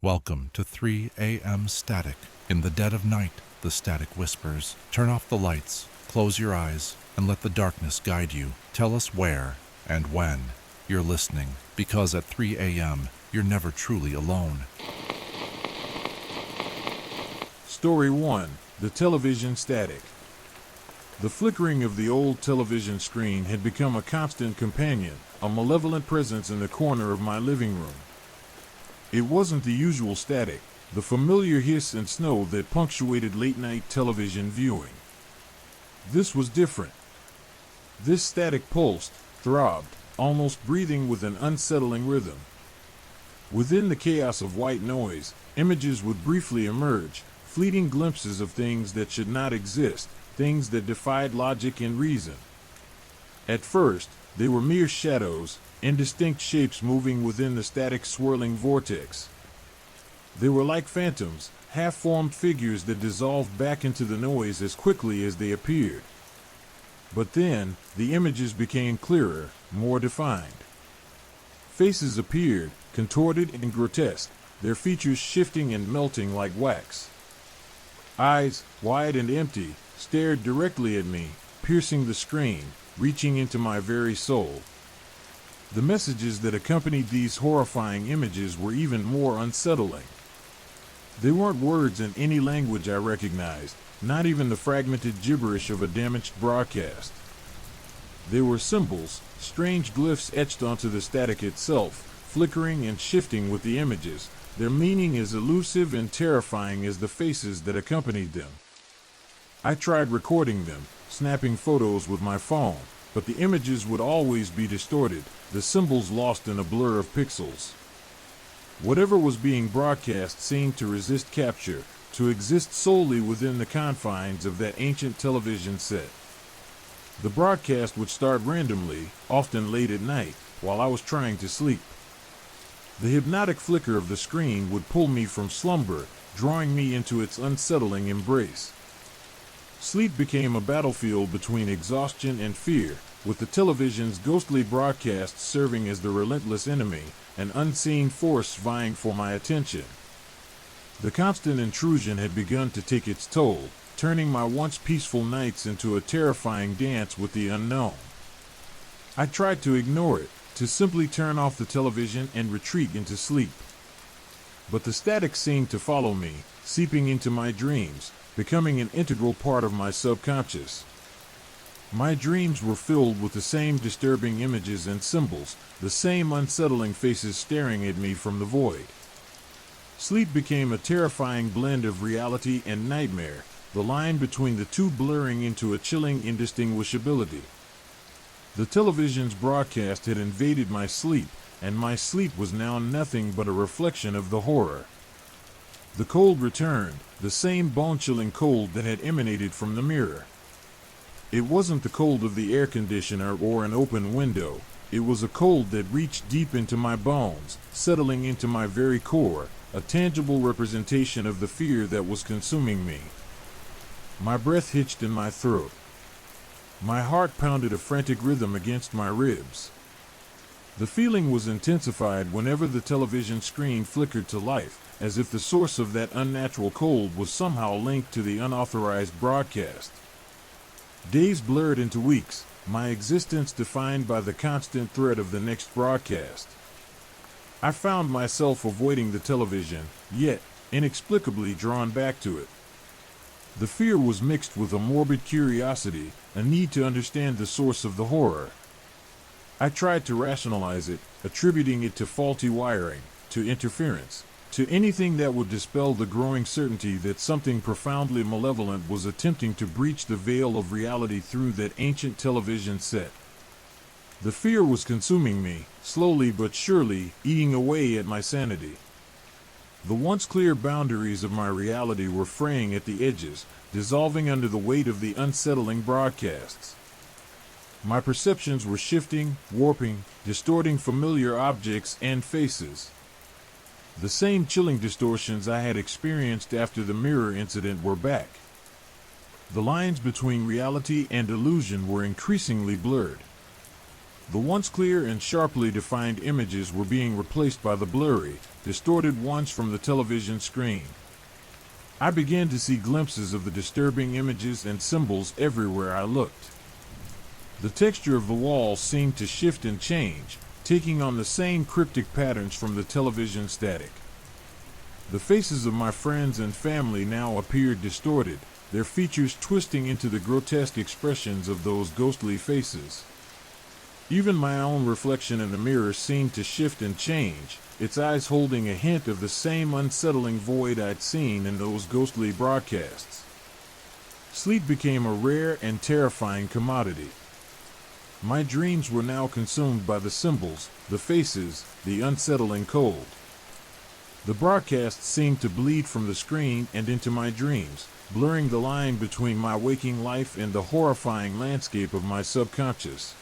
Welcome to 3 a.m. static. In the dead of night, the static whispers. Turn off the lights, close your eyes, and let the darkness guide you. Tell us where and when you're listening, because at 3 a.m., you're never truly alone. Story 1. The television static. The flickering of the old television screen had become a constant companion, a malevolent presence in the corner of my living room. It wasn't the usual static, the familiar hiss and snow that punctuated late-night television viewing. This was different. This static pulsed, throbbed, almost breathing with an unsettling rhythm. Within the chaos of white noise, images would briefly emerge, fleeting glimpses of things that should not exist, things that defied logic and reason. At first, they were mere shadows, indistinct shapes moving within the static swirling vortex. They were like phantoms, half-formed figures that dissolved back into the noise as quickly as they appeared. But then, the images became clearer, more defined. Faces appeared, contorted and grotesque, their features shifting and melting like wax. Eyes, wide and empty, stared directly at me, piercing the screen, reaching into my very soul. The messages that accompanied these horrifying images were even more unsettling. They weren't words in any language I recognized, not even the fragmented gibberish of a damaged broadcast. They were symbols, strange glyphs etched onto the static itself, flickering and shifting with the images, their meaning as elusive and terrifying as the faces that accompanied them. I tried recording them, snapping photos with my phone, but the images would always be distorted, the symbols lost in a blur of pixels. Whatever was being broadcast seemed to resist capture, to exist solely within the confines of that ancient television set. The broadcast would start randomly, often late at night, while I was trying to sleep. The hypnotic flicker of the screen would pull me from slumber, drawing me into its unsettling embrace. Sleep became a battlefield between exhaustion and fear, with the television's ghostly broadcasts serving as the relentless enemy, an unseen force vying for my attention. The constant intrusion had begun to take its toll, turning my once peaceful nights into a terrifying dance with the unknown. I tried to ignore it, to simply turn off the television and retreat into sleep. But the static seemed to follow me, seeping into my dreams, becoming an integral part of my subconscious. My dreams were filled with the same disturbing images and symbols, the same unsettling faces staring at me from the void. Sleep became a terrifying blend of reality and nightmare, the line between the two blurring into a chilling indistinguishability. The television's broadcast had invaded my sleep, and my sleep was now nothing but a reflection of the horror. The cold returned, the same bone-chilling cold that had emanated from the mirror. It wasn't the cold of the air conditioner or an open window. It was a cold that reached deep into my bones, settling into my very core, a tangible representation of the fear that was consuming me. My breath hitched in my throat. My heart pounded a frantic rhythm against my ribs. The feeling was intensified whenever the television screen flickered to life, as if the source of that unnatural cold was somehow linked to the unauthorized broadcast. Days blurred into weeks, my existence defined by the constant threat of the next broadcast. I found myself avoiding the television, yet inexplicably drawn back to it. The fear was mixed with a morbid curiosity, a need to understand the source of the horror. I tried to rationalize it, attributing it to faulty wiring, to interference, to anything that would dispel the growing certainty that something profoundly malevolent was attempting to breach the veil of reality through that ancient television set. The fear was consuming me, slowly but surely, eating away at my sanity. The once clear boundaries of my reality were fraying at the edges, dissolving under the weight of the unsettling broadcasts. My perceptions were shifting, warping, distorting familiar objects and faces. The same chilling distortions I had experienced after the mirror incident were back. The lines between reality and illusion were increasingly blurred. The once clear and sharply defined images were being replaced by the blurry, distorted ones from the television screen. I began to see glimpses of the disturbing images and symbols everywhere I looked. The texture of the walls seemed to shift and change, taking on the same cryptic patterns from the television static. The faces of my friends and family now appeared distorted, their features twisting into the grotesque expressions of those ghostly faces. Even my own reflection in the mirror seemed to shift and change, its eyes holding a hint of the same unsettling void I'd seen in those ghostly broadcasts. Sleep became a rare and terrifying commodity. My dreams were now consumed by the symbols, the faces, the unsettling cold. The broadcasts seemed to bleed from the screen and into my dreams, blurring the line between my waking life and the horrifying landscape of my subconscious.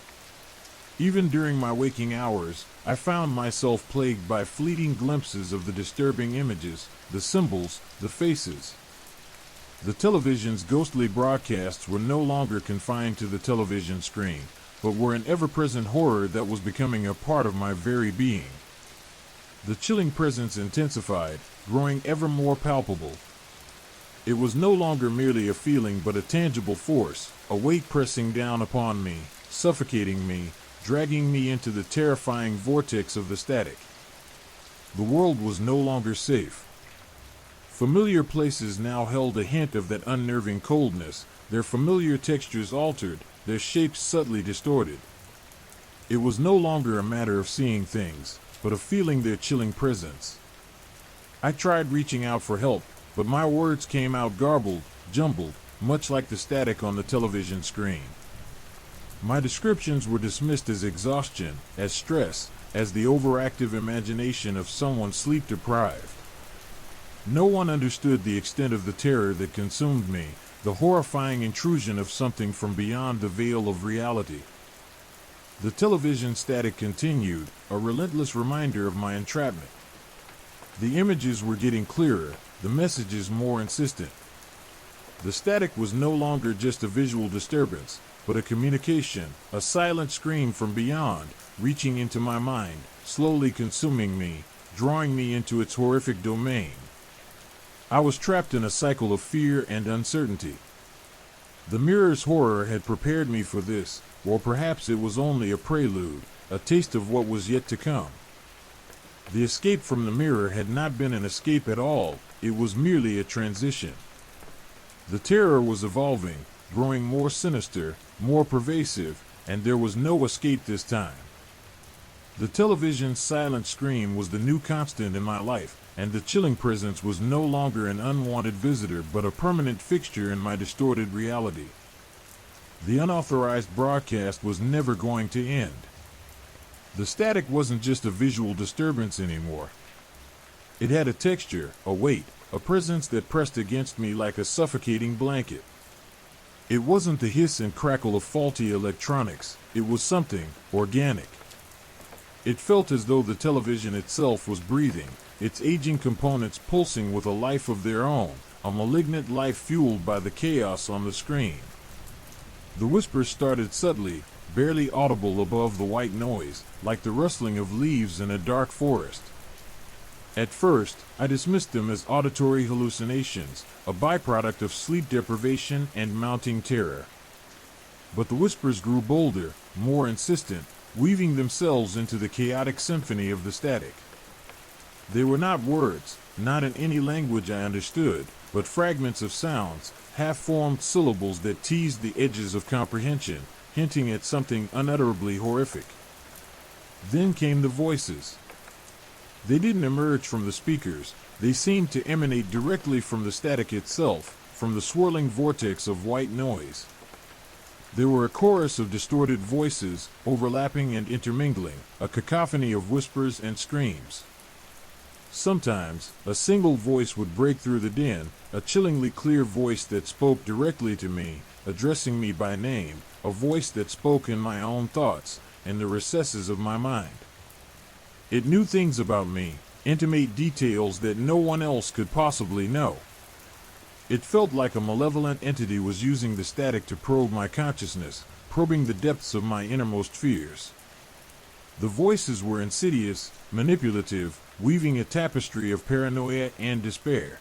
Even during my waking hours, I found myself plagued by fleeting glimpses of the disturbing images, the symbols, the faces. The television's ghostly broadcasts were no longer confined to the television screen, but were an ever-present horror that was becoming a part of my very being. The chilling presence intensified, growing ever more palpable. It was no longer merely a feeling but a tangible force, a weight pressing down upon me, suffocating me, dragging me into the terrifying vortex of the static. The world was no longer safe. Familiar places now held a hint of that unnerving coldness, their familiar textures altered, their shapes subtly distorted. It was no longer a matter of seeing things, but of feeling their chilling presence. I tried reaching out for help, but my words came out garbled, jumbled, much like the static on the television screen. My descriptions were dismissed as exhaustion, as stress, as the overactive imagination of someone sleep-deprived. No one understood the extent of the terror that consumed me, the horrifying intrusion of something from beyond the veil of reality. The television static continued, a relentless reminder of my entrapment. The images were getting clearer, the messages more insistent. The static was no longer just a visual disturbance, but a communication, a silent scream from beyond, reaching into my mind, slowly consuming me, drawing me into its horrific domain. I was trapped in a cycle of fear and uncertainty. The mirror's horror had prepared me for this, or perhaps it was only a prelude, a taste of what was yet to come. The escape from the mirror had not been an escape at all, it was merely a transition. The terror was evolving, growing more sinister, more pervasive, and there was no escape this time. The television's silent scream was the new constant in my life, and the chilling presence was no longer an unwanted visitor but a permanent fixture in my distorted reality. The unauthorized broadcast was never going to end. The static wasn't just a visual disturbance anymore. It had a texture, a weight, a presence that pressed against me like a suffocating blanket. It wasn't the hiss and crackle of faulty electronics, it was something organic. It felt as though the television itself was breathing, its aging components pulsing with a life of their own, a malignant life fueled by the chaos on the screen. The whispers started subtly, barely audible above the white noise, like the rustling of leaves in a dark forest. At first, I dismissed them as auditory hallucinations, a byproduct of sleep deprivation and mounting terror. But the whispers grew bolder, more insistent, weaving themselves into the chaotic symphony of the static. They were not words, not in any language I understood, but fragments of sounds, half-formed syllables that teased the edges of comprehension, hinting at something unutterably horrific. Then came the voices. They didn't emerge from the speakers, they seemed to emanate directly from the static itself, from the swirling vortex of white noise. There were a chorus of distorted voices, overlapping and intermingling, a cacophony of whispers and screams. Sometimes, a single voice would break through the din, a chillingly clear voice that spoke directly to me, addressing me by name, a voice that spoke in my own thoughts, in the recesses of my mind. It knew things about me, intimate details that no one else could possibly know. It felt like a malevolent entity was using the static to probe my consciousness, probing the depths of my innermost fears. The voices were insidious, manipulative, weaving a tapestry of paranoia and despair.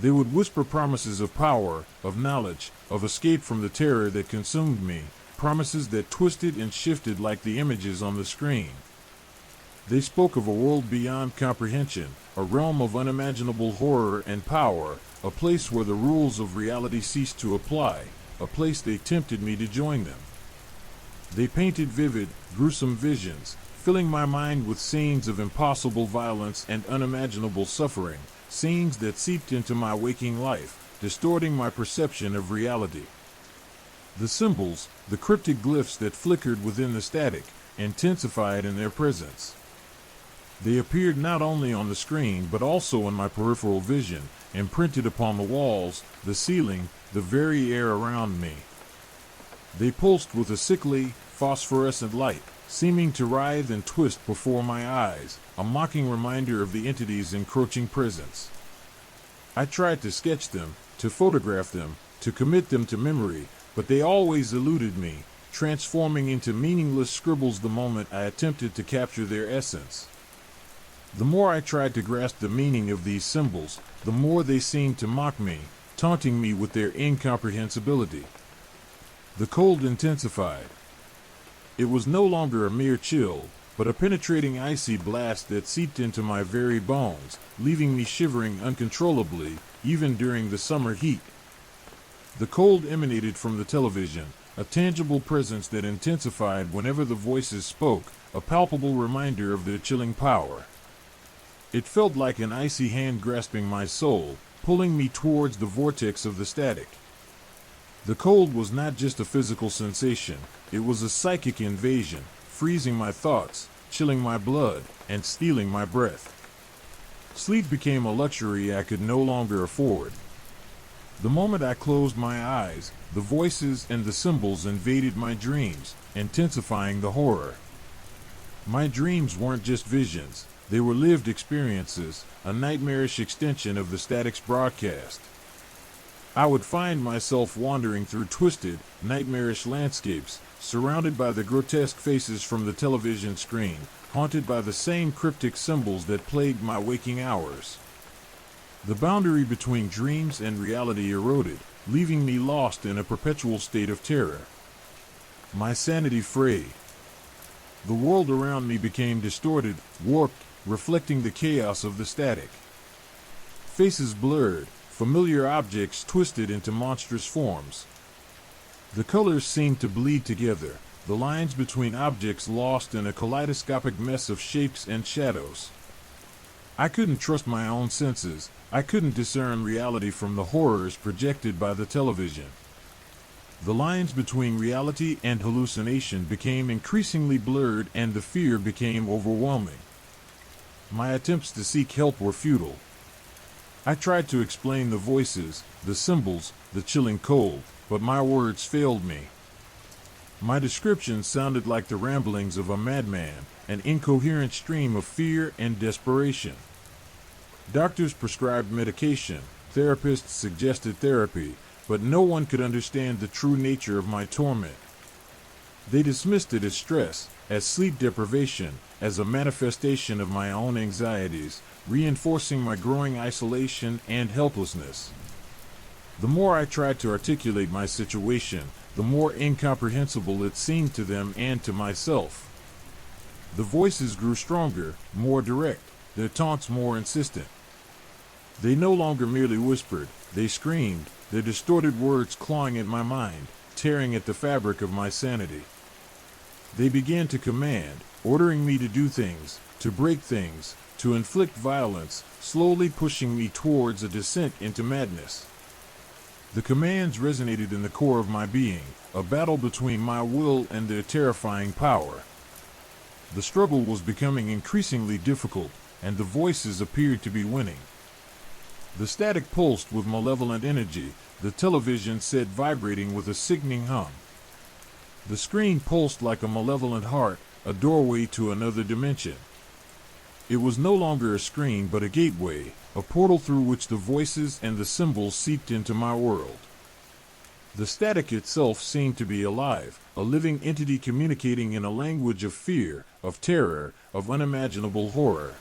They would whisper promises of power, of knowledge, of escape from the terror that consumed me, promises that twisted and shifted like the images on the screen. They spoke of a world beyond comprehension, a realm of unimaginable horror and power, a place where the rules of reality ceased to apply, a place they tempted me to join them. They painted vivid, gruesome visions, filling my mind with scenes of impossible violence and unimaginable suffering, scenes that seeped into my waking life, distorting my perception of reality. The symbols, the cryptic glyphs that flickered within the static, intensified in their presence. They appeared not only on the screen but also in my peripheral vision, imprinted upon the walls, the ceiling, the very air around me. They pulsed with a sickly, phosphorescent light, seeming to writhe and twist before my eyes, a mocking reminder of the entity's encroaching presence. I tried to sketch them, to photograph them, to commit them to memory, but they always eluded me, transforming into meaningless scribbles the moment I attempted to capture their essence. The more I tried to grasp the meaning of these symbols, the more they seemed to mock me, taunting me with their incomprehensibility. The cold intensified. It was no longer a mere chill, but a penetrating icy blast that seeped into my very bones, leaving me shivering uncontrollably, even during the summer heat. The cold emanated from the television, a tangible presence that intensified whenever the voices spoke, a palpable reminder of their chilling power. It felt like an icy hand grasping my soul, pulling me towards the vortex of the static. The cold was not just a physical sensation, it was a psychic invasion, freezing my thoughts, chilling my blood, and stealing my breath. Sleep became a luxury I could no longer afford. The moment I closed my eyes, the voices and the symbols invaded my dreams, intensifying the horror. My dreams weren't just visions. They were lived experiences, a nightmarish extension of the static's broadcast. I would find myself wandering through twisted, nightmarish landscapes, surrounded by the grotesque faces from the television screen, haunted by the same cryptic symbols that plagued my waking hours. The boundary between dreams and reality eroded, leaving me lost in a perpetual state of terror. My sanity frayed. The world around me became distorted, warped, reflecting the chaos of the static. Faces blurred, familiar objects twisted into monstrous forms. The colors seemed to bleed together, the lines between objects lost in a kaleidoscopic mess of shapes and shadows. I couldn't trust my own senses. I couldn't discern reality from the horrors projected by the television. The lines between reality and hallucination became increasingly blurred, and the fear became overwhelming. My attempts to seek help were futile. I tried to explain the voices, the symbols, the chilling cold, but my words failed me. My descriptions sounded like the ramblings of a madman, an incoherent stream of fear and desperation. Doctors prescribed medication, therapists suggested therapy, but no one could understand the true nature of my torment. They dismissed it as stress, as sleep deprivation, as a manifestation of my own anxieties, reinforcing my growing isolation and helplessness. The more I tried to articulate my situation, the more incomprehensible it seemed to them and to myself. The voices grew stronger, more direct, their taunts more insistent. They no longer merely whispered, they screamed, their distorted words clawing at my mind, tearing at the fabric of my sanity. They began to command, ordering me to do things, to break things, to inflict violence, slowly pushing me towards a descent into madness. The commands resonated in the core of my being, a battle between my will and their terrifying power. The struggle was becoming increasingly difficult, and the voices appeared to be winning. The static pulsed with malevolent energy, the television set vibrating with a sickening hum. The screen pulsed like a malevolent heart, a doorway to another dimension. It was no longer a screen but a gateway, a portal through which the voices and the symbols seeped into my world. The static itself seemed to be alive, a living entity communicating in a language of fear, of terror, of unimaginable horror.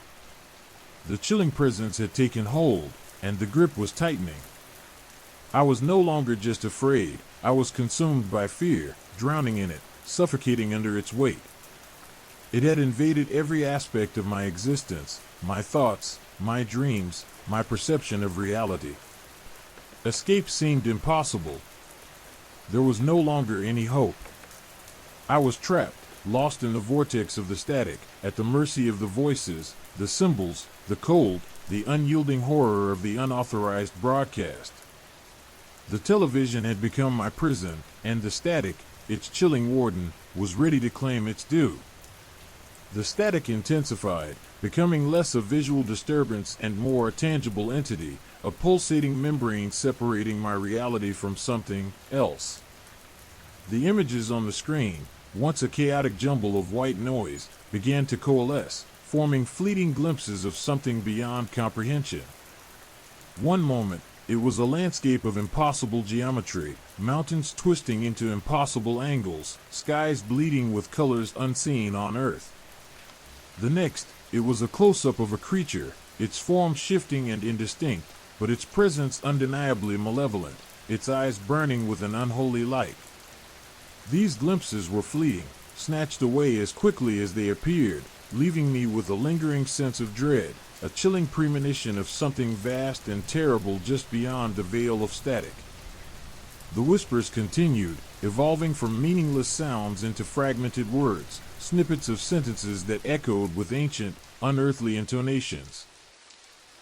The chilling presence had taken hold, and the grip was tightening. I was no longer just afraid, I was consumed by fear, drowning in it, suffocating under its weight. It had invaded every aspect of my existence, my thoughts, my dreams, my perception of reality. Escape seemed impossible. There was no longer any hope. I was trapped, lost in the vortex of the static, at the mercy of the voices, the symbols, the cold, the unyielding horror of the unauthorized broadcast. The television had become my prison, and the static, its chilling warden, was ready to claim its due. The static intensified, becoming less a visual disturbance and more a tangible entity, a pulsating membrane separating my reality from something else. The images on the screen, once a chaotic jumble of white noise, began to coalesce, forming fleeting glimpses of something beyond comprehension. One moment, it was a landscape of impossible geometry, mountains twisting into impossible angles, skies bleeding with colors unseen on Earth. The next, it was a close-up of a creature, its form shifting and indistinct, but its presence undeniably malevolent, its eyes burning with an unholy light. These glimpses were fleeting, snatched away as quickly as they appeared, leaving me with a lingering sense of dread, a chilling premonition of something vast and terrible just beyond the veil of static. The whispers continued, evolving from meaningless sounds into fragmented words, snippets of sentences that echoed with ancient, unearthly intonations.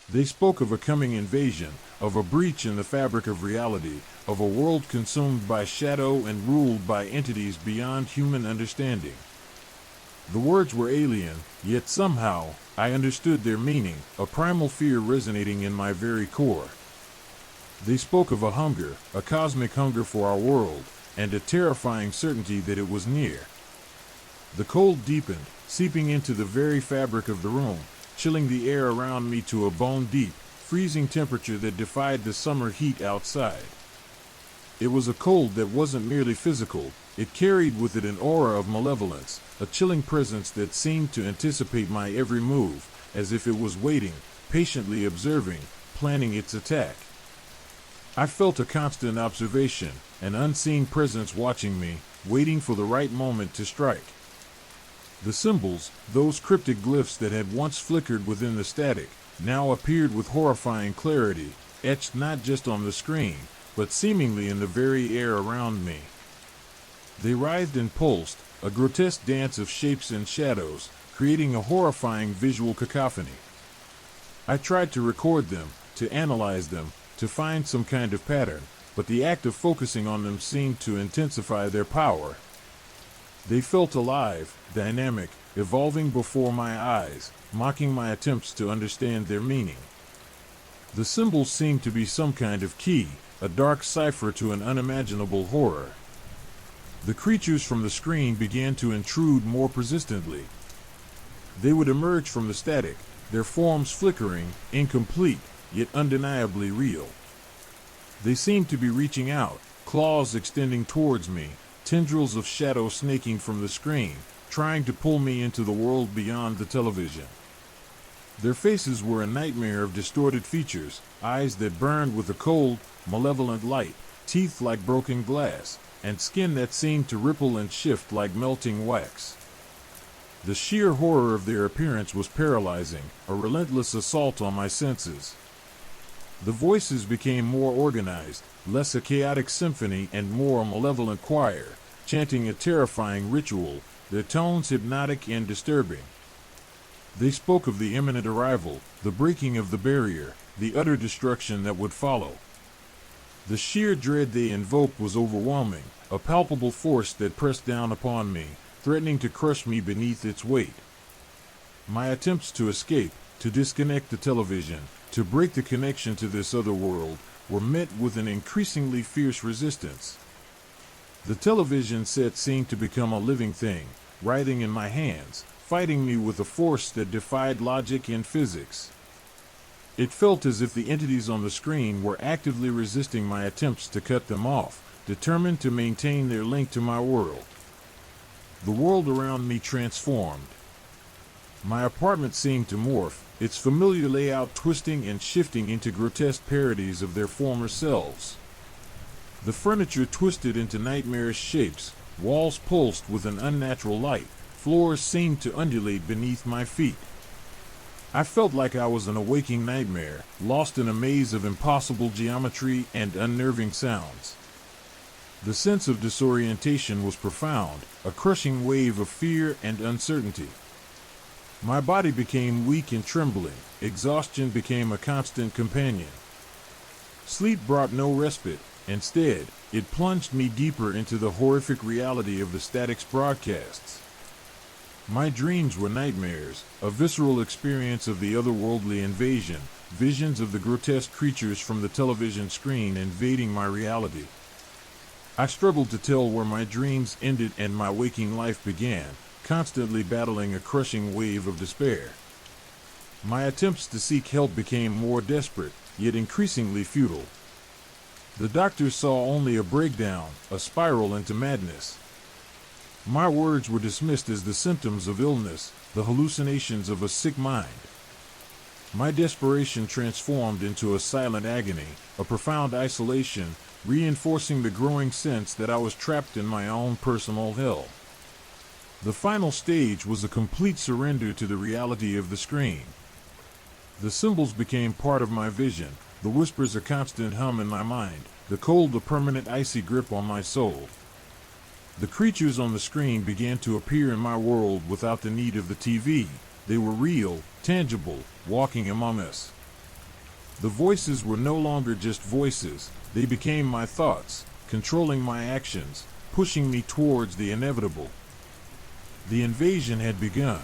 They spoke of a coming invasion, of a breach in the fabric of reality, of a world consumed by shadow and ruled by entities beyond human understanding. The words were alien, yet somehow, I understood their meaning, a primal fear resonating in my very core. They spoke of a hunger, a cosmic hunger for our world, and a terrifying certainty that it was near. The cold deepened, seeping into the very fabric of the room, chilling the air around me to a bone-deep, freezing temperature that defied the summer heat outside. It was a cold that wasn't merely physical, it carried with it an aura of malevolence, a chilling presence that seemed to anticipate my every move, as if it was waiting, patiently observing, planning its attack. I felt a constant observation, an unseen presence watching me, waiting for the right moment to strike. The symbols, those cryptic glyphs that had once flickered within the static, now appeared with horrifying clarity, etched not just on the screen, but seemingly in the very air around me. They writhed and pulsed, a grotesque dance of shapes and shadows, creating a horrifying visual cacophony. I tried to record them, to analyze them, to find some kind of pattern, but the act of focusing on them seemed to intensify their power. They felt alive, dynamic, evolving before my eyes, mocking my attempts to understand their meaning. The symbols seemed to be some kind of key, a dark cipher to an unimaginable horror. The creatures from the screen began to intrude more persistently. They would emerge from the static, their forms flickering, incomplete, yet undeniably real. They seemed to be reaching out, claws extending towards me, tendrils of shadow snaking from the screen, trying to pull me into the world beyond the television. Their faces were a nightmare of distorted features, eyes that burned with a cold, malevolent light, teeth like broken glass, and skin that seemed to ripple and shift like melting wax. The sheer horror of their appearance was paralyzing, a relentless assault on my senses. The voices became more organized, less a chaotic symphony and more a malevolent choir, chanting a terrifying ritual, their tones hypnotic and disturbing. They spoke of the imminent arrival, the breaking of the barrier, the utter destruction that would follow. The sheer dread they invoked was overwhelming, a palpable force that pressed down upon me, threatening to crush me beneath its weight. My attempts to escape, to disconnect the television, to break the connection to this other world, were met with an increasingly fierce resistance. The television set seemed to become a living thing, writhing in my hands, fighting me with a force that defied logic and physics. It felt as if the entities on the screen were actively resisting my attempts to cut them off, determined to maintain their link to my world. The world around me transformed. My apartment seemed to morph, its familiar layout twisting and shifting into grotesque parodies of their former selves. The furniture twisted into nightmarish shapes, walls pulsed with an unnatural light, floors seemed to undulate beneath my feet. I felt like I was in a waking nightmare, lost in a maze of impossible geometry and unnerving sounds. The sense of disorientation was profound, a crushing wave of fear and uncertainty. My body became weak and trembling, exhaustion became a constant companion. Sleep brought no respite. Instead, it plunged me deeper into the horrific reality of the static's broadcasts. My dreams were nightmares, a visceral experience of the otherworldly invasion, visions of the grotesque creatures from the television screen invading my reality. I struggled to tell where my dreams ended and my waking life began, constantly battling a crushing wave of despair. My attempts to seek help became more desperate, yet increasingly futile. The doctors saw only a breakdown, a spiral into madness. My words were dismissed as the symptoms of illness, the hallucinations of a sick mind. My desperation transformed into a silent agony, a profound isolation, reinforcing the growing sense that I was trapped in my own personal hell. The final stage was a complete surrender to the reality of the screen. The symbols became part of my vision, the whispers a constant hum in my mind, the cold a permanent icy grip on my soul. The creatures on the screen began to appear in my world without the need of the TV. They were real, tangible, walking among us. The voices were no longer just voices, they became my thoughts, controlling my actions, pushing me towards the inevitable. The invasion had begun.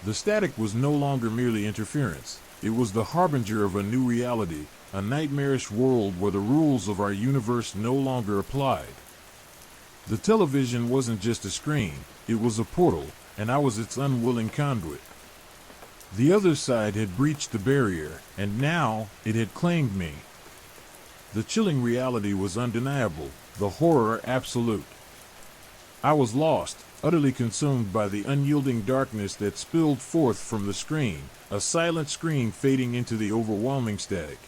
The static was no longer merely interference. It was the harbinger of a new reality, a nightmarish world where the rules of our universe no longer applied. The television wasn't just a screen, it was a portal, and I was its unwilling conduit. The other side had breached the barrier, and now it had claimed me. The chilling reality was undeniable, the horror absolute. I was lost, utterly consumed by the unyielding darkness that spilled forth from the screen, a silent scream fading into the overwhelming static.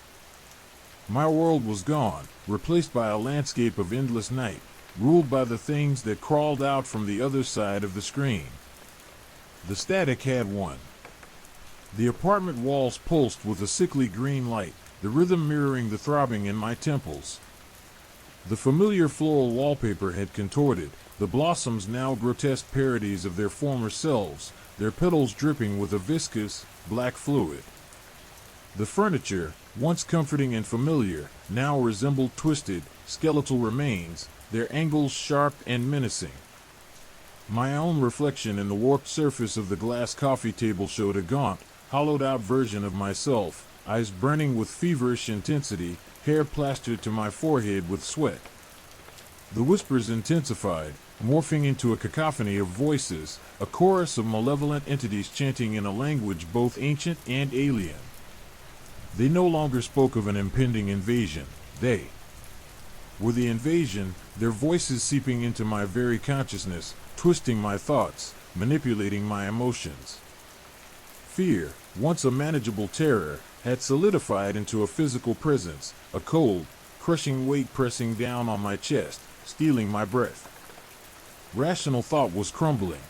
My world was gone, replaced by a landscape of endless night, ruled by the things that crawled out from the other side of the screen. The static had won. The apartment walls pulsed with a sickly green light, the rhythm mirroring the throbbing in my temples. The familiar floral wallpaper had contorted, the blossoms now grotesque parodies of their former selves, their petals dripping with a viscous, black fluid. The furniture, once comforting and familiar, now resembled twisted, skeletal remains, their angles sharp and menacing. My own reflection in the warped surface of the glass coffee table showed a gaunt, hollowed-out version of myself, eyes burning with feverish intensity, hair plastered to my forehead with sweat. The whispers intensified, morphing into a cacophony of voices, a chorus of malevolent entities chanting in a language both ancient and alien. They no longer spoke of an impending invasion. They were the invasion, their voices seeping into my very consciousness, twisting my thoughts, manipulating my emotions. Fear, once a manageable terror, had solidified into a physical presence, a cold, crushing weight pressing down on my chest, stealing my breath. Rational thought was crumbling.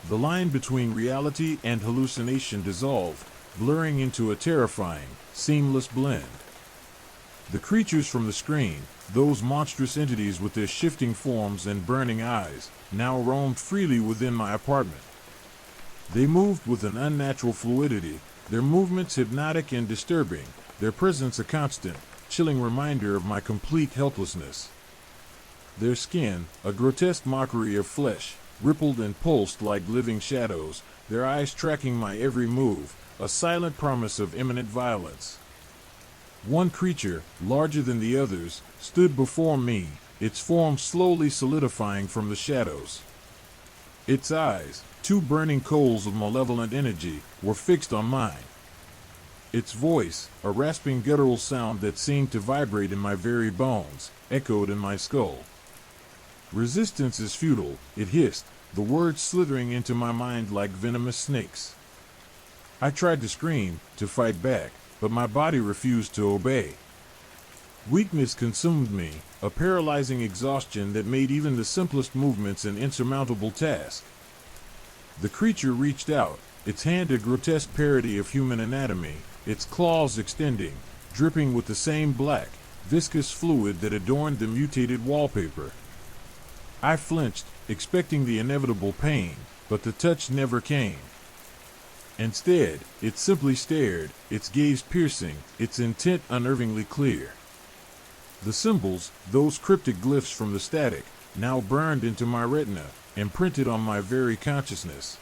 The line between reality and hallucination dissolved, blurring into a terrifying, seamless blend. The creatures from the screen, those monstrous entities with their shifting forms and burning eyes, now roamed freely within my apartment. They moved with an unnatural fluidity, their movements hypnotic and disturbing, their presence a constant, chilling reminder of my complete helplessness. Their skin, a grotesque mockery of flesh, rippled and pulsed like living shadows, their eyes tracking my every move, a silent promise of imminent violence. One creature, larger than the others, stood before me, its form slowly solidifying from the shadows. Its eyes, two burning coals of malevolent energy, were fixed on mine. Its voice, a rasping guttural sound that seemed to vibrate in my very bones, echoed in my skull. Resistance is futile, it hissed, the words slithering into my mind like venomous snakes. I tried to scream, to fight back, but my body refused to obey. Weakness consumed me, a paralyzing exhaustion that made even the simplest movements an insurmountable task. The creature reached out, its hand a grotesque parody of human anatomy, its claws extending, dripping with the same black, viscous fluid that adorned the mutated wallpaper. I flinched, expecting the inevitable pain, but the touch never came. Instead, it simply stared, its gaze piercing, its intent unnervingly clear. The symbols, those cryptic glyphs from the static, now burned into my retina, imprinted on my very consciousness.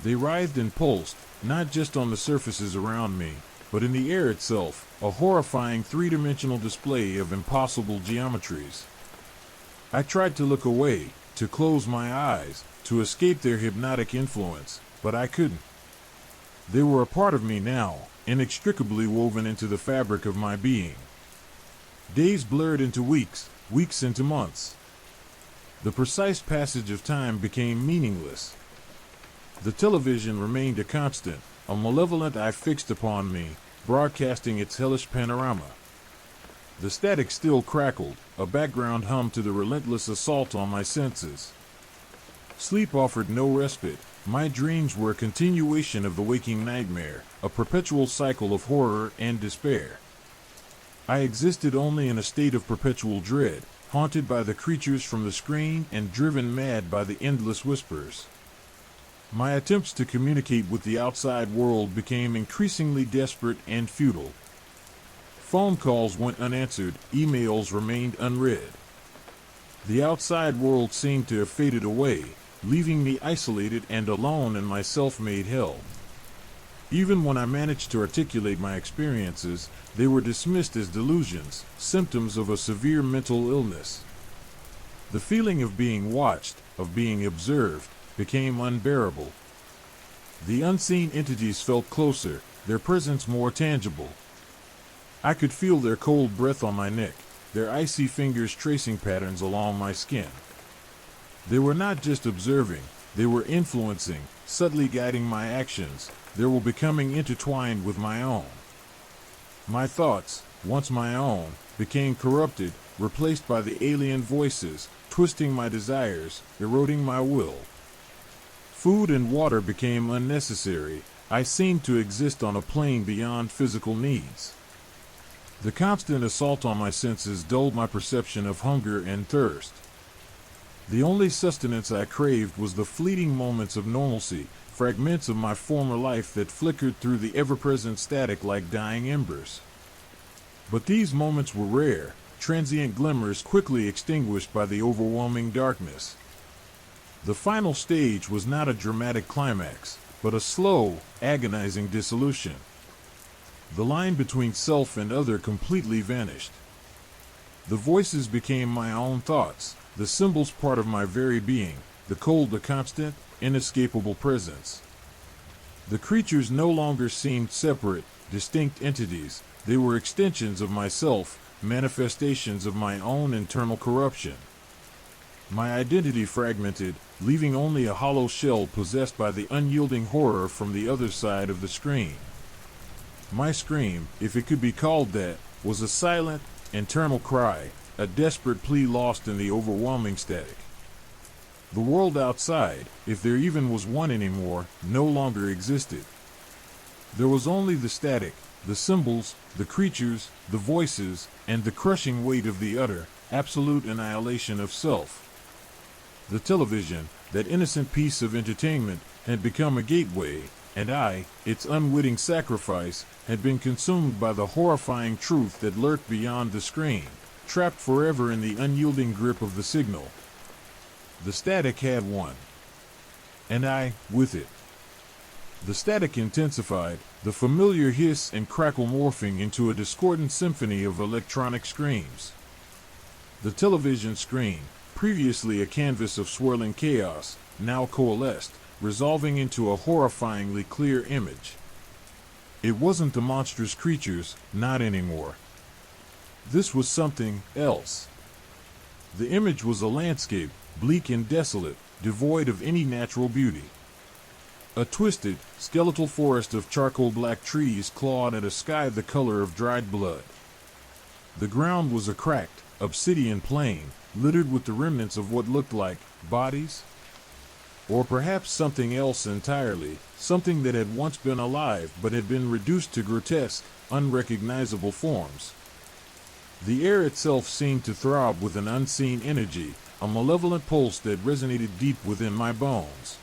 They writhed and pulsed, not just on the surfaces around me, but in the air itself, a horrifying three-dimensional display of impossible geometries. I tried to look away, to close my eyes, to escape their hypnotic influence, but I couldn't. They were a part of me now, inextricably woven into the fabric of my being. Days blurred into weeks, weeks into months. The precise passage of time became meaningless. The television remained a constant, a malevolent eye fixed upon me, broadcasting its hellish panorama. The static still crackled, a background hum to the relentless assault on my senses. Sleep offered no respite. My dreams were a continuation of the waking nightmare, a perpetual cycle of horror and despair. I existed only in a state of perpetual dread, haunted by the creatures from the screen and driven mad by the endless whispers. My attempts to communicate with the outside world became increasingly desperate and futile. Phone calls went unanswered, emails remained unread. The outside world seemed to have faded away, leaving me isolated and alone in my self-made hell. Even when I managed to articulate my experiences, they were dismissed as delusions, symptoms of a severe mental illness. The feeling of being watched, of being observed, became unbearable. The unseen entities felt closer, their presence more tangible. I could feel their cold breath on my neck, their icy fingers tracing patterns along my skin. They were not just observing, they were influencing, subtly guiding my actions. They were becoming intertwined with my own. My thoughts, once my own, became corrupted, replaced by the alien voices, twisting my desires, eroding my will. Food and water became unnecessary. I seemed to exist on a plane beyond physical needs. The constant assault on my senses dulled my perception of hunger and thirst. The only sustenance I craved was the fleeting moments of normalcy, fragments of my former life that flickered through the ever-present static like dying embers. But these moments were rare, transient glimmers quickly extinguished by the overwhelming darkness. The final stage was not a dramatic climax, but a slow, agonizing dissolution. The line between self and other completely vanished. The voices became my own thoughts, the symbols part of my very being, the cold a constant, inescapable presence. The creatures no longer seemed separate, distinct entities. They were extensions of myself, manifestations of my own internal corruption. My identity fragmented, leaving only a hollow shell possessed by the unyielding horror from the other side of the screen. My scream, if it could be called that, was a silent, internal cry, a desperate plea lost in the overwhelming static. The world outside, if there even was one anymore, no longer existed. There was only the static, the symbols, the creatures, the voices, and the crushing weight of the utter, absolute annihilation of self. The television, that innocent piece of entertainment, had become a gateway, and I, its unwitting sacrifice, had been consumed by the horrifying truth that lurked beyond the screen, trapped forever in the unyielding grip of the signal. The static had won, and I, with it. The static intensified, the familiar hiss and crackle morphing into a discordant symphony of electronic screams. The television screen, previously a canvas of swirling chaos, now coalesced, resolving into a horrifyingly clear image. It wasn't the monstrous creatures, not anymore. This was something else. The image was a landscape, bleak and desolate, devoid of any natural beauty. A twisted, skeletal forest of charcoal black trees clawed at a sky the color of dried blood. The ground was a cracked, obsidian plain, littered with the remnants of what looked like bodies, or perhaps something else entirely, something that had once been alive but had been reduced to grotesque, unrecognizable forms. The air itself seemed to throb with an unseen energy, a malevolent pulse that resonated deep within my bones.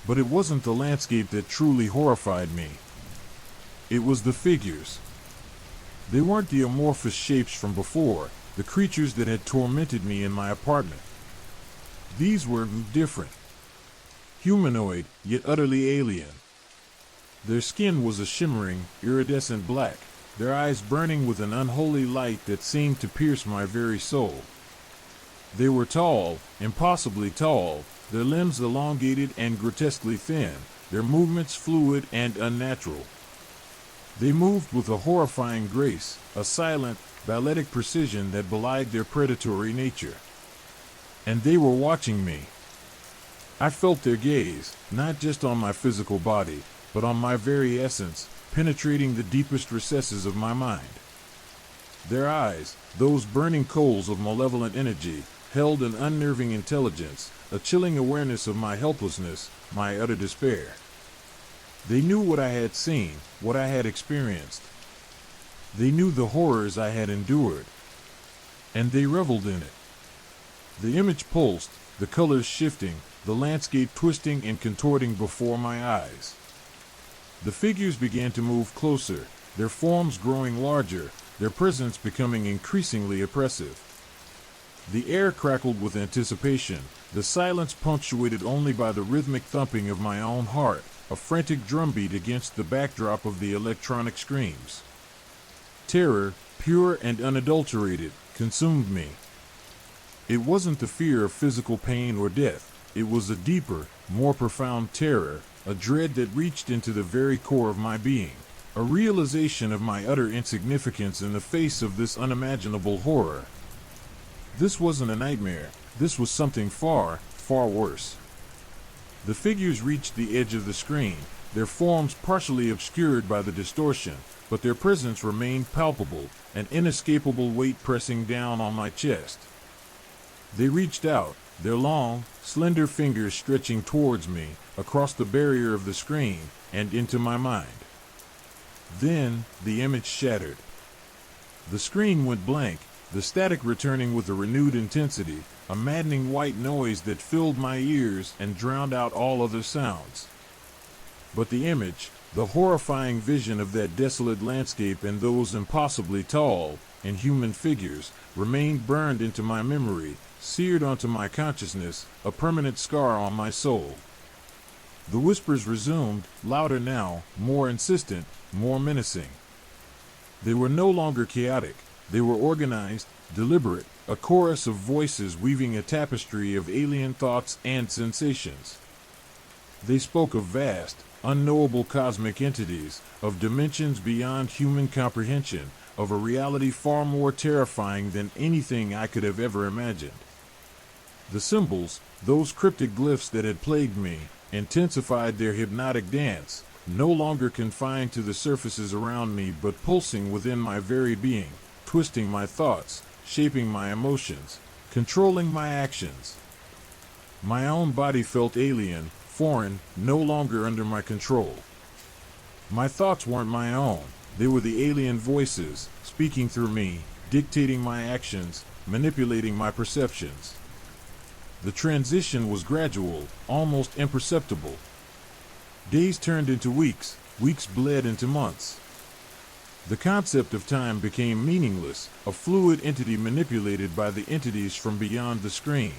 But it wasn't the landscape that truly horrified me. It was the figures. They weren't the amorphous shapes from before, the creatures that had tormented me in my apartment. These were different. Humanoid, yet utterly alien. Their skin was a shimmering, iridescent black, their eyes burning with an unholy light that seemed to pierce my very soul. They were tall, impossibly tall, their limbs elongated and grotesquely thin, their movements fluid and unnatural. They moved with a horrifying grace, a silent, balletic precision that belied their predatory nature. And they were watching me. I felt their gaze, not just on my physical body, but on my very essence, penetrating the deepest recesses of my mind. Their eyes, those burning coals of malevolent energy, held an unnerving intelligence, a chilling awareness of my helplessness, my utter despair. They knew what I had seen, what I had experienced. They knew the horrors I had endured, and they reveled in it. The image pulsed, the colors shifting, the landscape twisting and contorting before my eyes. The figures began to move closer, their forms growing larger, their presence becoming increasingly oppressive. The air crackled with anticipation, the silence punctuated only by the rhythmic thumping of my own heart, a frantic drumbeat against the backdrop of the electronic screams. Terror, pure and unadulterated, consumed me. It wasn't the fear of physical pain or death, it was a deeper, more profound terror, a dread that reached into the very core of my being, a realization of my utter insignificance in the face of this unimaginable horror. This wasn't a nightmare, this was something far, far worse. The figures reached the edge of the screen, their forms partially obscured by the distortion, but their presence remained palpable, an inescapable weight pressing down on my chest. They reached out, their long, slender fingers stretching towards me, across the barrier of the screen, and into my mind. Then, the image shattered. The screen went blank, the static returning with a renewed intensity, a maddening white noise that filled my ears and drowned out all other sounds. But the image, the horrifying vision of that desolate landscape and those impossibly tall, inhuman figures, remained burned into my memory, seared onto my consciousness, a permanent scar on my soul. The whispers resumed, louder now, more insistent, more menacing. They were no longer chaotic. They were organized, deliberate, a chorus of voices weaving a tapestry of alien thoughts and sensations. They spoke of vast, unknowable cosmic entities, of dimensions beyond human comprehension, of a reality far more terrifying than anything I could have ever imagined. The symbols, those cryptic glyphs that had plagued me, intensified their hypnotic dance, no longer confined to the surfaces around me but pulsing within my very being, twisting my thoughts, shaping my emotions, controlling my actions. My own body felt alien, foreign, no longer under my control. My thoughts weren't my own, they were the alien voices, speaking through me, dictating my actions, manipulating my perceptions. The transition was gradual, almost imperceptible. Days turned into weeks, weeks bled into months. The concept of time became meaningless, a fluid entity manipulated by the entities from beyond the screen.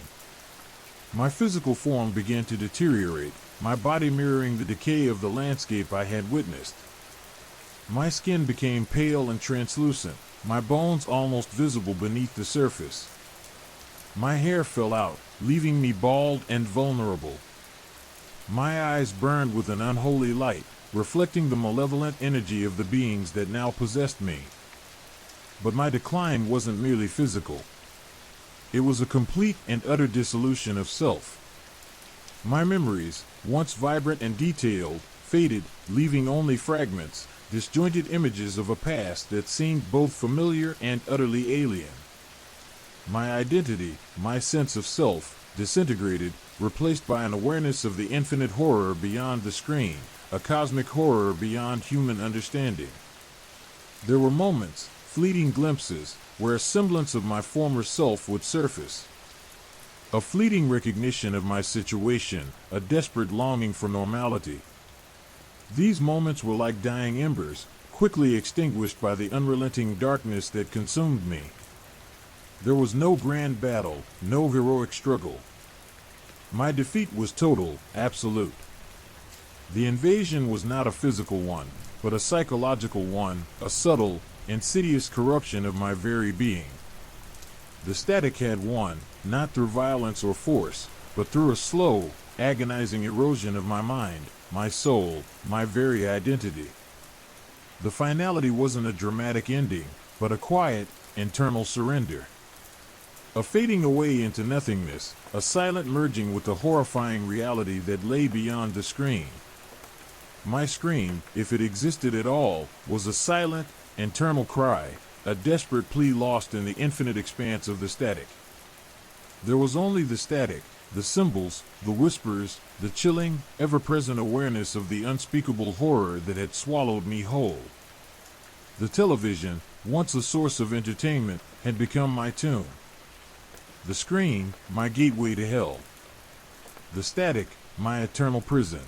My physical form began to deteriorate, my body mirroring the decay of the landscape I had witnessed. My skin became pale and translucent, my bones almost visible beneath the surface. My hair fell out, leaving me bald and vulnerable. My eyes burned with an unholy light, reflecting the malevolent energy of the beings that now possessed me. But my decline wasn't merely physical. It was a complete and utter dissolution of self. My memories, once vibrant and detailed, faded, leaving only fragments, disjointed images of a past that seemed both familiar and utterly alien. My identity, my sense of self, disintegrated, replaced by an awareness of the infinite horror beyond the screen, a cosmic horror beyond human understanding. There were moments, fleeting glimpses, where a semblance of my former self would surface. A fleeting recognition of my situation, a desperate longing for normality. These moments were like dying embers, quickly extinguished by the unrelenting darkness that consumed me. There was no grand battle, no heroic struggle. My defeat was total, absolute. The invasion was not a physical one, but a psychological one, a subtle, insidious corruption of my very being. The static had won, not through violence or force, but through a slow, agonizing erosion of my mind, my soul, my very identity. The finality wasn't a dramatic ending, but a quiet, internal surrender. A fading away into nothingness, a silent merging with the horrifying reality that lay beyond the screen. My scream, if it existed at all, was a silent, internal cry, a desperate plea lost in the infinite expanse of the static. There was only the static, the symbols, the whispers, the chilling, ever-present awareness of the unspeakable horror that had swallowed me whole. The television, once a source of entertainment, had become my tomb. The screen, my gateway to hell. The static, my eternal prison.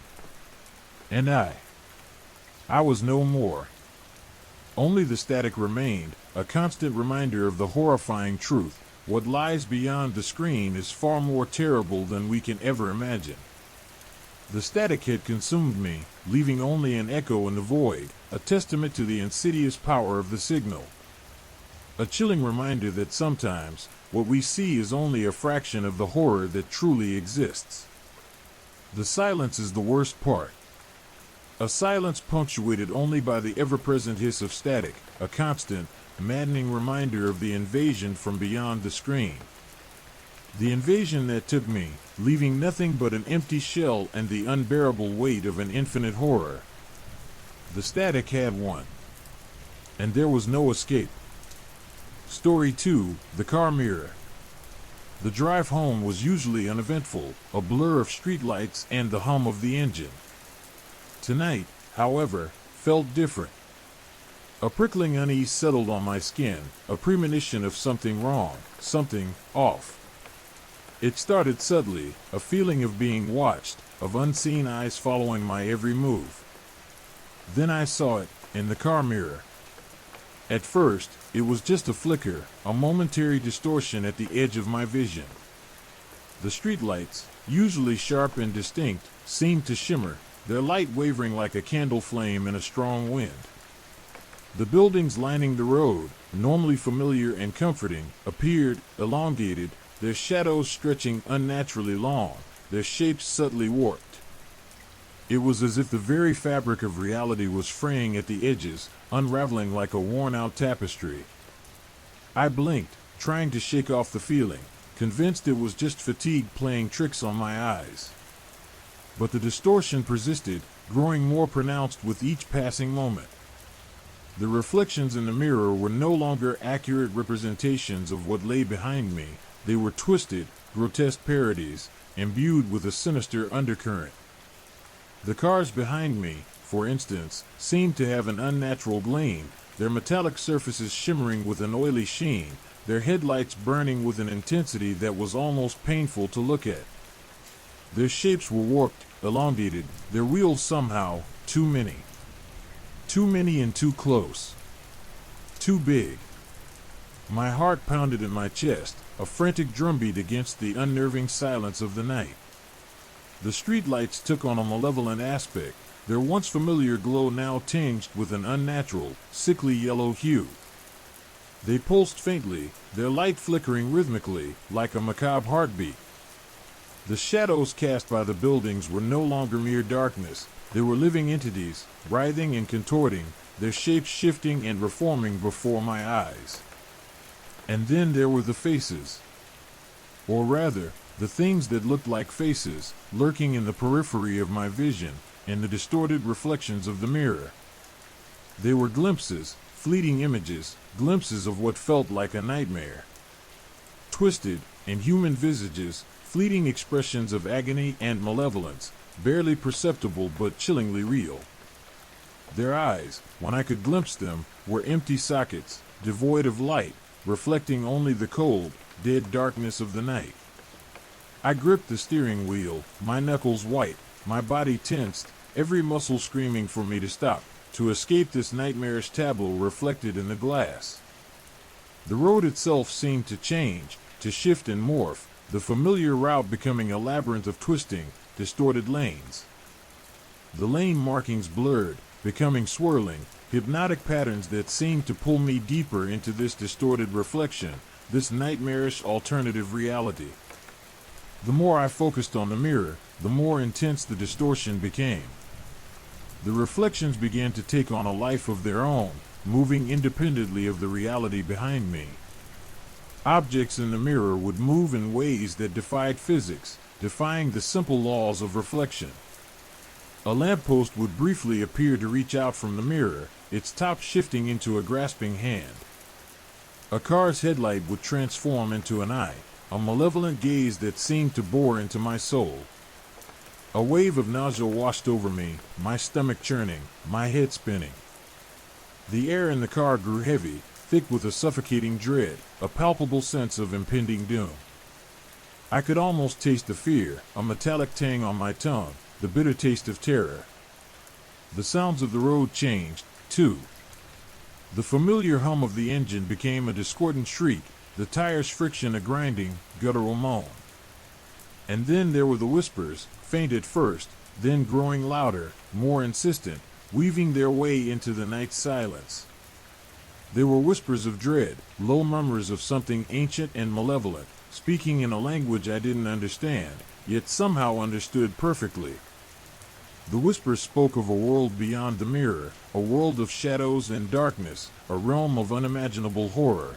And I was no more. Only the static remained, a constant reminder of the horrifying truth. What lies beyond the screen is far more terrible than we can ever imagine. The static had consumed me, leaving only an echo in the void, a testament to the insidious power of the signal. A chilling reminder that sometimes, what we see is only a fraction of the horror that truly exists. The silence is the worst part. A silence punctuated only by the ever-present hiss of static, a constant, maddening reminder of the invasion from beyond the screen. The invasion that took me, leaving nothing but an empty shell and the unbearable weight of an infinite horror. The static had won. And there was no escape. Story 2, The Car Mirror. The drive home was usually uneventful, a blur of streetlights and the hum of the engine. Tonight, however, felt different. A prickling unease settled on my skin, a premonition of something wrong, something off. It started subtly, a feeling of being watched, of unseen eyes following my every move. Then I saw it, in the car mirror. At first, it was just a flicker, a momentary distortion at the edge of my vision. The streetlights, usually sharp and distinct, seemed to shimmer, their light wavering like a candle flame in a strong wind. The buildings lining the road, normally familiar and comforting, appeared elongated, their shadows stretching unnaturally long, their shapes subtly warped. It was as if the very fabric of reality was fraying at the edges, unraveling like a worn-out tapestry. I blinked, trying to shake off the feeling, convinced it was just fatigue playing tricks on my eyes. But the distortion persisted, growing more pronounced with each passing moment. The reflections in the mirror were no longer accurate representations of what lay behind me. They were twisted, grotesque parodies, imbued with a sinister undercurrent. The cars behind me, for instance, seemed to have an unnatural gleam, their metallic surfaces shimmering with an oily sheen, their headlights burning with an intensity that was almost painful to look at. Their shapes were warped, elongated, their wheels somehow too many. Too many and too close. Too big. My heart pounded in my chest, a frantic drumbeat against the unnerving silence of the night. The streetlights took on a malevolent aspect, their once familiar glow now tinged with an unnatural, sickly yellow hue. They pulsed faintly, their light flickering rhythmically, like a macabre heartbeat. The shadows cast by the buildings were no longer mere darkness. They were living entities, writhing and contorting, their shapes shifting and reforming before my eyes. And then there were the faces. Or rather, the things that looked like faces, lurking in the periphery of my vision, and the distorted reflections of the mirror. They were glimpses, fleeting images, glimpses of what felt like a nightmare. Twisted, inhuman visages, fleeting expressions of agony and malevolence, barely perceptible but chillingly real. Their eyes, when I could glimpse them, were empty sockets, devoid of light, reflecting only the cold, dead darkness of the night. I gripped the steering wheel, my knuckles white, my body tensed, every muscle screaming for me to stop, to escape this nightmarish tableau reflected in the glass. The road itself seemed to change, to shift and morph, the familiar route becoming a labyrinth of twisting, distorted lanes. The lane markings blurred, becoming swirling, hypnotic patterns that seemed to pull me deeper into this distorted reflection, this nightmarish alternative reality. The more I focused on the mirror, the more intense the distortion became. The reflections began to take on a life of their own, moving independently of the reality behind me. Objects in the mirror would move in ways that defied physics, defying the simple laws of reflection. A lamppost would briefly appear to reach out from the mirror, its top shifting into a grasping hand. A car's headlight would transform into an eye, a malevolent gaze that seemed to bore into my soul. A wave of nausea washed over me, my stomach churning, my head spinning. The air in the car grew heavy, thick with a suffocating dread, a palpable sense of impending doom. I could almost taste the fear, a metallic tang on my tongue, the bitter taste of terror. The sounds of the road changed, too. The familiar hum of the engine became a discordant shriek, the tires' friction a grinding, guttural moan. And then there were the whispers, faint at first, then growing louder, more insistent, weaving their way into the night's silence. They were whispers of dread, low murmurs of something ancient and malevolent, speaking in a language I didn't understand, yet somehow understood perfectly. The whispers spoke of a world beyond the mirror, a world of shadows and darkness, a realm of unimaginable horror.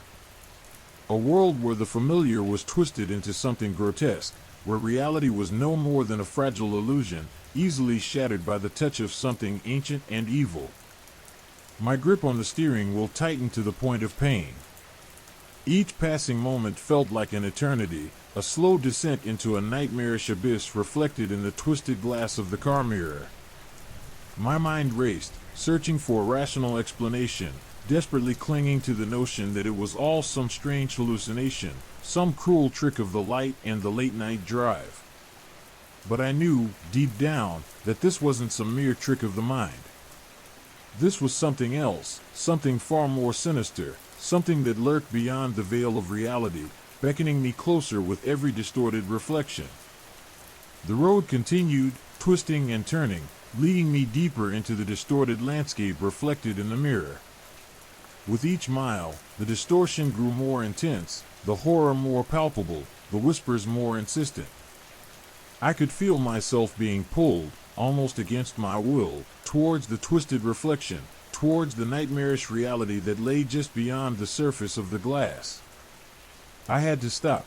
A world where the familiar was twisted into something grotesque, where reality was no more than a fragile illusion, easily shattered by the touch of something ancient and evil. My grip on the steering wheel tightened to the point of pain. Each passing moment felt like an eternity, a slow descent into a nightmarish abyss reflected in the twisted glass of the car mirror. My mind raced, searching for a rational explanation, desperately clinging to the notion that it was all some strange hallucination, some cruel trick of the light and the late-night drive. But I knew, deep down, that this wasn't some mere trick of the mind. This was something else, something far more sinister, something that lurked beyond the veil of reality, beckoning me closer with every distorted reflection. The road continued, twisting and turning, leading me deeper into the distorted landscape reflected in the mirror. With each mile, the distortion grew more intense, the horror more palpable, the whispers more insistent. I could feel myself being pulled, almost against my will, towards the twisted reflection, towards the nightmarish reality that lay just beyond the surface of the glass. I had to stop.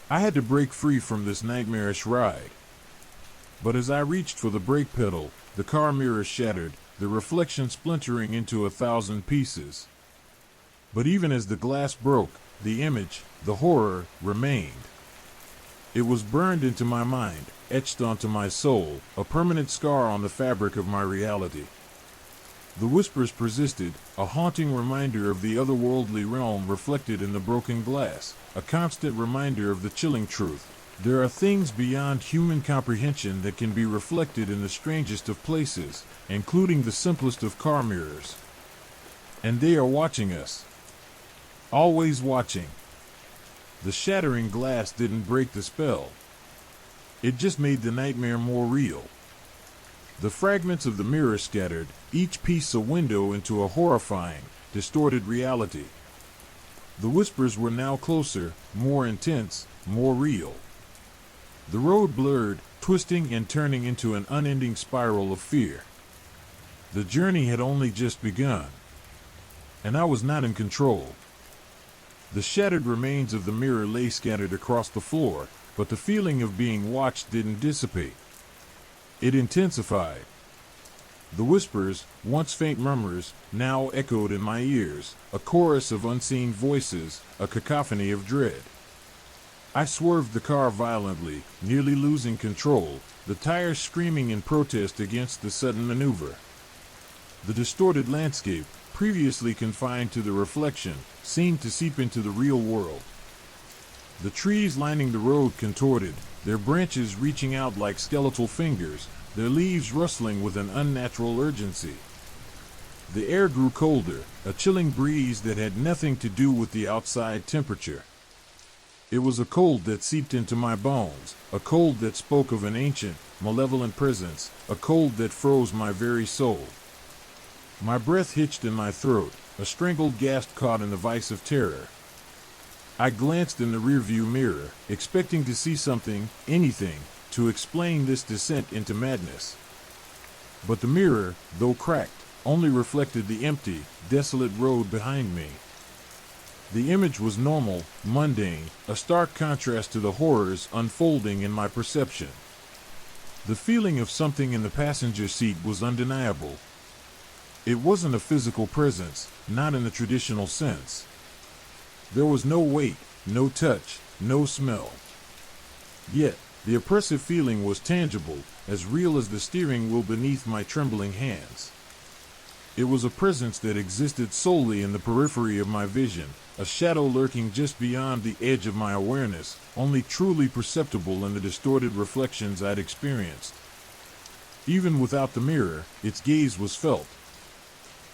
I had to break free from this nightmarish ride. But as I reached for the brake pedal, the car mirror shattered, the reflection splintering into 1,000 pieces. But even as the glass broke, the image, the horror, remained. It was burned into my mind, etched onto my soul, a permanent scar on the fabric of my reality. The whispers persisted, a haunting reminder of the otherworldly realm reflected in the broken glass, a constant reminder of the chilling truth. There are things beyond human comprehension that can be reflected in the strangest of places, including the simplest of car mirrors. And they are watching us. Always watching. The shattering glass didn't break the spell. It just made the nightmare more real. The fragments of the mirror scattered, each piece a window into a horrifying, distorted reality. The whispers were now closer, more intense, more real. The road blurred, twisting and turning into an unending spiral of fear. The journey had only just begun, and I was not in control. The shattered remains of the mirror lay scattered across the floor, but the feeling of being watched didn't dissipate. It intensified. The whispers, once faint murmurs, now echoed in my ears, a chorus of unseen voices, a cacophony of dread. I swerved the car violently, nearly losing control, the tires screaming in protest against the sudden maneuver. The distorted landscape, previously confined to the reflection, seemed to seep into the real world. The trees lining the road contorted, their branches reaching out like skeletal fingers, their leaves rustling with an unnatural urgency. The air grew colder, a chilling breeze that had nothing to do with the outside temperature. It was a cold that seeped into my bones, a cold that spoke of an ancient, malevolent presence, a cold that froze my very soul. My breath hitched in my throat, a strangled gasp caught in the vice of terror. I glanced in the rearview mirror, expecting to see something, anything, to explain this descent into madness. But the mirror, though cracked, only reflected the empty, desolate road behind me. The image was normal, mundane, a stark contrast to the horrors unfolding in my perception. The feeling of something in the passenger seat was undeniable. It wasn't a physical presence, not in the traditional sense. There was no weight, no touch, no smell. Yet, the oppressive feeling was tangible, as real as the steering wheel beneath my trembling hands. It was a presence that existed solely in the periphery of my vision, a shadow lurking just beyond the edge of my awareness, only truly perceptible in the distorted reflections I'd experienced. Even without the mirror, its gaze was felt.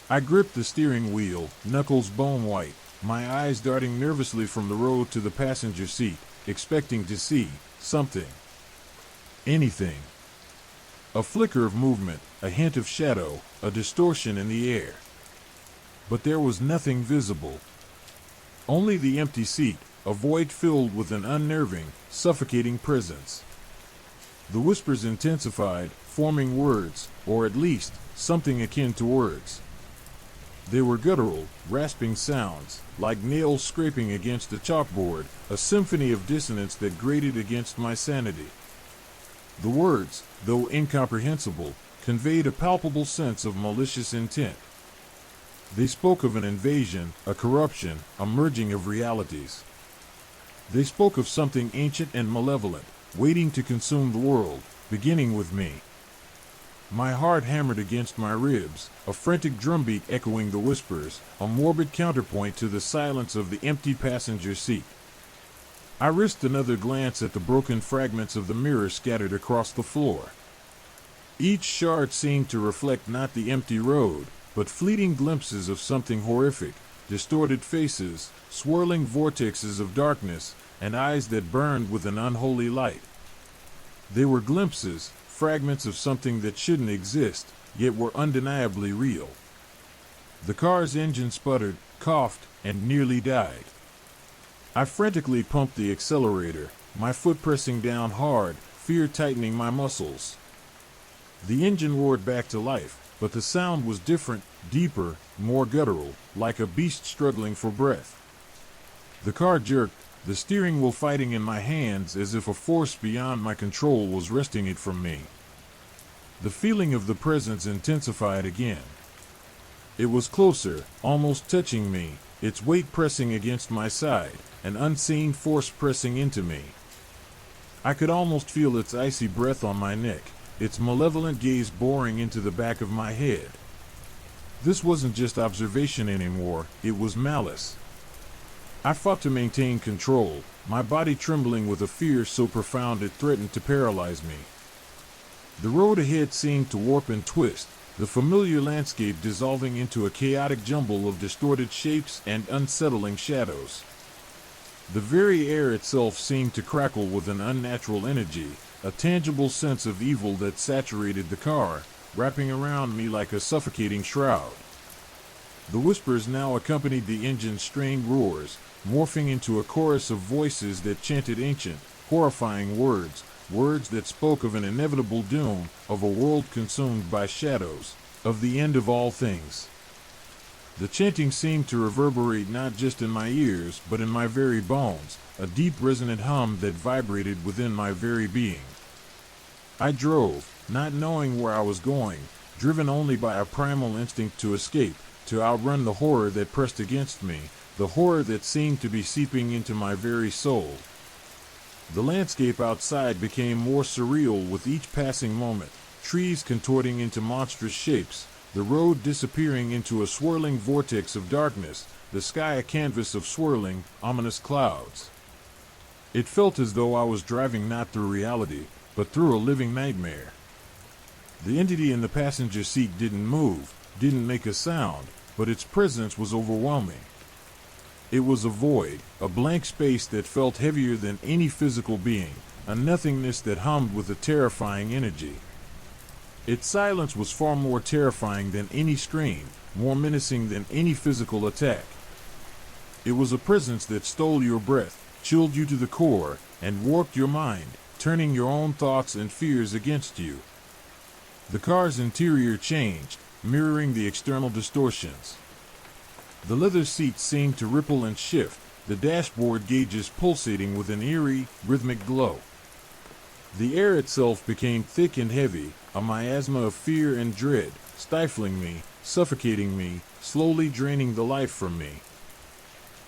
I gripped the steering wheel, knuckles bone white, my eyes darting nervously from the road to the passenger seat, expecting to see something. Anything. A flicker of movement, a hint of shadow, a distortion in the air. But there was nothing visible. Only the empty seat, a void filled with an unnerving, suffocating presence. The whispers intensified, forming words, or at least, something akin to words. They were guttural, rasping sounds, like nails scraping against a chalkboard, a symphony of dissonance that grated against my sanity. The words, though incomprehensible, conveyed a palpable sense of malicious intent. They spoke of an invasion, a corruption, a merging of realities. They spoke of something ancient and malevolent, waiting to consume the world, beginning with me. My heart hammered against my ribs, a frantic drumbeat echoing the whispers, a morbid counterpoint to the silence of the empty passenger seat. I risked another glance at the broken fragments of the mirror scattered across the floor. Each shard seemed to reflect not the empty road, but fleeting glimpses of something horrific, distorted faces, swirling vortexes of darkness, and eyes that burned with an unholy light. They were glimpses, fragments of something that shouldn't exist, yet were undeniably real. The car's engine sputtered, coughed, and nearly died. I frantically pumped the accelerator, my foot pressing down hard, fear tightening my muscles. The engine roared back to life, but the sound was different, deeper, more guttural, like a beast struggling for breath. The car jerked, the steering wheel fighting in my hands as if a force beyond my control was wresting it from me. The feeling of the presence intensified again. It was closer, almost touching me, its weight pressing against my side, an unseen force pressing into me. I could almost feel its icy breath on my neck, its malevolent gaze boring into the back of my head. This wasn't just observation anymore, it was malice. I fought to maintain control, my body trembling with a fear so profound it threatened to paralyze me. The road ahead seemed to warp and twist, the familiar landscape dissolving into a chaotic jumble of distorted shapes and unsettling shadows. The very air itself seemed to crackle with an unnatural energy, a tangible sense of evil that saturated the car, wrapping around me like a suffocating shroud. The whispers now accompanied the engine's strained roars, morphing into a chorus of voices that chanted ancient, horrifying words, words that spoke of an inevitable doom, of a world consumed by shadows, of the end of all things. The chanting seemed to reverberate not just in my ears, but in my very bones, a deep resonant hum that vibrated within my very being. I drove, not knowing where I was going, driven only by a primal instinct to escape, to outrun the horror that pressed against me, the horror that seemed to be seeping into my very soul. The landscape outside became more surreal with each passing moment, trees contorting into monstrous shapes, the road disappearing into a swirling vortex of darkness, the sky a canvas of swirling, ominous clouds. It felt as though I was driving not through reality, but through a living nightmare. The entity in the passenger seat didn't move, didn't make a sound, but its presence was overwhelming. It was a void, a blank space that felt heavier than any physical being, a nothingness that hummed with a terrifying energy. Its silence was far more terrifying than any scream, more menacing than any physical attack. It was a presence that stole your breath, chilled you to the core, and warped your mind, turning your own thoughts and fears against you. The car's interior changed, mirroring the external distortions. The leather seats seemed to ripple and shift, the dashboard gauges pulsating with an eerie, rhythmic glow. The air itself became thick and heavy, a miasma of fear and dread, stifling me, suffocating me, slowly draining the life from me.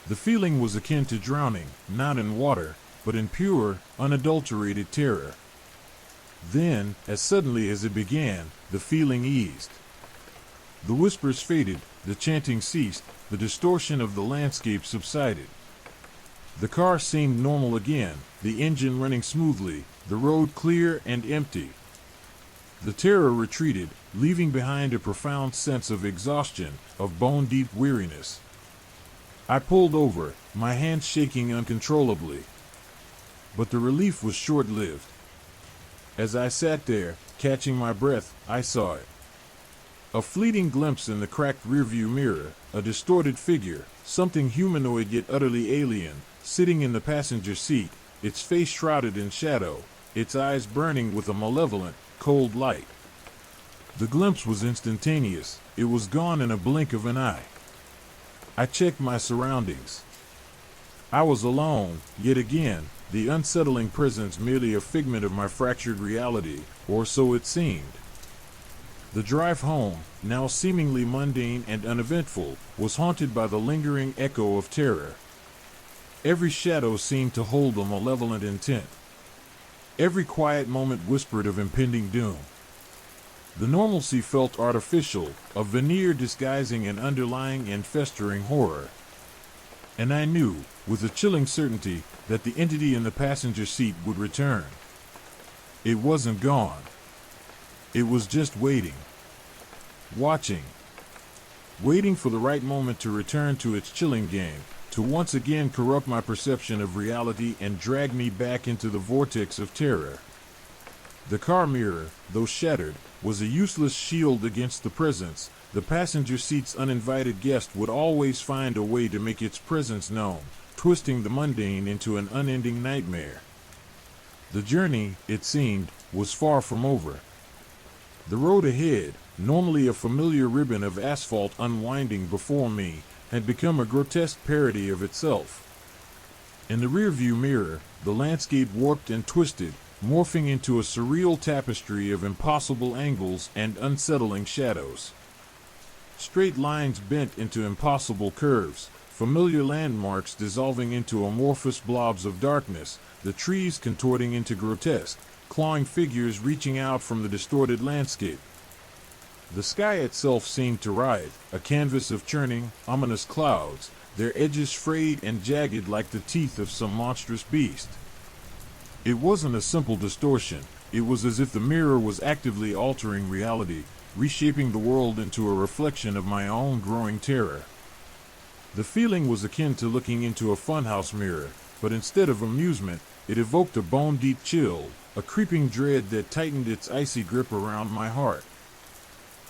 The feeling was akin to drowning, not in water, but in pure, unadulterated terror. Then, as suddenly as it began, the feeling eased. The whispers faded, the chanting ceased, the distortion of the landscape subsided. The car seemed normal again, the engine running smoothly, the road clear and empty. The terror retreated, leaving behind a profound sense of exhaustion, of bone-deep weariness. I pulled over, my hands shaking uncontrollably. But the relief was short-lived. As I sat there, catching my breath, I saw it. A fleeting glimpse in the cracked rearview mirror, a distorted figure, something humanoid yet utterly alien, sitting in the passenger seat, its face shrouded in shadow, its eyes burning with a malevolent, cold light. The glimpse was instantaneous. It was gone in a blink of an eye. I checked my surroundings. I was alone, yet again, the unsettling presence merely a figment of my fractured reality, or so it seemed. The drive home, now seemingly mundane and uneventful, was haunted by the lingering echo of terror. Every shadow seemed to hold a malevolent intent. Every quiet moment whispered of impending doom. The normalcy felt artificial, a veneer disguising an underlying and festering horror. And I knew, with a chilling certainty, that the entity in the passenger seat would return. It wasn't gone. It was just waiting. Watching. Waiting for the right moment to return to its chilling game, to once again corrupt my perception of reality and drag me back into the vortex of terror. The car mirror, though shattered, was a useless shield against the presence. The passenger seat's uninvited guest would always find a way to make its presence known, twisting the mundane into an unending nightmare. The journey, it seemed, was far from over. The road ahead, normally a familiar ribbon of asphalt unwinding before me, had become a grotesque parody of itself. In the rearview mirror, the landscape warped and twisted, morphing into a surreal tapestry of impossible angles and unsettling shadows. Straight lines bent into impossible curves, familiar landmarks dissolving into amorphous blobs of darkness, the trees contorting into grotesque, clawing figures reaching out from the distorted landscape. The sky itself seemed to writhe, a canvas of churning, ominous clouds, their edges frayed and jagged like the teeth of some monstrous beast. It wasn't a simple distortion. It was as if the mirror was actively altering reality, reshaping the world into a reflection of my own growing terror. The feeling was akin to looking into a funhouse mirror, but instead of amusement, it evoked a bone-deep chill, a creeping dread that tightened its icy grip around my heart.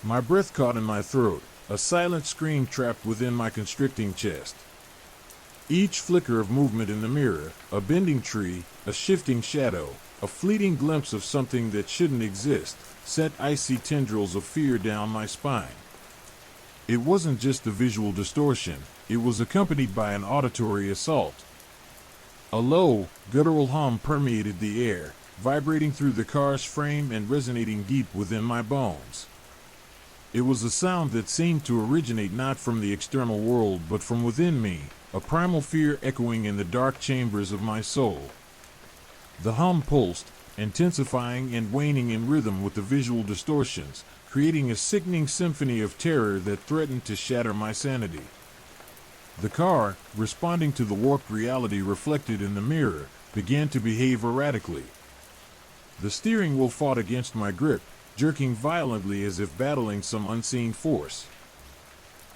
My breath caught in my throat, a silent scream trapped within my constricting chest. Each flicker of movement in the mirror, a bending tree, a shifting shadow, a fleeting glimpse of something that shouldn't exist, sent icy tendrils of fear down my spine. It wasn't just a visual distortion, it was accompanied by an auditory assault. A low, guttural hum permeated the air, vibrating through the car's frame and resonating deep within my bones. It was a sound that seemed to originate not from the external world but from within me, a primal fear echoing in the dark chambers of my soul. The hum pulsed, intensifying and waning in rhythm with the visual distortions, creating a sickening symphony of terror that threatened to shatter my sanity. The car, responding to the warped reality reflected in the mirror, began to behave erratically. The steering wheel fought against my grip, jerking violently as if battling some unseen force.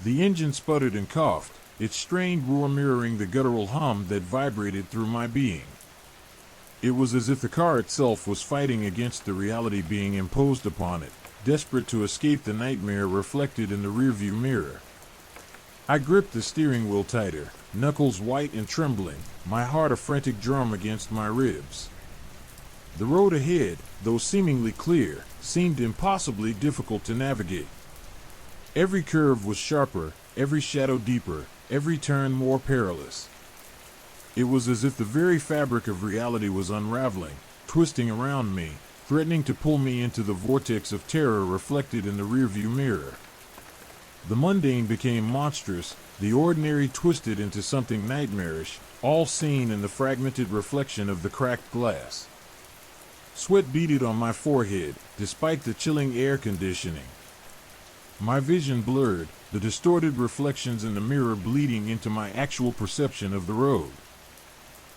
The engine sputtered and coughed, its strained roar mirroring the guttural hum that vibrated through my being. It was as if the car itself was fighting against the reality being imposed upon it, desperate to escape the nightmare reflected in the rearview mirror. I gripped the steering wheel tighter, knuckles white and trembling, my heart a frantic drum against my ribs. The road ahead, though seemingly clear, seemed impossibly difficult to navigate. Every curve was sharper, every shadow deeper, every turn more perilous. It was as if the very fabric of reality was unraveling, twisting around me, threatening to pull me into the vortex of terror reflected in the rearview mirror. The mundane became monstrous, the ordinary twisted into something nightmarish, all seen in the fragmented reflection of the cracked glass. Sweat beaded on my forehead, despite the chilling air conditioning. My vision blurred, the distorted reflections in the mirror bleeding into my actual perception of the road.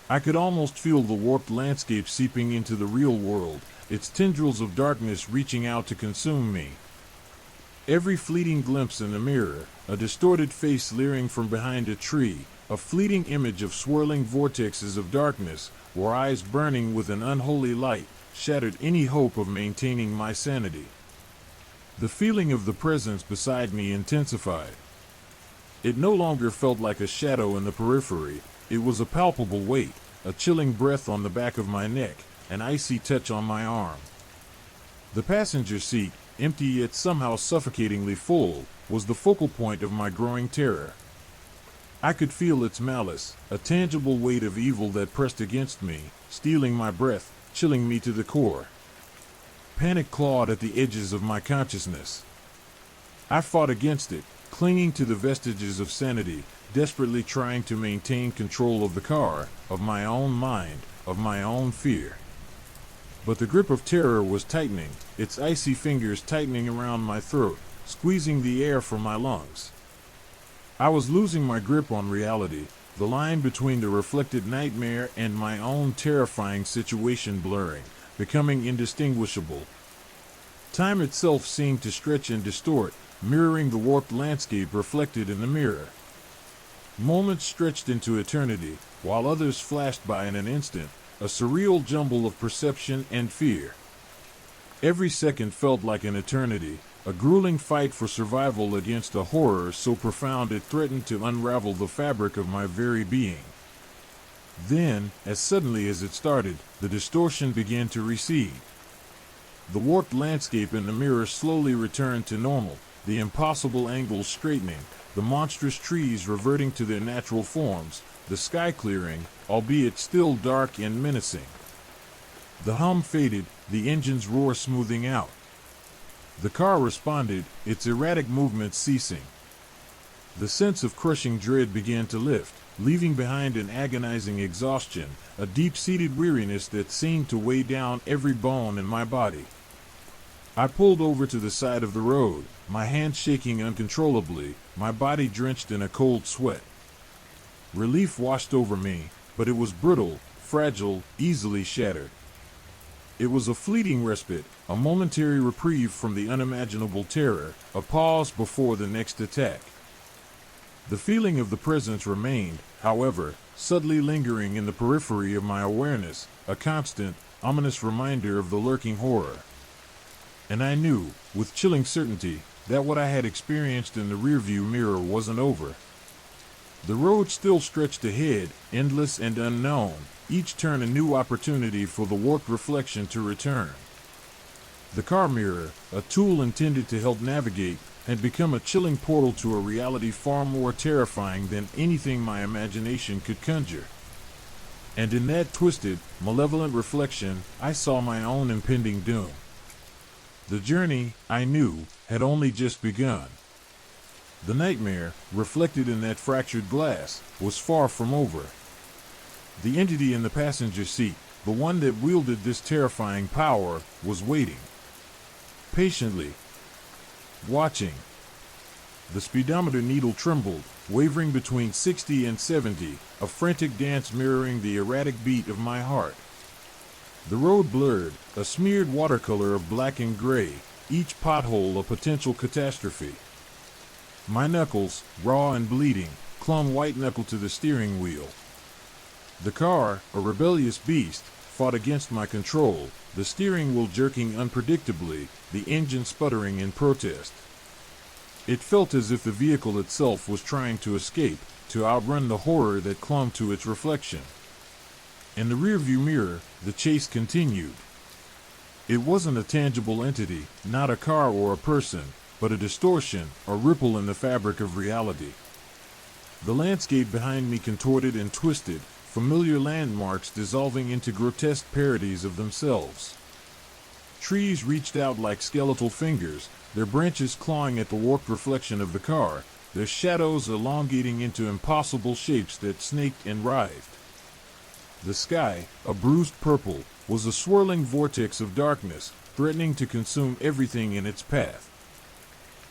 I could almost feel the warped landscape seeping into the real world, its tendrils of darkness reaching out to consume me. Every fleeting glimpse in the mirror, a distorted face leering from behind a tree, a fleeting image of swirling vortexes of darkness, or eyes burning with an unholy light, shattered any hope of maintaining my sanity. The feeling of the presence beside me intensified. It no longer felt like a shadow in the periphery, it was a palpable weight, a chilling breath on the back of my neck, an icy touch on my arm. The passenger seat, empty yet somehow suffocatingly full, was the focal point of my growing terror. I could feel its malice, a tangible weight of evil that pressed against me, stealing my breath, chilling me to the core. Panic clawed at the edges of my consciousness. I fought against it, clinging to the vestiges of sanity, desperately trying to maintain control of the car, of my own mind, of my own fear. But the grip of terror was tightening, its icy fingers tightening around my throat, squeezing the air from my lungs. I was losing my grip on reality, the line between the reflected nightmare and my own terrifying situation blurring, becoming indistinguishable. Time itself seemed to stretch and distort, mirroring the warped landscape reflected in the mirror. Moments stretched into eternity, while others flashed by in an instant, a surreal jumble of perception and fear. Every second felt like an eternity, a grueling fight for survival against a horror so profound it threatened to unravel the fabric of my very being. Then, as suddenly as it started, the distortion began to recede. The warped landscape in the mirror slowly returned to normal, the impossible angles straightening, the monstrous trees reverting to their natural forms, the sky clearing, albeit still dark and menacing. The hum faded, the engine's roar smoothing out. The car responded, its erratic movements ceasing. The sense of crushing dread began to lift, leaving behind an agonizing exhaustion, a deep-seated weariness that seemed to weigh down every bone in my body. I pulled over to the side of the road, my hands shaking uncontrollably, my body drenched in a cold sweat. Relief washed over me, but it was brittle, fragile, easily shattered. It was a fleeting respite, a momentary reprieve from the unimaginable terror, a pause before the next attack. The feeling of the presence remained, however, subtly lingering in the periphery of my awareness, a constant, ominous reminder of the lurking horror. And I knew, with chilling certainty, that what I had experienced in the rearview mirror wasn't over. The road still stretched ahead, endless and unknown, each turn a new opportunity for the warped reflection to return. The car mirror, a tool intended to help navigate, had become a chilling portal to a reality far more terrifying than anything my imagination could conjure. And in that twisted, malevolent reflection, I saw my own impending doom. The journey, I knew, had only just begun. The nightmare, reflected in that fractured glass, was far from over. The entity in the passenger seat, the one that wielded this terrifying power, was waiting. Patiently. Watching. The speedometer needle trembled, wavering between 60 and 70, a frantic dance mirroring the erratic beat of my heart. The road blurred, a smeared watercolor of black and gray, each pothole a potential catastrophe. My knuckles, raw and bleeding, clung white-knuckle to the steering wheel. The car, a rebellious beast, fought against my control, the steering wheel jerking unpredictably, the engine sputtering in protest. It felt as if the vehicle itself was trying to escape, to outrun the horror that clung to its reflection. In the rearview mirror, the chase continued. It wasn't a tangible entity, not a car or a person, but a distortion, a ripple in the fabric of reality. The landscape behind me contorted and twisted, familiar landmarks dissolving into grotesque parodies of themselves. Trees reached out like skeletal fingers, their branches clawing at the warped reflection of the car, their shadows elongating into impossible shapes that snaked and writhed. The sky, a bruised purple, was a swirling vortex of darkness, threatening to consume everything in its path.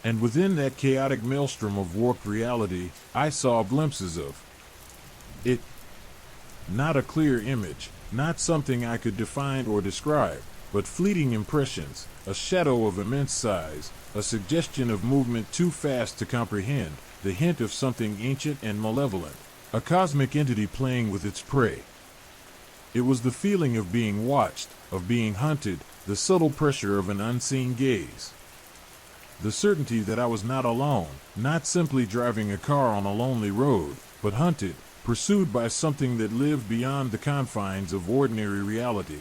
And within that chaotic maelstrom of warped reality, I saw glimpses of it. Not a clear image, not something I could define or describe, but fleeting impressions, a shadow of immense size, a suggestion of movement too fast to comprehend, the hint of something ancient and malevolent, a cosmic entity playing with its prey. It was the feeling of being watched, of being hunted, the subtle pressure of an unseen gaze. The certainty that I was not alone, not simply driving a car on a lonely road, but hunted, pursued by something that lived beyond the confines of ordinary reality.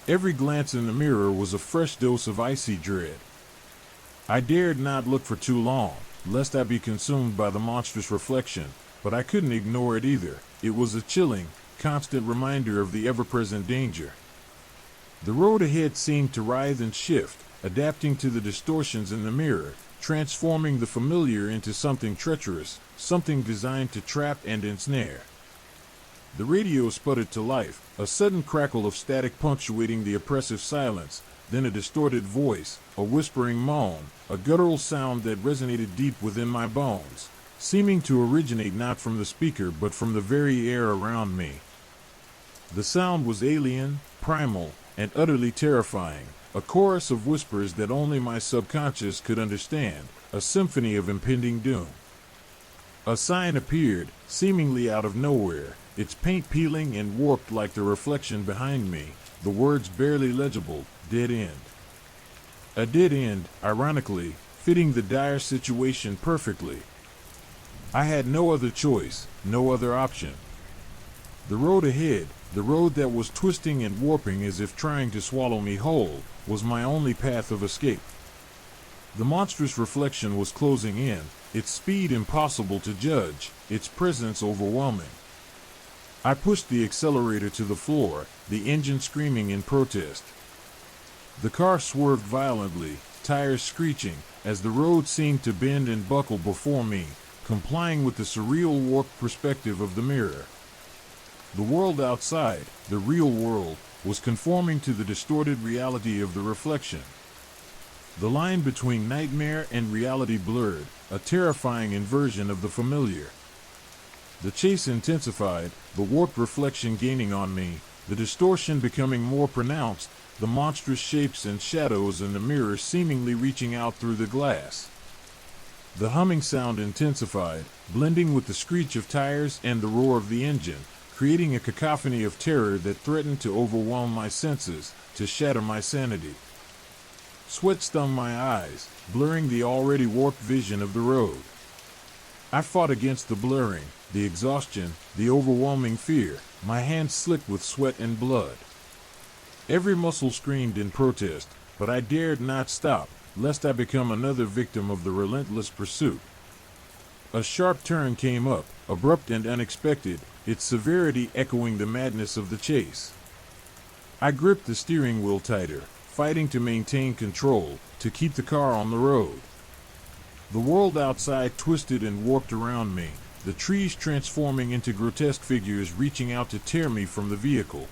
Every glance in the mirror was a fresh dose of icy dread. I dared not look for too long, lest I be consumed by the monstrous reflection, but I couldn't ignore it either. It was a chilling, constant reminder of the ever-present danger. The road ahead seemed to writhe and shift, adapting to the distortions in the mirror, transforming the familiar into something treacherous, something designed to trap and ensnare. The radio sputtered to life, a sudden crackle of static punctuating the oppressive silence, then a distorted voice, a whispering moan, a guttural sound that resonated deep within my bones, seeming to originate not from the speaker but from the very air around me. The sound was alien, primal, and utterly terrifying, a chorus of whispers that only my subconscious could understand, a symphony of impending doom. A sign appeared, seemingly out of nowhere, its paint peeling and warped like the reflection behind me, the words barely legible, dead end. A dead end, ironically, fitting the dire situation perfectly. I had no other choice, no other option. The road ahead, the road that was twisting and warping as if trying to swallow me whole, was my only path of escape. The monstrous reflection was closing in, its speed impossible to judge, its presence overwhelming. I pushed the accelerator to the floor, the engine screaming in protest. The car swerved violently, tires screeching, as the road seemed to bend and buckle before me, complying with the surreal warped perspective of the mirror. The world outside, the real world, was conforming to the distorted reality of the reflection. The line between nightmare and reality blurred, a terrifying inversion of the familiar. The chase intensified, the warped reflection gaining on me, the distortion becoming more pronounced, the monstrous shapes and shadows in the mirror seemingly reaching out through the glass. The humming sound intensified, blending with the screech of tires and the roar of the engine, creating a cacophony of terror that threatened to overwhelm my senses, to shatter my sanity. Sweat stung my eyes, blurring the already warped vision of the road. I fought against the blurring, the exhaustion, the overwhelming fear, my hands slick with sweat and blood. Every muscle screamed in protest, but I dared not stop, lest I become another victim of the relentless pursuit. A sharp turn came up, abrupt and unexpected, its severity echoing the madness of the chase. I gripped the steering wheel tighter, fighting to maintain control, to keep the car on the road. The world outside twisted and warped around me, the trees transforming into grotesque figures reaching out to tear me from the vehicle.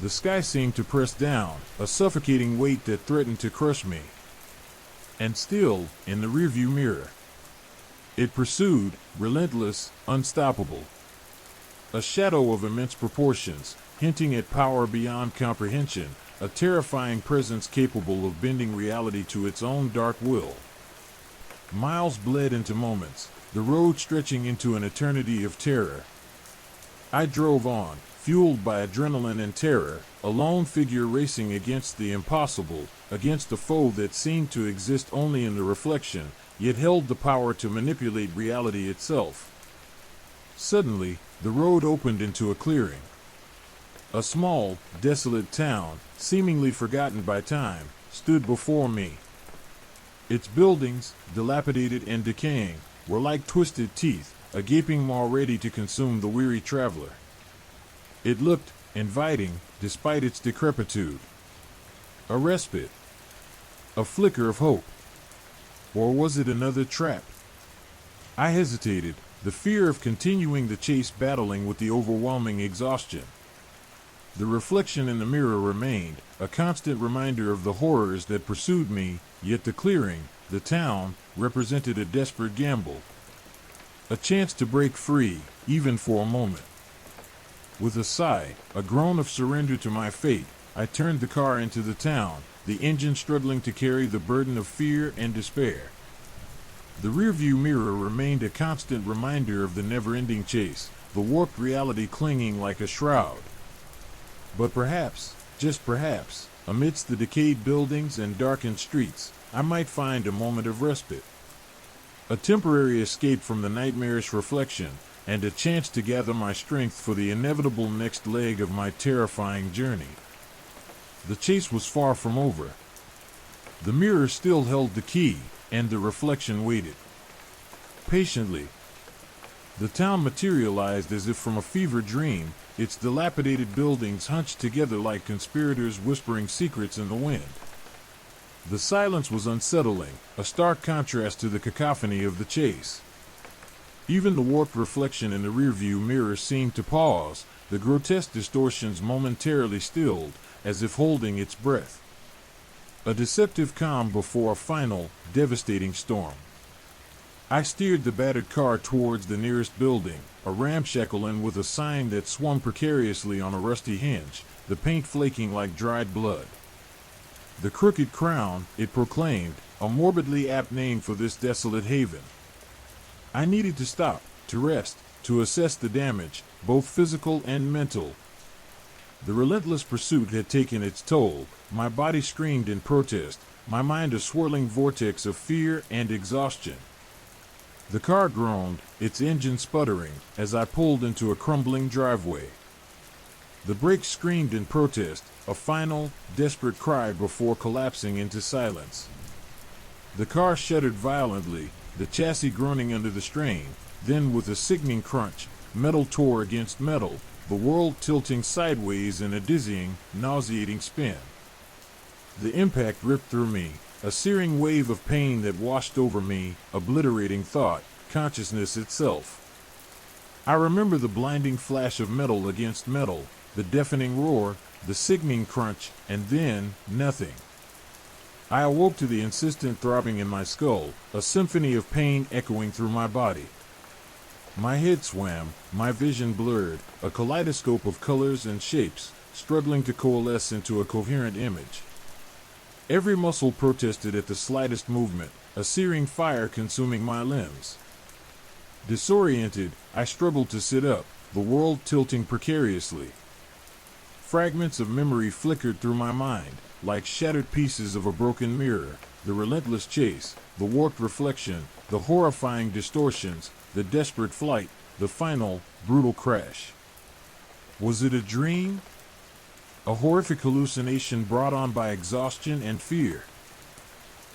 The sky seemed to press down, a suffocating weight that threatened to crush me. And still, in the rearview mirror, it pursued, relentless, unstoppable. A shadow of immense proportions, hinting at power beyond comprehension, a terrifying presence capable of bending reality to its own dark will. Miles bled into moments, the road stretching into an eternity of terror. I drove on, fueled by adrenaline and terror, a lone figure racing against the impossible, against a foe that seemed to exist only in the reflection, yet held the power to manipulate reality itself. Suddenly, the road opened into a clearing. A small, desolate town, seemingly forgotten by time, stood before me. Its buildings, dilapidated and decaying, were like twisted teeth, a gaping maw ready to consume the weary traveler. It looked inviting, despite its decrepitude. A respite. A flicker of hope. Or was it another trap? I hesitated, the fear of continuing the chase battling with the overwhelming exhaustion. The reflection in the mirror remained, a constant reminder of the horrors that pursued me, yet the clearing, the town, represented a desperate gamble. A chance to break free, even for a moment. With a sigh, a groan of surrender to my fate, I turned the car into the town, the engine struggling to carry the burden of fear and despair. The rearview mirror remained a constant reminder of the never-ending chase, the warped reality clinging like a shroud. But perhaps, just perhaps, amidst the decayed buildings and darkened streets, I might find a moment of respite. A temporary escape from the nightmarish reflection, and a chance to gather my strength for the inevitable next leg of my terrifying journey. The chase was far from over. The mirror still held the key, and the reflection waited. Patiently. The town materialized as if from a fever dream, its dilapidated buildings hunched together like conspirators whispering secrets in the wind. The silence was unsettling, a stark contrast to the cacophony of the chase. Even the warped reflection in the rearview mirror seemed to pause, the grotesque distortions momentarily stilled, as if holding its breath. A deceptive calm before a final, devastating storm. I steered the battered car towards the nearest building, a ramshackle inn with a sign that swung precariously on a rusty hinge, the paint flaking like dried blood. The Crooked Crown, it proclaimed, a morbidly apt name for this desolate haven. I needed to stop, to rest, to assess the damage, both physical and mental. The relentless pursuit had taken its toll, my body screamed in protest, my mind a swirling vortex of fear and exhaustion. The car groaned, its engine sputtering, as I pulled into a crumbling driveway. The brakes screamed in protest, a final, desperate cry before collapsing into silence. The car shuddered violently, the chassis groaning under the strain, then with a sickening crunch, metal tore against metal, the world tilting sideways in a dizzying, nauseating spin. The impact ripped through me, a searing wave of pain that washed over me, obliterating thought, consciousness itself. I remember the blinding flash of metal against metal, the deafening roar, the sickening crunch, and then, nothing. I awoke to the insistent throbbing in my skull, a symphony of pain echoing through my body. My head swam, my vision blurred, a kaleidoscope of colors and shapes, struggling to coalesce into a coherent image. Every muscle protested at the slightest movement, a searing fire consuming my limbs. Disoriented, I struggled to sit up, the world tilting precariously. Fragments of memory flickered through my mind, like shattered pieces of a broken mirror, the relentless chase, the warped reflection, the horrifying distortions, the desperate flight, the final, brutal crash. Was it a dream? A horrific hallucination brought on by exhaustion and fear?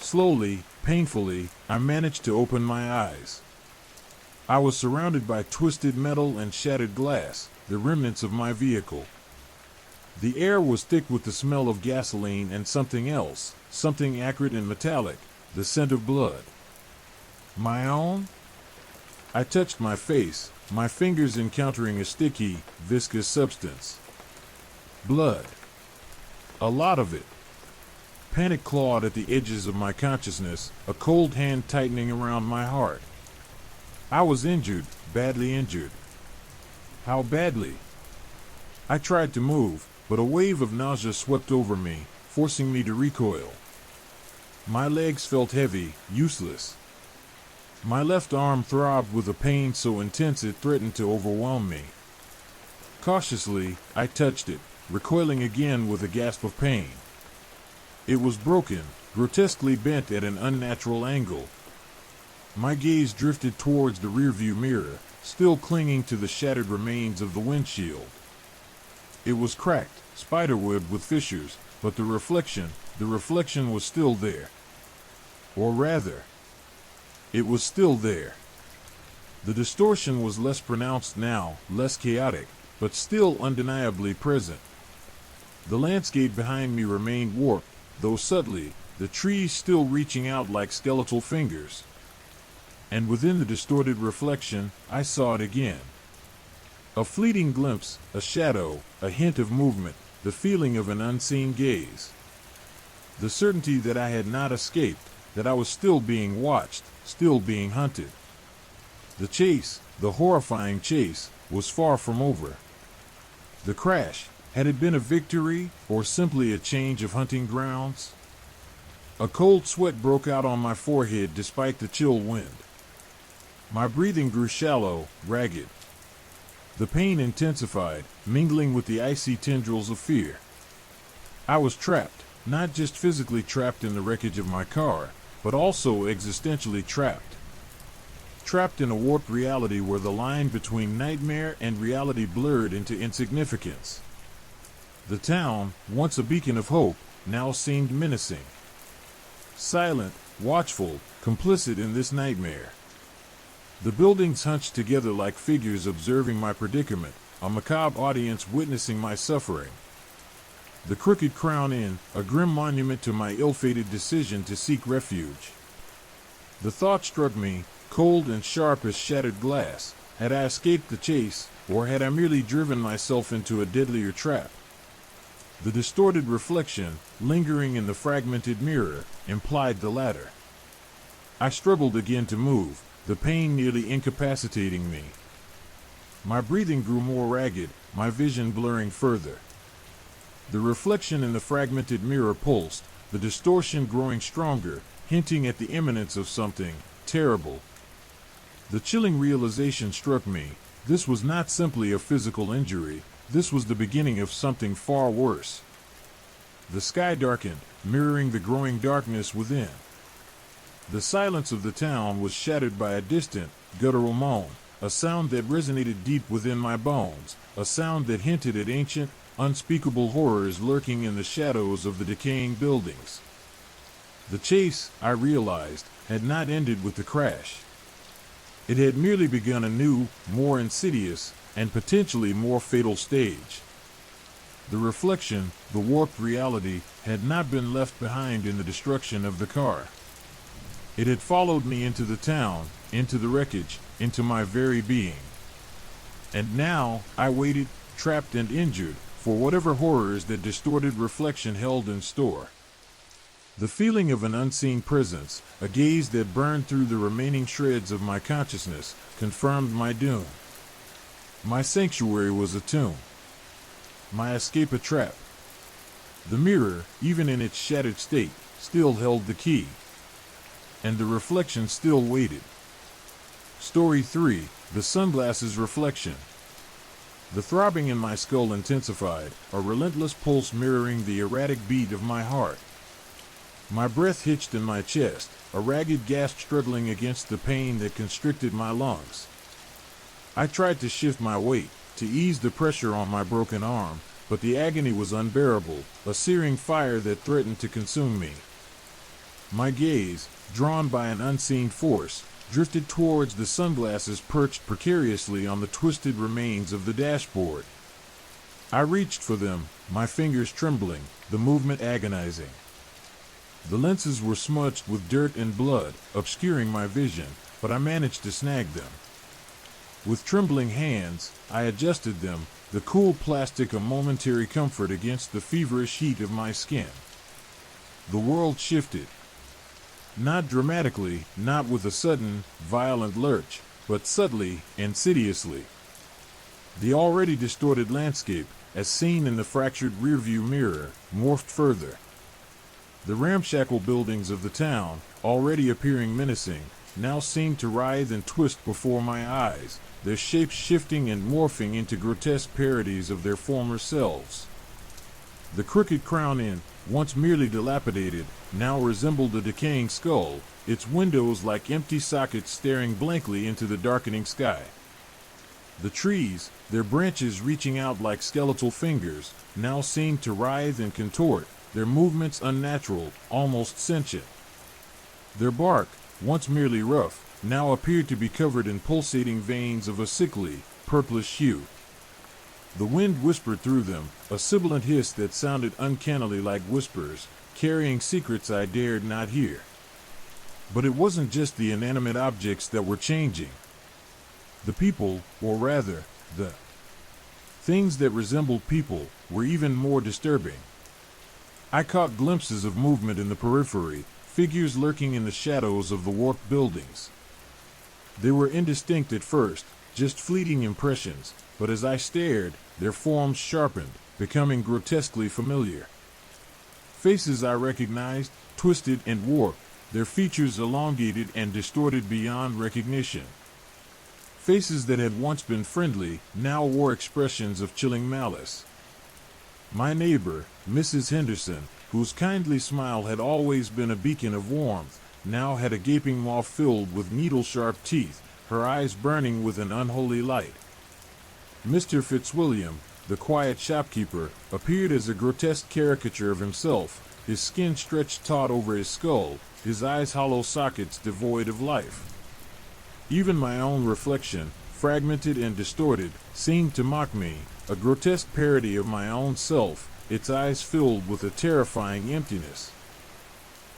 Slowly, painfully, I managed to open my eyes. I was surrounded by twisted metal and shattered glass, the remnants of my vehicle. The air was thick with the smell of gasoline and something else, something acrid and metallic, the scent of blood. My own? I touched my face, my fingers encountering a sticky, viscous substance. Blood. A lot of it. Panic clawed at the edges of my consciousness, a cold hand tightening around my heart. I was injured, badly injured. How badly? I tried to move, but a wave of nausea swept over me, forcing me to recoil. My legs felt heavy, useless. My left arm throbbed with a pain so intense it threatened to overwhelm me. Cautiously, I touched it, recoiling again with a gasp of pain. It was broken, grotesquely bent at an unnatural angle. My gaze drifted towards the rearview mirror, still clinging to the shattered remains of the windshield. It was cracked, spiderweb with fissures, but the reflection was still there. Or rather, it was still there. The distortion was less pronounced now, less chaotic, but still undeniably present. The landscape behind me remained warped, though subtly, the trees still reaching out like skeletal fingers. And within the distorted reflection, I saw it again. A fleeting glimpse, a shadow, a hint of movement, the feeling of an unseen gaze. The certainty that I had not escaped, that I was still being watched, still being hunted. The chase, the horrifying chase, was far from over. The crash, had it been a victory, or simply a change of hunting grounds? A cold sweat broke out on my forehead despite the chill wind. My breathing grew shallow, ragged. The pain intensified, mingling with the icy tendrils of fear. I was trapped, not just physically trapped in the wreckage of my car, but also existentially trapped. Trapped in a warped reality where the line between nightmare and reality blurred into insignificance. The town, once a beacon of hope, now seemed menacing. Silent, watchful, complicit in this nightmare. The buildings hunched together like figures observing my predicament, a macabre audience witnessing my suffering. The Crooked Crown Inn, a grim monument to my ill-fated decision to seek refuge. The thought struck me, cold and sharp as shattered glass, had I escaped the chase, or had I merely driven myself into a deadlier trap? The distorted reflection, lingering in the fragmented mirror, implied the latter. I struggled again to move, the pain nearly incapacitating me. My breathing grew more ragged, my vision blurring further. The reflection in the fragmented mirror pulsed, the distortion growing stronger, hinting at the imminence of something terrible. The chilling realization struck me. This was not simply a physical injury, this was the beginning of something far worse. The sky darkened, mirroring the growing darkness within. The silence of the town was shattered by a distant, guttural moan, a sound that resonated deep within my bones, a sound that hinted at ancient, unspeakable horrors lurking in the shadows of the decaying buildings. The chase, I realized, had not ended with the crash. It had merely begun a new, more insidious, and potentially more fatal stage. The reflection, the warped reality, had not been left behind in the destruction of the car. It had followed me into the town, into the wreckage, into my very being. And now, I waited, trapped and injured, for whatever horrors that distorted reflection held in store. The feeling of an unseen presence, a gaze that burned through the remaining shreds of my consciousness, confirmed my doom. My sanctuary was a tomb. My escape a trap. The mirror, even in its shattered state, still held the key. And the reflection still waited. Story 3, The Sunglasses Reflection. The throbbing in my skull intensified, a relentless pulse mirroring the erratic beat of my heart. My breath hitched in my chest, a ragged gasp struggling against the pain that constricted my lungs. I tried to shift my weight, to ease the pressure on my broken arm, but the agony was unbearable, a searing fire that threatened to consume me. My gaze, drawn by an unseen force, drifted towards the sunglasses perched precariously on the twisted remains of the dashboard. I reached for them, my fingers trembling, the movement agonizing. The lenses were smudged with dirt and blood, obscuring my vision, but I managed to snag them. With trembling hands, I adjusted them, the cool plastic a momentary comfort against the feverish heat of my skin. The world shifted. Not dramatically, not with a sudden, violent lurch, but subtly, insidiously. The already distorted landscape, as seen in the fractured rearview mirror, morphed further. The ramshackle buildings of the town, already appearing menacing, now seemed to writhe and twist before my eyes, their shapes shifting and morphing into grotesque parodies of their former selves. The crooked crown inn, once merely dilapidated, now resembled a decaying skull, its windows like empty sockets staring blankly into the darkening sky. The trees, their branches reaching out like skeletal fingers, now seemed to writhe and contort, their movements unnatural, almost sentient. Their bark, once merely rough, now appeared to be covered in pulsating veins of a sickly, purplish hue. The wind whispered through them, a sibilant hiss that sounded uncannily like whispers, carrying secrets I dared not hear. But it wasn't just the inanimate objects that were changing. The people, or rather, the things that resembled people, were even more disturbing. I caught glimpses of movement in the periphery, figures lurking in the shadows of the warped buildings. They were indistinct at first, just fleeting impressions, but as I stared, their forms sharpened, becoming grotesquely familiar. Faces I recognized, twisted and warped, their features elongated and distorted beyond recognition. Faces that had once been friendly, now wore expressions of chilling malice. My neighbor, Mrs. Henderson, whose kindly smile had always been a beacon of warmth, now had a gaping maw filled with needle-sharp teeth, her eyes burning with an unholy light. Mr. Fitzwilliam, the quiet shopkeeper, appeared as a grotesque caricature of himself, his skin stretched taut over his skull, his eyes hollow sockets devoid of life. Even my own reflection, fragmented and distorted, seemed to mock me, a grotesque parody of my own self, its eyes filled with a terrifying emptiness.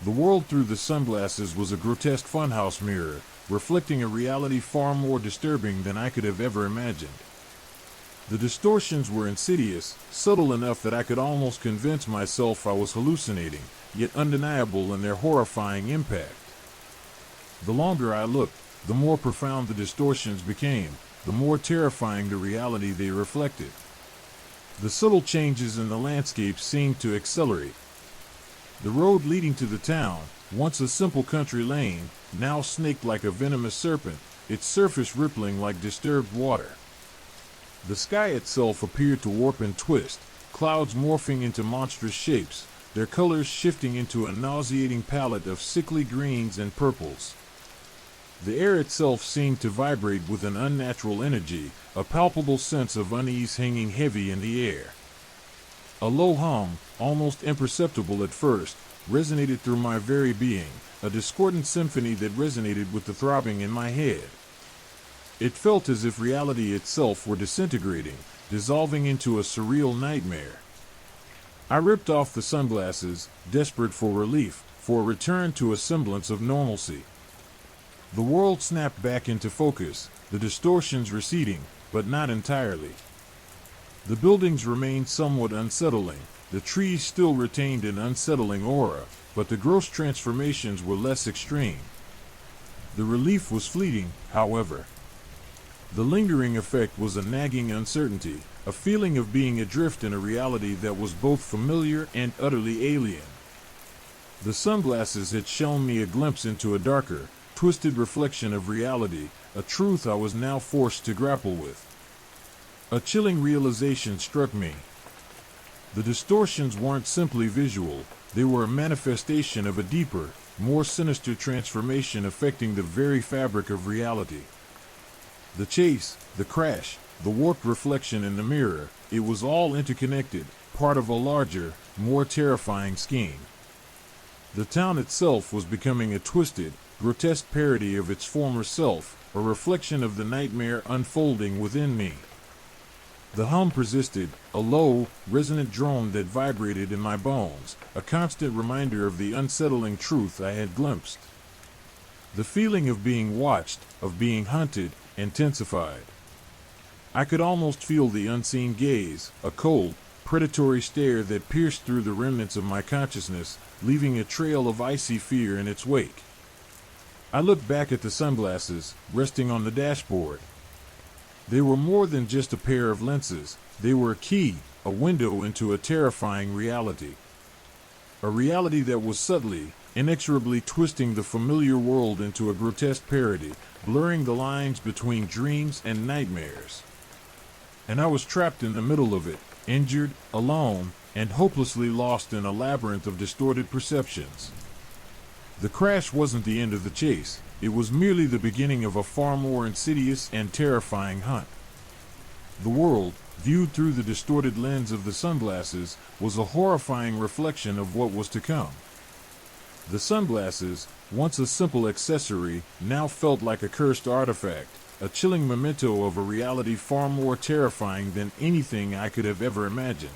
The world through the sunglasses was a grotesque funhouse mirror, reflecting a reality far more disturbing than I could have ever imagined. The distortions were insidious, subtle enough that I could almost convince myself I was hallucinating, yet undeniable in their horrifying impact. The longer I looked, the more profound the distortions became, the more terrifying the reality they reflected. The subtle changes in the landscape seemed to accelerate. The road leading to the town, once a simple country lane, now snaked like a venomous serpent, its surface rippling like disturbed water. The sky itself appeared to warp and twist, clouds morphing into monstrous shapes, their colors shifting into a nauseating palette of sickly greens and purples. The air itself seemed to vibrate with an unnatural energy, a palpable sense of unease hanging heavy in the air. A low hum, almost imperceptible at first, resonated through my very being, a discordant symphony that resonated with the throbbing in my head. It felt as if reality itself were disintegrating, dissolving into a surreal nightmare. I ripped off the sunglasses, desperate for relief, for a return to a semblance of normalcy. The world snapped back into focus, the distortions receding, but not entirely. The buildings remained somewhat unsettling, the trees still retained an unsettling aura, but the gross transformations were less extreme. The relief was fleeting, however. The lingering effect was a nagging uncertainty, a feeling of being adrift in a reality that was both familiar and utterly alien. The sunglasses had shown me a glimpse into a darker, twisted reflection of reality, a truth I was now forced to grapple with. A chilling realization struck me. The distortions weren't simply visual, they were a manifestation of a deeper, more sinister transformation affecting the very fabric of reality. The chase, the crash, the warped reflection in the mirror, it was all interconnected, part of a larger, more terrifying scheme. The town itself was becoming a twisted, grotesque parody of its former self, a reflection of the nightmare unfolding within me. The hum persisted, a low, resonant drone that vibrated in my bones, a constant reminder of the unsettling truth I had glimpsed. The feeling of being watched, of being hunted, intensified. I could almost feel the unseen gaze, a cold, predatory stare that pierced through the remnants of my consciousness, leaving a trail of icy fear in its wake. I looked back at the sunglasses, resting on the dashboard. They were more than just a pair of lenses. They were a key, a window into a terrifying reality. A reality that was subtly, inexorably twisting the familiar world into a grotesque parody, blurring the lines between dreams and nightmares. And I was trapped in the middle of it, injured, alone, and hopelessly lost in a labyrinth of distorted perceptions. The crash wasn't the end of the chase. It was merely the beginning of a far more insidious and terrifying hunt. The world, viewed through the distorted lens of the sunglasses, was a horrifying reflection of what was to come. The sunglasses, once a simple accessory, now felt like a cursed artifact, a chilling memento of a reality far more terrifying than anything I could have ever imagined.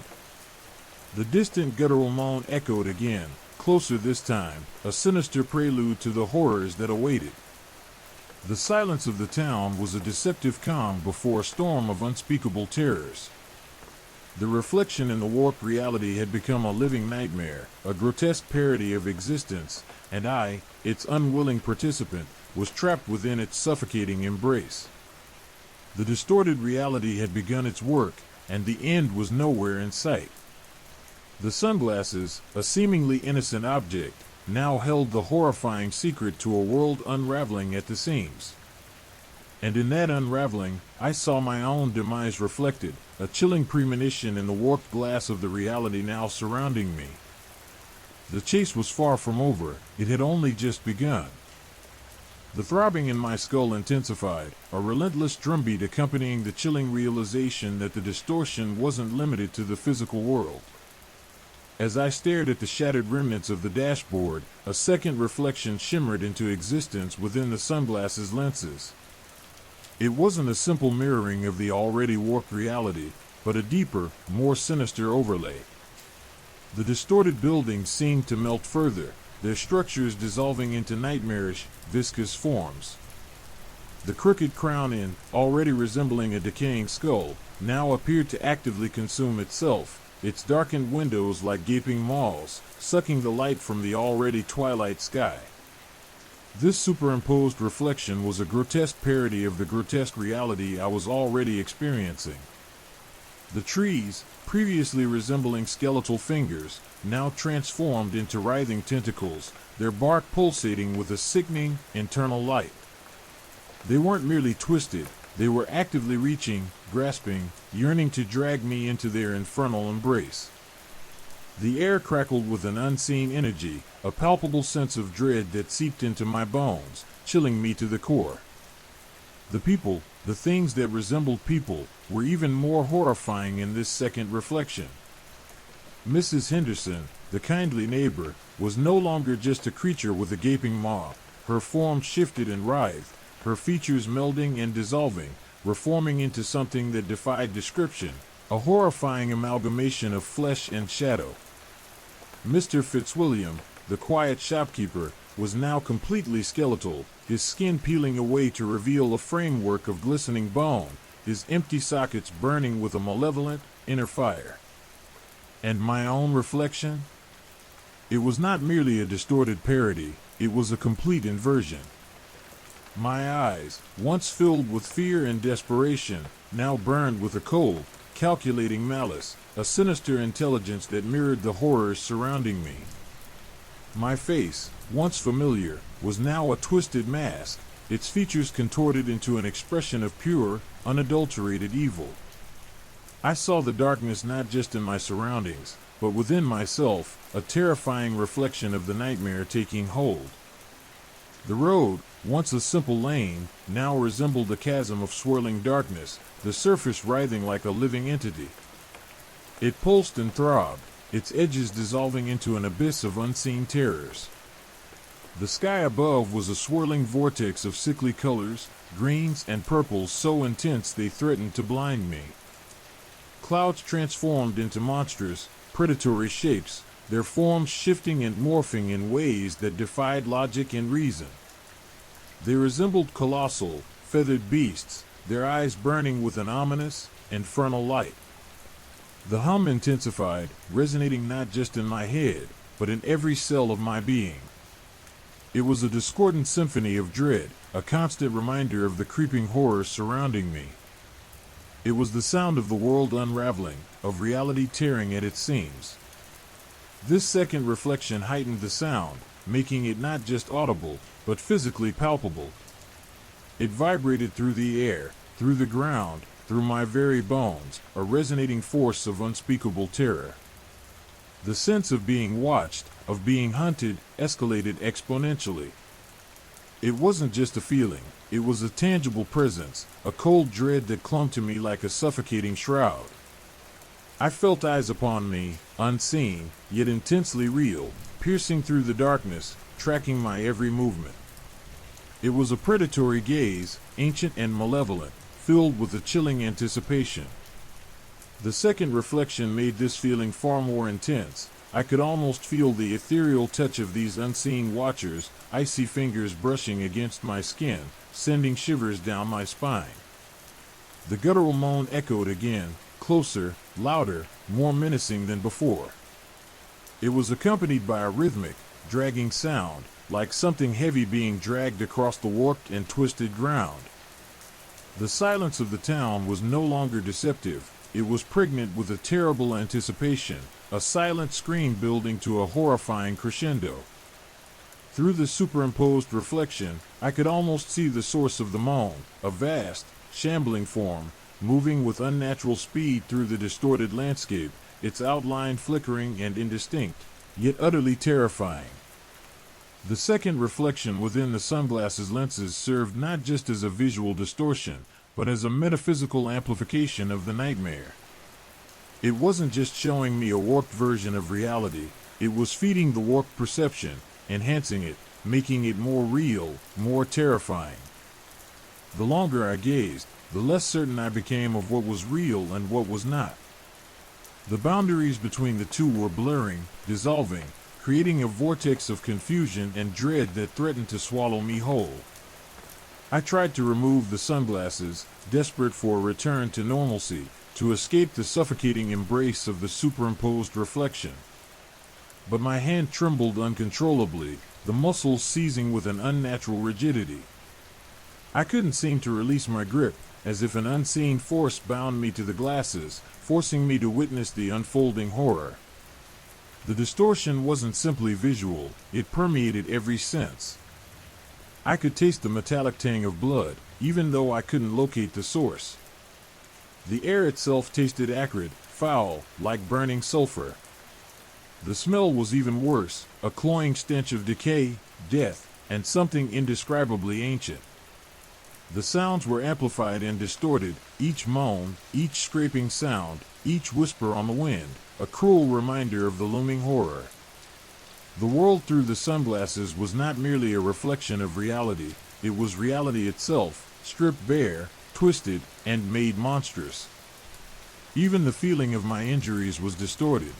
The distant guttural moan echoed again, closer this time, a sinister prelude to the horrors that awaited. The silence of the town was a deceptive calm before a storm of unspeakable terrors. The reflection in the warped reality had become a living nightmare, a grotesque parody of existence, and I, its unwilling participant, was trapped within its suffocating embrace. The distorted reality had begun its work, and the end was nowhere in sight. The sunglasses, a seemingly innocent object, now held the horrifying secret to a world unraveling at the seams. And in that unraveling, I saw my own demise reflected, a chilling premonition in the warped glass of the reality now surrounding me. The chase was far from over, it had only just begun. The throbbing in my skull intensified, a relentless drumbeat accompanying the chilling realization that the distortion wasn't limited to the physical world. As I stared at the shattered remnants of the dashboard, a second reflection shimmered into existence within the sunglasses' lenses. It wasn't a simple mirroring of the already warped reality, but a deeper, more sinister overlay. The distorted buildings seemed to melt further, their structures dissolving into nightmarish, viscous forms. The crooked crown inn, already resembling a decaying skull, now appeared to actively consume itself, its darkened windows like gaping maws, sucking the light from the already twilight sky. This superimposed reflection was a grotesque parody of the grotesque reality I was already experiencing. The trees, previously resembling skeletal fingers, now transformed into writhing tentacles, their bark pulsating with a sickening, internal light. They weren't merely twisted, they were actively reaching, grasping, yearning to drag me into their infernal embrace. The air crackled with an unseen energy, a palpable sense of dread that seeped into my bones, chilling me to the core. The people, the things that resembled people, were even more horrifying in this second reflection. Mrs. Henderson, the kindly neighbor, was no longer just a creature with a gaping maw. Her form shifted and writhed, her features melding and dissolving, reforming into something that defied description, a horrifying amalgamation of flesh and shadow. Mr. Fitzwilliam, the quiet shopkeeper, was now completely skeletal, his skin peeling away to reveal a framework of glistening bone, his empty sockets burning with a malevolent, inner fire. And my own reflection? It was not merely a distorted parody, it was a complete inversion. My eyes, once filled with fear and desperation, now burned with a cold, calculating malice, a sinister intelligence that mirrored the horrors surrounding me. My face, once familiar, was now a twisted mask, its features contorted into an expression of pure, unadulterated evil. I saw the darkness not just in my surroundings, but within myself, a terrifying reflection of the nightmare taking hold. The road, once a simple lane, now resembled a chasm of swirling darkness, the surface writhing like a living entity. It pulsed and throbbed, its edges dissolving into an abyss of unseen terrors. The sky above was a swirling vortex of sickly colors, greens and purples so intense they threatened to blind me. Clouds transformed into monstrous, predatory shapes, their forms shifting and morphing in ways that defied logic and reason. They resembled colossal, feathered beasts, their eyes burning with an ominous, infernal light. The hum intensified, resonating not just in my head, but in every cell of my being. It was a discordant symphony of dread, a constant reminder of the creeping horror surrounding me. It was the sound of the world unraveling, of reality tearing at its seams. This second reflection heightened the sound, making it not just audible, but physically palpable. It vibrated through the air, through the ground, through my very bones, a resonating force of unspeakable terror. The sense of being watched, of being hunted, escalated exponentially. It wasn't just a feeling, it was a tangible presence, a cold dread that clung to me like a suffocating shroud. I felt eyes upon me, unseen, yet intensely real, piercing through the darkness, tracking my every movement. It was a predatory gaze, ancient and malevolent, filled with a chilling anticipation. The second reflection made this feeling far more intense. I could almost feel the ethereal touch of these unseen watchers, icy fingers brushing against my skin, sending shivers down my spine. The guttural moan echoed again, closer, louder, more menacing than before. It was accompanied by a rhythmic, dragging sound, like something heavy being dragged across the warped and twisted ground. The silence of the town was no longer deceptive. It was pregnant with a terrible anticipation, a silent scream building to a horrifying crescendo. Through the superimposed reflection, I could almost see the source of the moan, a vast, shambling form, moving with unnatural speed through the distorted landscape, its outline flickering and indistinct, yet utterly terrifying. The second reflection within the sunglasses lenses served not just as a visual distortion, but as a metaphysical amplification of the nightmare. It wasn't just showing me a warped version of reality, it was feeding the warped perception, enhancing it, making it more real, more terrifying. The longer I gazed, the less certain I became of what was real and what was not. The boundaries between the two were blurring, dissolving, creating a vortex of confusion and dread that threatened to swallow me whole. I tried to remove the sunglasses, desperate for a return to normalcy, to escape the suffocating embrace of the superimposed reflection. But my hand trembled uncontrollably, the muscles seizing with an unnatural rigidity. I couldn't seem to release my grip, as if an unseen force bound me to the glasses, forcing me to witness the unfolding horror. The distortion wasn't simply visual, it permeated every sense. I could taste the metallic tang of blood, even though I couldn't locate the source. The air itself tasted acrid, foul, like burning sulfur. The smell was even worse, a cloying stench of decay, death, and something indescribably ancient. The sounds were amplified and distorted, each moan, each scraping sound, each whisper on the wind, a cruel reminder of the looming horror. The world through the sunglasses was not merely a reflection of reality, it was reality itself, stripped bare, twisted, and made monstrous. Even the feeling of my injuries was distorted.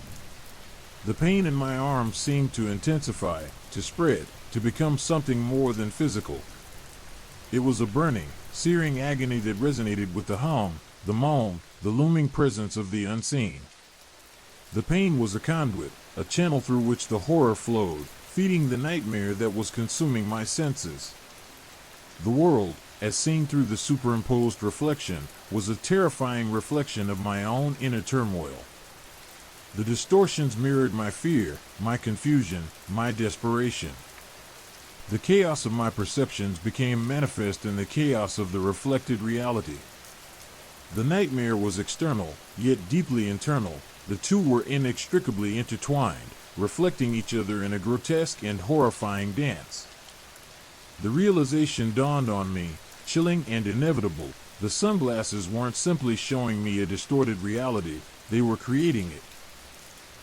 The pain in my arms seemed to intensify, to spread, to become something more than physical. It was a burning, searing agony that resonated with the hum, the moan, the looming presence of the unseen. The pain was a conduit, a channel through which the horror flowed, feeding the nightmare that was consuming my senses. The world, as seen through the superimposed reflection, was a terrifying reflection of my own inner turmoil. The distortions mirrored my fear, my confusion, my desperation. The chaos of my perceptions became manifest in the chaos of the reflected reality. The nightmare was external, yet deeply internal. The two were inextricably intertwined, reflecting each other in a grotesque and horrifying dance. The realization dawned on me, chilling and inevitable. The sunglasses weren't simply showing me a distorted reality, they were creating it.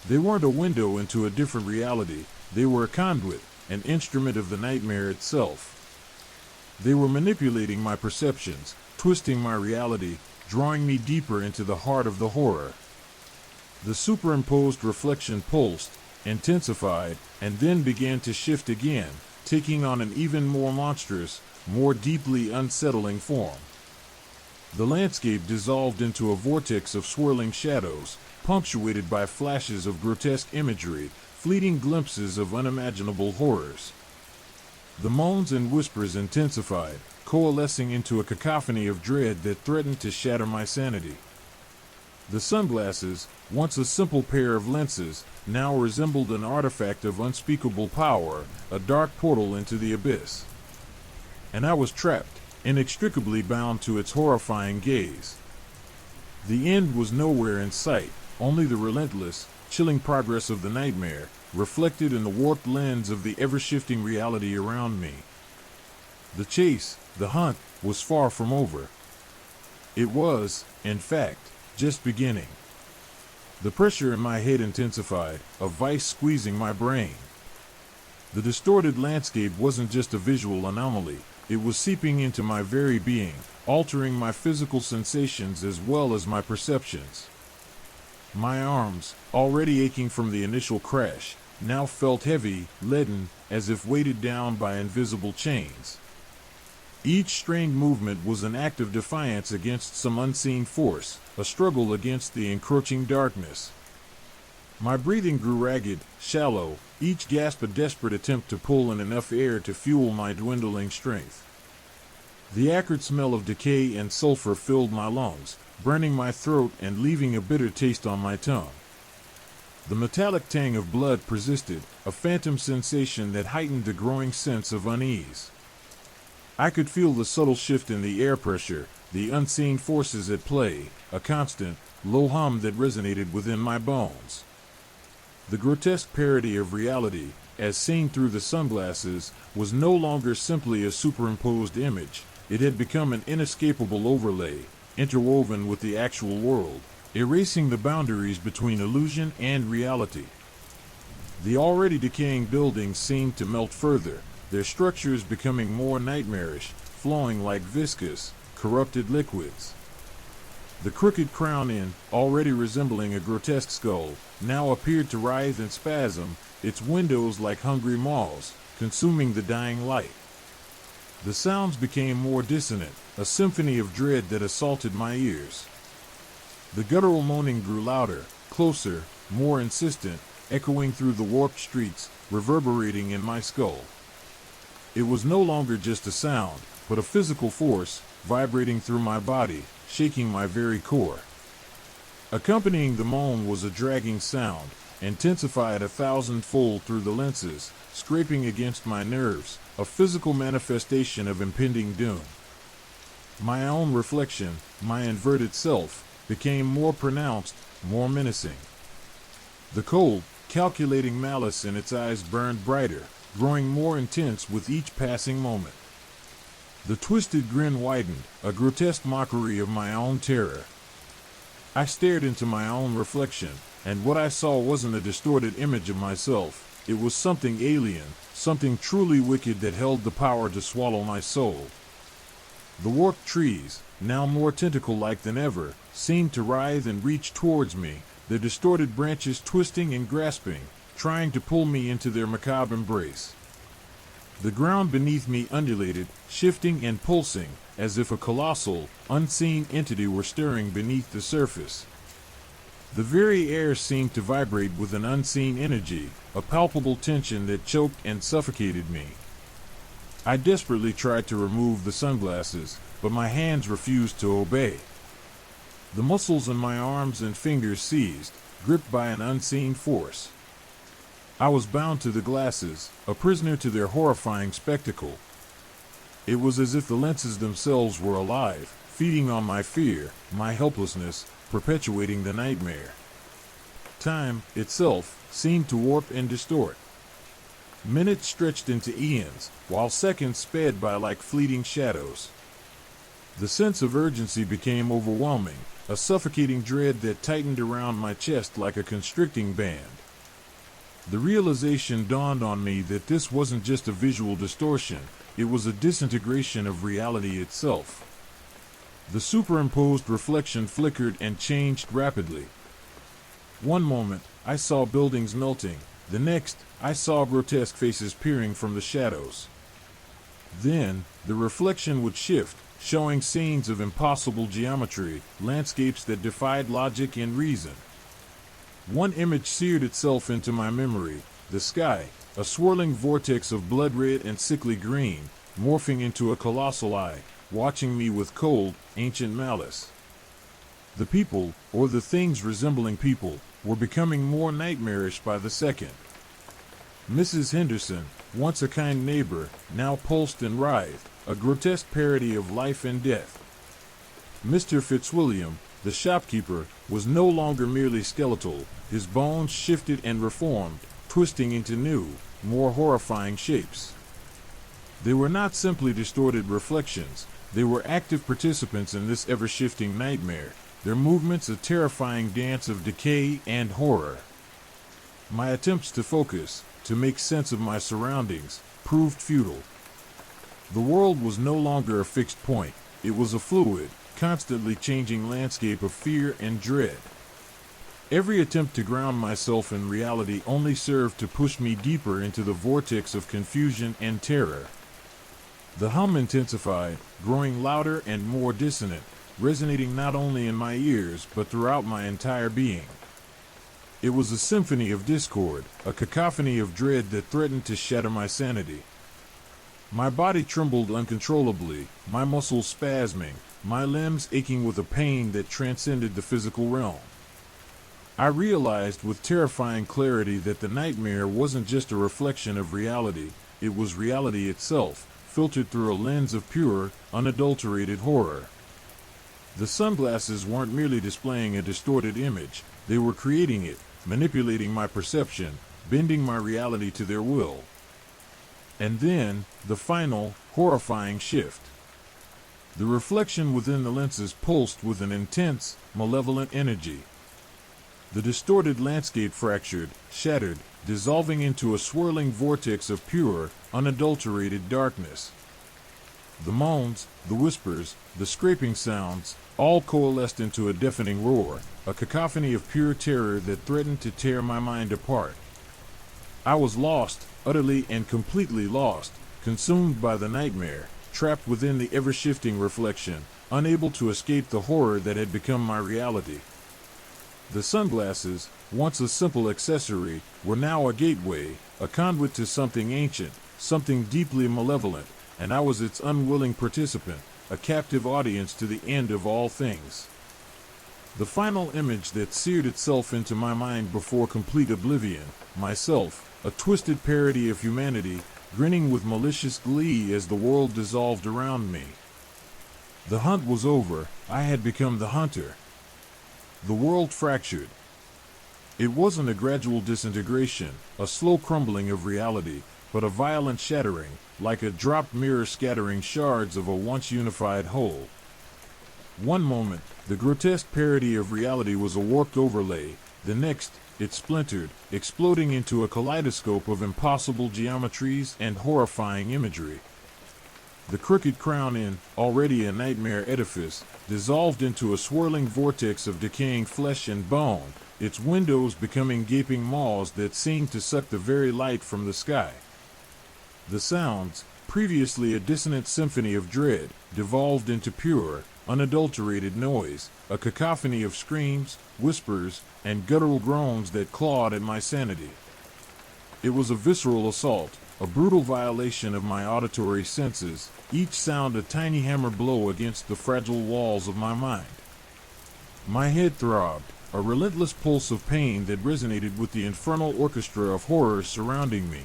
They weren't a window into a different reality, they were a conduit, an instrument of the nightmare itself. They were manipulating my perceptions, twisting my reality, drawing me deeper into the heart of the horror. The superimposed reflection pulsed, intensified, and then began to shift again, taking on an even more monstrous, more deeply unsettling form. The landscape dissolved into a vortex of swirling shadows, punctuated by flashes of grotesque imagery, fleeting glimpses of unimaginable horrors. The moans and whispers intensified, coalescing into a cacophony of dread that threatened to shatter my sanity. The sunglasses, once a simple pair of lenses, now resembled an artifact of unspeakable power, a dark portal into the abyss. And I was trapped, inextricably bound to its horrifying gaze. The end was nowhere in sight, only the relentless, chilling progress of the nightmare, reflected in the warped lens of the ever-shifting reality around me. The chase, the hunt, was far from over. It was, in fact, just beginning. The pressure in my head intensified, a vice squeezing my brain. The distorted landscape wasn't just a visual anomaly, it was seeping into my very being, altering my physical sensations as well as my perceptions. My arms, already aching from the initial crash, now felt heavy, leaden, as if weighted down by invisible chains. Each strained movement was an act of defiance against some unseen force, a struggle against the encroaching darkness. My breathing grew ragged, shallow, each gasp a desperate attempt to pull in enough air to fuel my dwindling strength. The acrid smell of decay and sulfur filled my lungs, burning my throat and leaving a bitter taste on my tongue. The metallic tang of blood persisted, a phantom sensation that heightened the growing sense of unease. I could feel the subtle shift in the air pressure, the unseen forces at play, a constant, low hum that resonated within my bones. The grotesque parody of reality, as seen through the sunglasses, was no longer simply a superimposed image. It had become an inescapable overlay, interwoven with the actual world, erasing the boundaries between illusion and reality. The already decaying buildings seemed to melt further, their structures becoming more nightmarish, flowing like viscous, corrupted liquids. The crooked crown inn, already resembling a grotesque skull, now appeared to writhe and spasm, its windows like hungry maws, consuming the dying light. The sounds became more dissonant, a symphony of dread that assaulted my ears. The guttural moaning grew louder, closer, more insistent, echoing through the warped streets, reverberating in my skull. It was no longer just a sound, but a physical force, vibrating through my body, shaking my very core. Accompanying the moan was a dragging sound, intensified 1,000-fold through the lenses, scraping against my nerves, a physical manifestation of impending doom. My own reflection, my inverted self, became more pronounced, more menacing. The cold, calculating malice in its eyes burned brighter, growing more intense with each passing moment. The twisted grin widened, a grotesque mockery of my own terror. I stared into my own reflection, and what I saw wasn't a distorted image of myself. It was something alien, something truly wicked that held the power to swallow my soul. The warped trees, now more tentacle-like than ever, seemed to writhe and reach towards me, their distorted branches twisting and grasping, trying to pull me into their macabre embrace. The ground beneath me undulated, shifting and pulsing, as if a colossal, unseen entity were stirring beneath the surface. The very air seemed to vibrate with an unseen energy, a palpable tension that choked and suffocated me. I desperately tried to remove the sunglasses, but my hands refused to obey. The muscles in my arms and fingers seized, gripped by an unseen force. I was bound to the glasses, a prisoner to their horrifying spectacle. It was as if the lenses themselves were alive, feeding on my fear, my helplessness, perpetuating the nightmare. Time, itself, seemed to warp and distort. Minutes stretched into eons, while seconds sped by like fleeting shadows. The sense of urgency became overwhelming, a suffocating dread that tightened around my chest like a constricting band. The realization dawned on me that this wasn't just a visual distortion, it was a disintegration of reality itself. The superimposed reflection flickered and changed rapidly. One moment, I saw buildings melting. The next, I saw grotesque faces peering from the shadows. Then, the reflection would shift, showing scenes of impossible geometry, landscapes that defied logic and reason. One image seared itself into my memory: the sky, a swirling vortex of blood red and sickly green, morphing into a colossal eye, watching me with cold, ancient malice. The people, or the things resembling people, were becoming more nightmarish by the second. Mrs. Henderson, once a kind neighbor, now pulsed and writhed, a grotesque parody of life and death. Mr. Fitzwilliam, the shopkeeper, was no longer merely skeletal. His bones shifted and reformed, twisting into new, more horrifying shapes. They were not simply distorted reflections, they were active participants in this ever-shifting nightmare, their movements a terrifying dance of decay and horror. My attempts to focus, to make sense of my surroundings, proved futile. The world was no longer a fixed point, it was a fluid, constantly changing landscape of fear and dread. Every attempt to ground myself in reality only served to push me deeper into the vortex of confusion and terror. The hum intensified, growing louder and more dissonant, resonating not only in my ears but throughout my entire being. It was a symphony of discord, a cacophony of dread that threatened to shatter my sanity. My body trembled uncontrollably, my muscles spasming, my limbs aching with a pain that transcended the physical realm. I realized with terrifying clarity that the nightmare wasn't just a reflection of reality, it was reality itself, filtered through a lens of pure, unadulterated horror. The sunglasses weren't merely displaying a distorted image, they were creating it, manipulating my perception, bending my reality to their will. And then, the final, horrifying shift. The reflection within the lenses pulsed with an intense, malevolent energy. The distorted landscape fractured, shattered, dissolving into a swirling vortex of pure, unadulterated darkness. The moans, the whispers, the scraping sounds, all coalesced into a deafening roar, a cacophony of pure terror that threatened to tear my mind apart. I was lost, utterly and completely lost, consumed by the nightmare, trapped within the ever-shifting reflection, unable to escape the horror that had become my reality. The sunglasses, once a simple accessory, were now a gateway, a conduit to something ancient, something deeply malevolent, and I was its unwilling participant, a captive audience to the end of all things. The final image that seared itself into my mind before complete oblivion, myself, a twisted parody of humanity, grinning with malicious glee as the world dissolved around me. The hunt was over, I had become the hunter. The world fractured. It wasn't a gradual disintegration, a slow crumbling of reality, but a violent shattering, like a dropped mirror scattering shards of a once unified whole. One moment, the grotesque parody of reality was a warped overlay, the next, it splintered, exploding into a kaleidoscope of impossible geometries and horrifying imagery. The crooked crown inn, already a nightmare edifice, dissolved into a swirling vortex of decaying flesh and bone, its windows becoming gaping maws that seemed to suck the very light from the sky. The sounds, previously a dissonant symphony of dread, devolved into pure, unadulterated noise, a cacophony of screams, whispers, and guttural groans that clawed at my sanity. It was a visceral assault, a brutal violation of my auditory senses, each sound a tiny hammer blow against the fragile walls of my mind. My head throbbed, a relentless pulse of pain that resonated with the infernal orchestra of horrors surrounding me.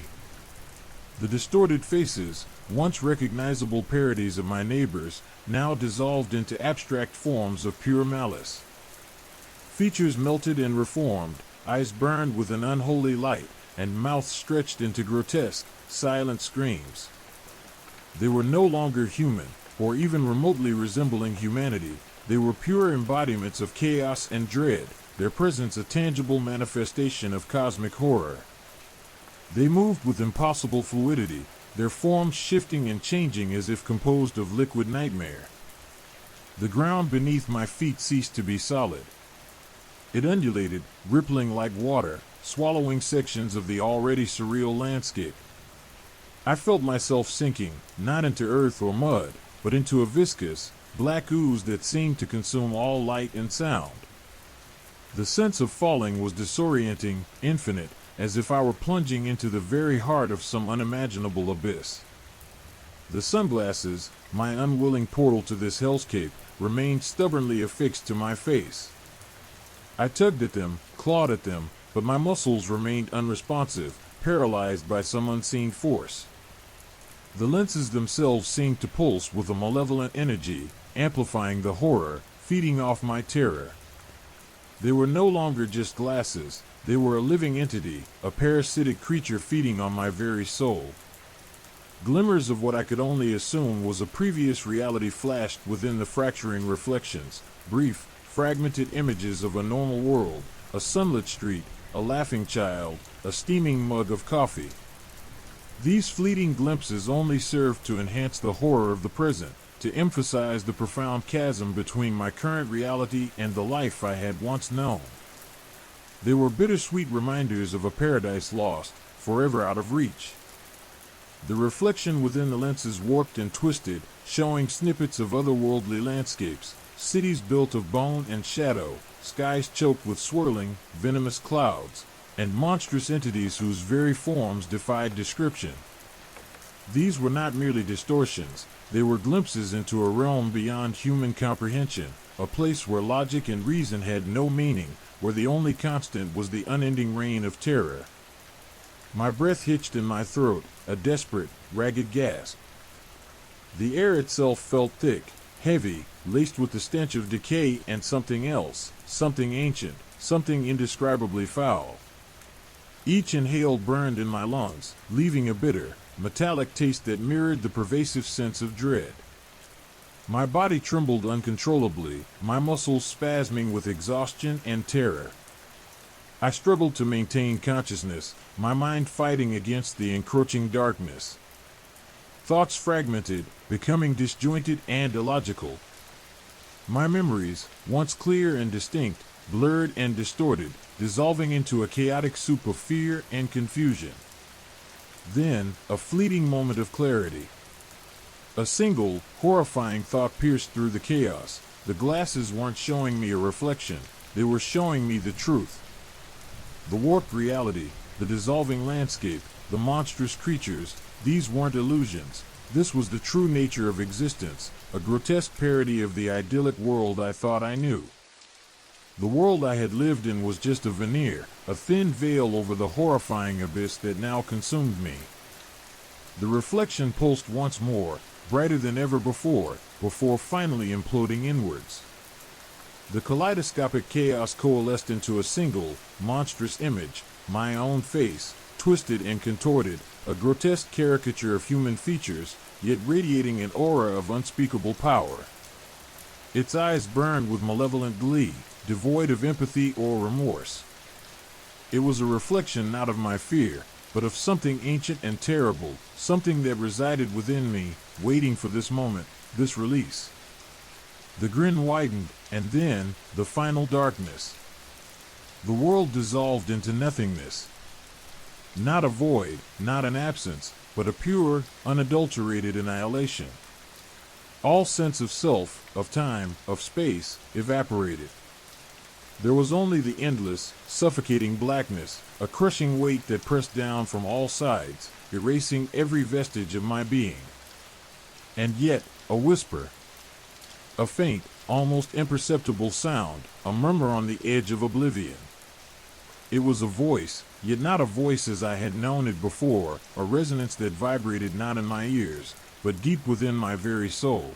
The distorted faces, once recognizable parodies of my neighbors, now dissolved into abstract forms of pure malice. Features melted and reformed, eyes burned with an unholy light, and mouths stretched into grotesque, silent screams. They were no longer human, or even remotely resembling humanity. They were pure embodiments of chaos and dread, their presence a tangible manifestation of cosmic horror. They moved with impossible fluidity, their forms shifting and changing as if composed of liquid nightmare. The ground beneath my feet ceased to be solid. It undulated, rippling like water, swallowing sections of the already surreal landscape. I felt myself sinking, not into earth or mud, but into a viscous, black ooze that seemed to consume all light and sound. The sense of falling was disorienting, infinite, as if I were plunging into the very heart of some unimaginable abyss. The sunglasses, my unwilling portal to this hellscape, remained stubbornly affixed to my face. I tugged at them, clawed at them, but my muscles remained unresponsive, paralyzed by some unseen force. The lenses themselves seemed to pulse with a malevolent energy, amplifying the horror, feeding off my terror. They were no longer just glasses, they were a living entity, a parasitic creature feeding on my very soul. Glimmers of what I could only assume was a previous reality flashed within the fracturing reflections, brief, fragmented images of a normal world, a sunlit street, a laughing child, a steaming mug of coffee. These fleeting glimpses only served to enhance the horror of the present, to emphasize the profound chasm between my current reality and the life I had once known. They were bittersweet reminders of a paradise lost, forever out of reach. The reflection within the lenses warped and twisted, showing snippets of otherworldly landscapes, cities built of bone and shadow, skies choked with swirling, venomous clouds, and monstrous entities whose very forms defied description. These were not merely distortions, they were glimpses into a realm beyond human comprehension, a place where logic and reason had no meaning, where the only constant was the unending reign of terror. My breath hitched in my throat, a desperate, ragged gasp. The air itself felt thick, heavy, laced with the stench of decay and something else, something ancient, something indescribably foul. Each inhale burned in my lungs, leaving a bitter, metallic taste that mirrored the pervasive sense of dread. My body trembled uncontrollably, my muscles spasming with exhaustion and terror. I struggled to maintain consciousness, my mind fighting against the encroaching darkness. Thoughts fragmented, becoming disjointed and illogical. My memories, once clear and distinct, blurred and distorted, dissolving into a chaotic soup of fear and confusion. Then, a fleeting moment of clarity. A single, horrifying thought pierced through the chaos. The glasses weren't showing me a reflection, they were showing me the truth. The warped reality, the dissolving landscape, the monstrous creatures, these weren't illusions. This was the true nature of existence, a grotesque parody of the idyllic world I thought I knew. The world I had lived in was just a veneer, a thin veil over the horrifying abyss that now consumed me. The reflection pulsed once more, brighter than ever before finally imploding inwards. The kaleidoscopic chaos coalesced into a single, monstrous image, my own face, twisted and contorted, a grotesque caricature of human features, yet radiating an aura of unspeakable power. Its eyes burned with malevolent glee, devoid of empathy or remorse. It was a reflection not of my fear, but of something ancient and terrible, something that resided within me, waiting for this moment, this release. The grin widened, and then, the final darkness. The world dissolved into nothingness. Not a void, not an absence, but a pure, unadulterated annihilation. All sense of self, of time, of space, evaporated. There was only the endless, suffocating blackness, a crushing weight that pressed down from all sides, erasing every vestige of my being. And yet, a whisper. A faint, almost imperceptible sound, a murmur on the edge of oblivion. It was a voice, yet not a voice as I had known it before, a resonance that vibrated not in my ears, but deep within my very soul.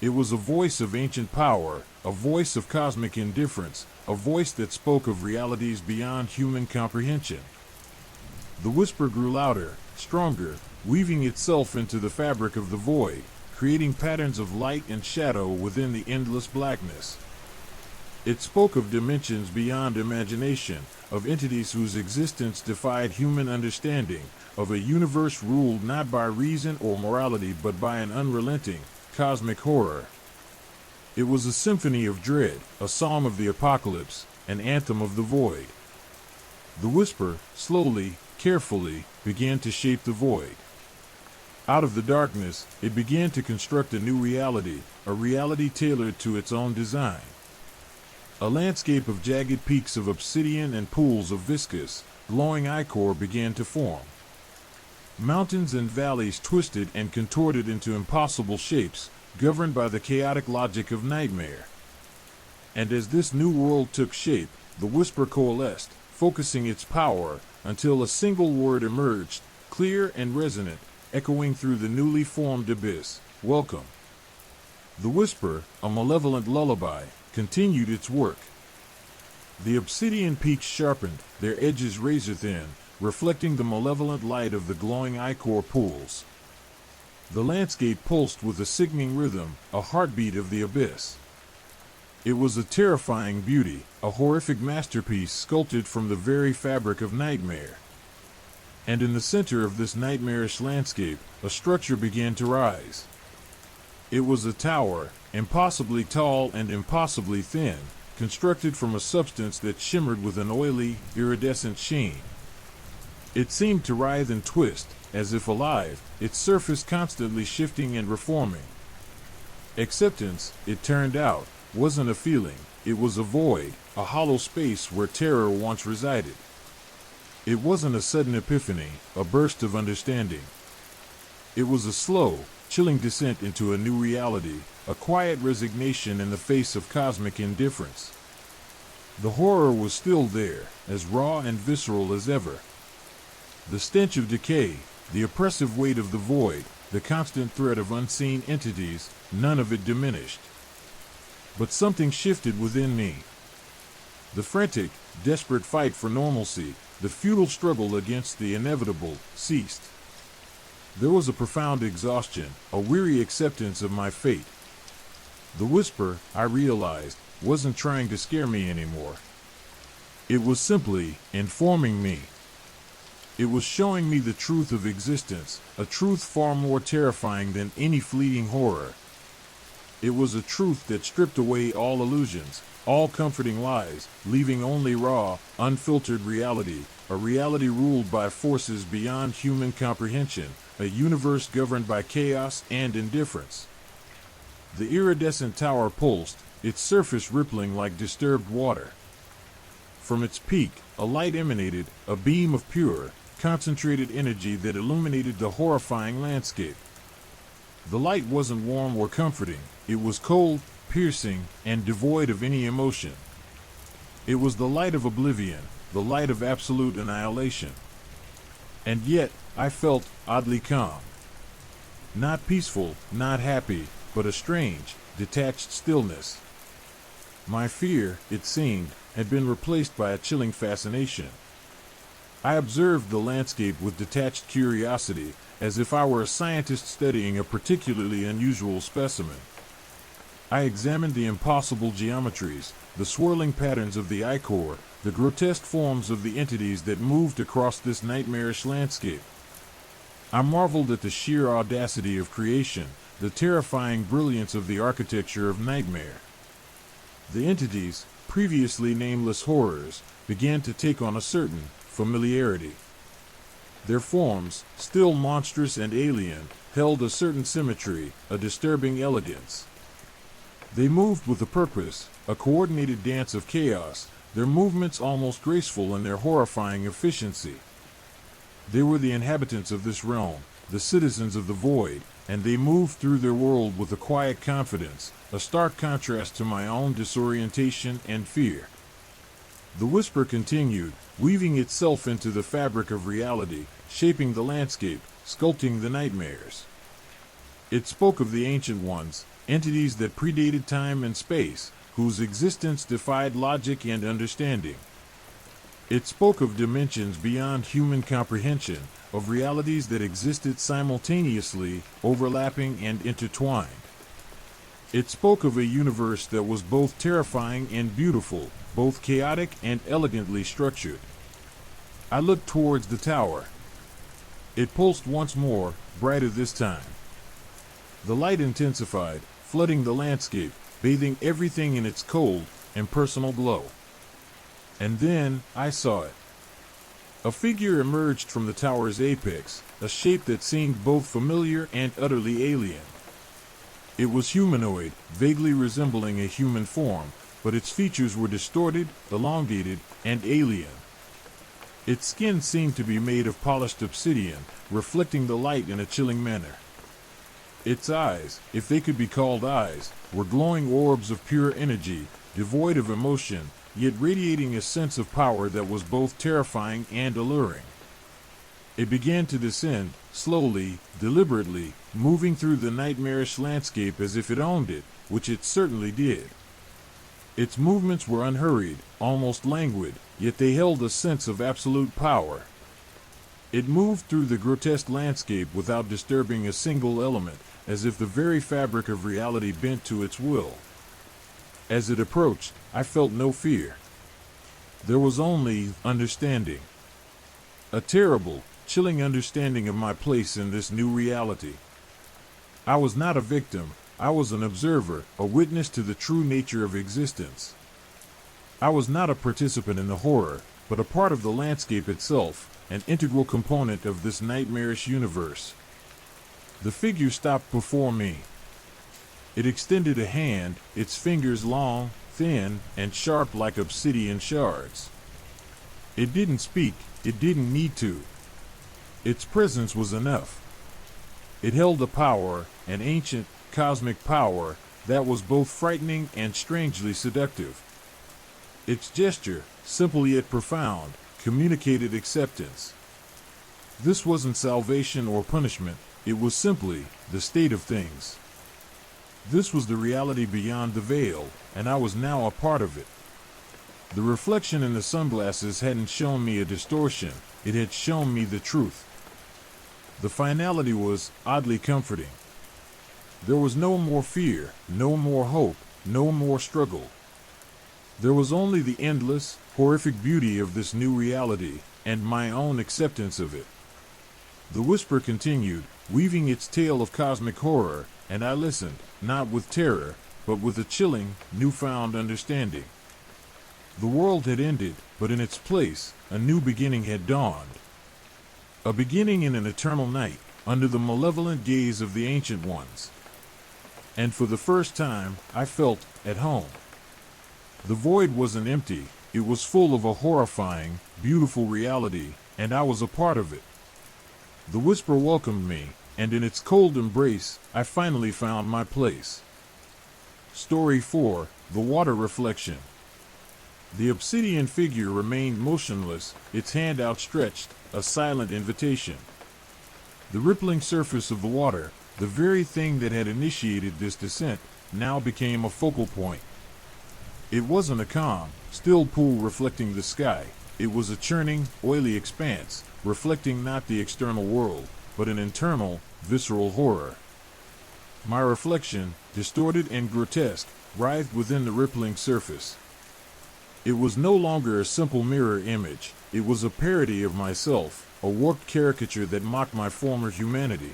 It was a voice of ancient power, a voice of cosmic indifference, a voice that spoke of realities beyond human comprehension. The whisper grew louder, stronger, weaving itself into the fabric of the void, creating patterns of light and shadow within the endless blackness. It spoke of dimensions beyond imagination, of entities whose existence defied human understanding, of a universe ruled not by reason or morality but by an unrelenting, cosmic horror. It was a symphony of dread, a psalm of the apocalypse, an anthem of the void. The whisper, slowly, carefully, began to shape the void. Out of the darkness, it began to construct a new reality, a reality tailored to its own design. A landscape of jagged peaks of obsidian and pools of viscous, glowing ichor began to form. Mountains and valleys twisted and contorted into impossible shapes, governed by the chaotic logic of nightmare. And as this new world took shape, the whisper coalesced, focusing its power, until a single word emerged, clear and resonant, echoing through the newly formed abyss: welcome. The whisper, a malevolent lullaby, continued its work. The obsidian peaks sharpened, their edges razor-thin, reflecting the malevolent light of the glowing ichor pools. The landscape pulsed with a sickening rhythm, a heartbeat of the abyss. It was a terrifying beauty, a horrific masterpiece sculpted from the very fabric of nightmare. And in the center of this nightmarish landscape, a structure began to rise. It was a tower, impossibly tall and impossibly thin, constructed from a substance that shimmered with an oily, iridescent sheen. It seemed to writhe and twist, as if alive, its surface constantly shifting and reforming. Acceptance, it turned out, wasn't a feeling, it was a void, a hollow space where terror once resided. It wasn't a sudden epiphany, a burst of understanding. It was a slow, chilling descent into a new reality, a quiet resignation in the face of cosmic indifference. The horror was still there, as raw and visceral as ever. The stench of decay, the oppressive weight of the void, the constant threat of unseen entities, none of it diminished. But something shifted within me. The frantic, desperate fight for normalcy, the futile struggle against the inevitable, ceased. There was a profound exhaustion, a weary acceptance of my fate. The whisper, I realized, wasn't trying to scare me anymore. It was simply informing me. It was showing me the truth of existence, a truth far more terrifying than any fleeting horror. It was a truth that stripped away all illusions, all comforting lies, leaving only raw, unfiltered reality, a reality ruled by forces beyond human comprehension, a universe governed by chaos and indifference. The iridescent tower pulsed, its surface rippling like disturbed water. From its peak, a light emanated, a beam of pure, concentrated energy that illuminated the horrifying landscape. The light wasn't warm or comforting, it was cold, piercing, and devoid of any emotion. It was the light of oblivion, the light of absolute annihilation. And yet, I felt oddly calm. Not peaceful, not happy, but a strange, detached stillness. My fear, it seemed, had been replaced by a chilling fascination. I observed the landscape with detached curiosity, as if I were a scientist studying a particularly unusual specimen. I examined the impossible geometries, the swirling patterns of the ichor, the grotesque forms of the entities that moved across this nightmarish landscape. I marveled at the sheer audacity of creation, the terrifying brilliance of the architecture of nightmare. The entities, previously nameless horrors, began to take on a certain familiarity. Their forms, still monstrous and alien, held a certain symmetry, a disturbing elegance. They moved with a purpose, a coordinated dance of chaos, their movements almost graceful in their horrifying efficiency. They were the inhabitants of this realm, the citizens of the void, and they moved through their world with a quiet confidence, a stark contrast to my own disorientation and fear. The whisper continued, weaving itself into the fabric of reality, shaping the landscape, sculpting the nightmares. It spoke of the ancient ones, entities that predated time and space, whose existence defied logic and understanding. It spoke of dimensions beyond human comprehension, of realities that existed simultaneously, overlapping and intertwined. It spoke of a universe that was both terrifying and beautiful, both chaotic and elegantly structured. I looked towards the tower. It pulsed once more, brighter this time. The light intensified, flooding the landscape, bathing everything in its cold, impersonal glow. And then I saw it. A figure emerged from the tower's apex, a shape that seemed both familiar and utterly alien. It was humanoid, vaguely resembling a human form, but its features were distorted, elongated, and alien. Its skin seemed to be made of polished obsidian, reflecting the light in a chilling manner. Its eyes, if they could be called eyes, were glowing orbs of pure energy, devoid of emotion, yet radiating a sense of power that was both terrifying and alluring. It began to descend, slowly, deliberately, moving through the nightmarish landscape as if it owned it, which it certainly did. Its movements were unhurried, almost languid, yet they held a sense of absolute power. It moved through the grotesque landscape without disturbing a single element, as if the very fabric of reality bent to its will. As it approached, I felt no fear. There was only understanding. A terrible, chilling understanding of my place in this new reality. I was not a victim, I was an observer, a witness to the true nature of existence. I was not a participant in the horror, but a part of the landscape itself, an integral component of this nightmarish universe. The figure stopped before me. It extended a hand, its fingers long, thin, and sharp like obsidian shards. It didn't speak, it didn't need to. Its presence was enough. It held a power, an ancient, cosmic power, that was both frightening and strangely seductive. Its gesture, simple yet profound, communicated acceptance. This wasn't salvation or punishment, it was simply the state of things. This was the reality beyond the veil, and I was now a part of it. The reflection in the sunglasses hadn't shown me a distortion, it had shown me the truth. The finality was oddly comforting. There was no more fear, no more hope, no more struggle. There was only the endless, horrific beauty of this new reality, and my own acceptance of it. The whisper continued, weaving its tale of cosmic horror, and I listened, not with terror, but with a chilling, newfound understanding. The world had ended, but in its place, a new beginning had dawned. A beginning in an eternal night, under the malevolent gaze of the ancient ones. And for the first time, I felt at home. The void wasn't empty, it was full of a horrifying, beautiful reality, and I was a part of it. The whisper welcomed me, and in its cold embrace, I finally found my place. Story 4, The Water Reflection. The obsidian figure remained motionless, its hand outstretched, a silent invitation. The rippling surface of the water, the very thing that had initiated this descent, now became a focal point. It wasn't a calm, still pool reflecting the sky. It was a churning, oily expanse, reflecting not the external world, but an internal, visceral horror. My reflection, distorted and grotesque, writhed within the rippling surface. It was no longer a simple mirror image, it was a parody of myself, a warped caricature that mocked my former humanity.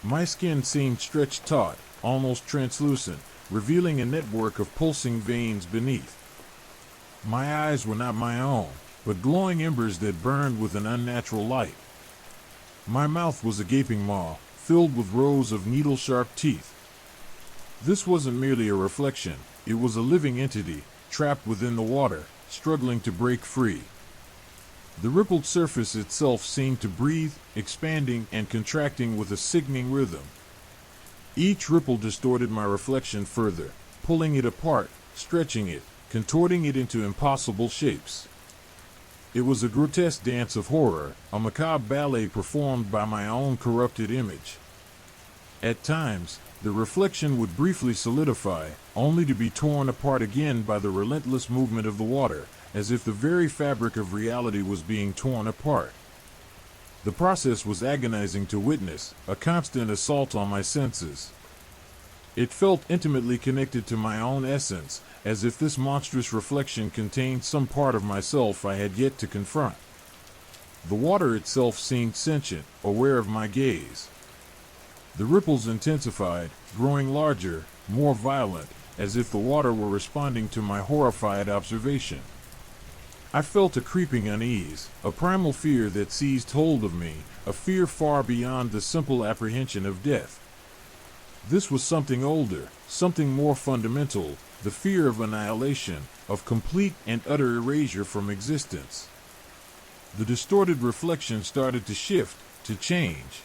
My skin seemed stretched taut, almost translucent, revealing a network of pulsing veins beneath. My eyes were not my own, but glowing embers that burned with an unnatural light. My mouth was a gaping maw, filled with rows of needle-sharp teeth. This wasn't merely a reflection, it was a living entity, trapped within the water, struggling to break free. The rippled surface itself seemed to breathe, expanding and contracting with a sickening rhythm. Each ripple distorted my reflection further, pulling it apart, stretching it, contorting it into impossible shapes. It was a grotesque dance of horror, a macabre ballet performed by my own corrupted image. At times, the reflection would briefly solidify, only to be torn apart again by the relentless movement of the water, as if the very fabric of reality was being torn apart. The process was agonizing to witness, a constant assault on my senses. It felt intimately connected to my own essence, as if this monstrous reflection contained some part of myself I had yet to confront. The water itself seemed sentient, aware of my gaze. The ripples intensified, growing larger, more violent, as if the water were responding to my horrified observation. I felt a creeping unease, a primal fear that seized hold of me, a fear far beyond the simple apprehension of death. This was something older, something more fundamental, the fear of annihilation, of complete and utter erasure from existence. The distorted reflection started to shift, to change.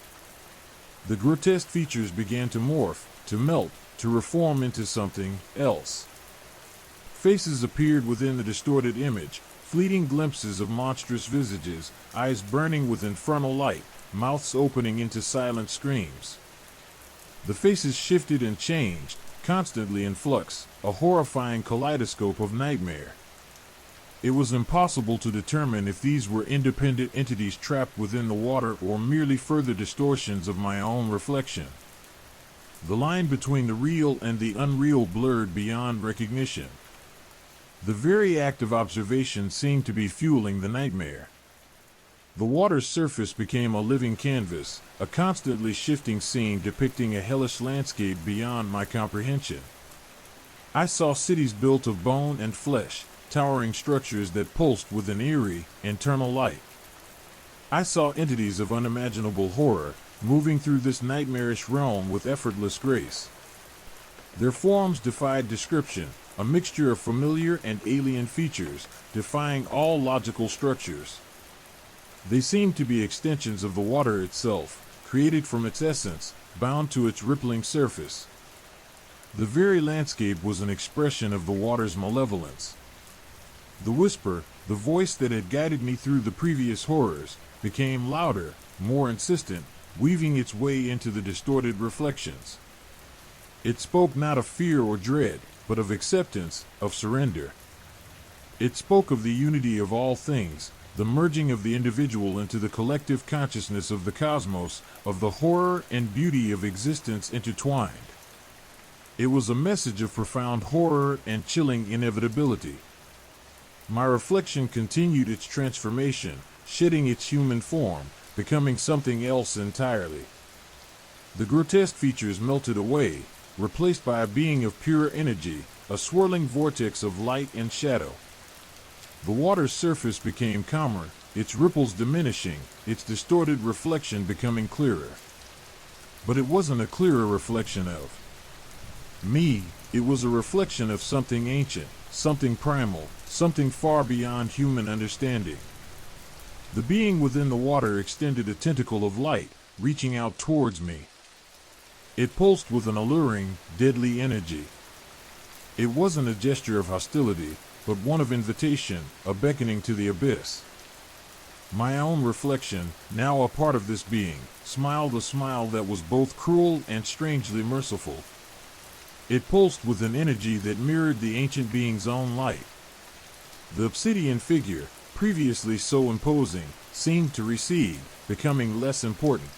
The grotesque features began to morph, to melt, to reform into something else. Faces appeared within the distorted image, fleeting glimpses of monstrous visages, eyes burning with infernal light, mouths opening into silent screams. The faces shifted and changed, constantly in flux, a horrifying kaleidoscope of nightmare. It was impossible to determine if these were independent entities trapped within the water or merely further distortions of my own reflection. The line between the real and the unreal blurred beyond recognition. The very act of observation seemed to be fueling the nightmare. The water's surface became a living canvas, a constantly shifting scene depicting a hellish landscape beyond my comprehension. I saw cities built of bone and flesh, towering structures that pulsed with an eerie, internal light. I saw entities of unimaginable horror, moving through this nightmarish realm with effortless grace. Their forms defied description, a mixture of familiar and alien features, defying all logical structures. They seemed to be extensions of the water itself, created from its essence, bound to its rippling surface. The very landscape was an expression of the water's malevolence. The whisper, the voice that had guided me through the previous horrors, became louder, more insistent, weaving its way into the distorted reflections. It spoke not of fear or dread, but of acceptance, of surrender. It spoke of the unity of all things, the merging of the individual into the collective consciousness of the cosmos, of the horror and beauty of existence intertwined. It was a message of profound horror and chilling inevitability. My reflection continued its transformation, shedding its human form, becoming something else entirely. The grotesque features melted away, replaced by a being of pure energy, a swirling vortex of light and shadow. The water's surface became calmer, its ripples diminishing, its distorted reflection becoming clearer. But it wasn't a clearer reflection of me, it was a reflection of something ancient, something primal, something far beyond human understanding. The being within the water extended a tentacle of light, reaching out towards me. It pulsed with an alluring, deadly energy. It wasn't a gesture of hostility, but one of invitation, a beckoning to the abyss. My own reflection, now a part of this being, smiled a smile that was both cruel and strangely merciful. It pulsed with an energy that mirrored the ancient being's own light. The obsidian figure, previously so imposing, seemed to recede, becoming less important.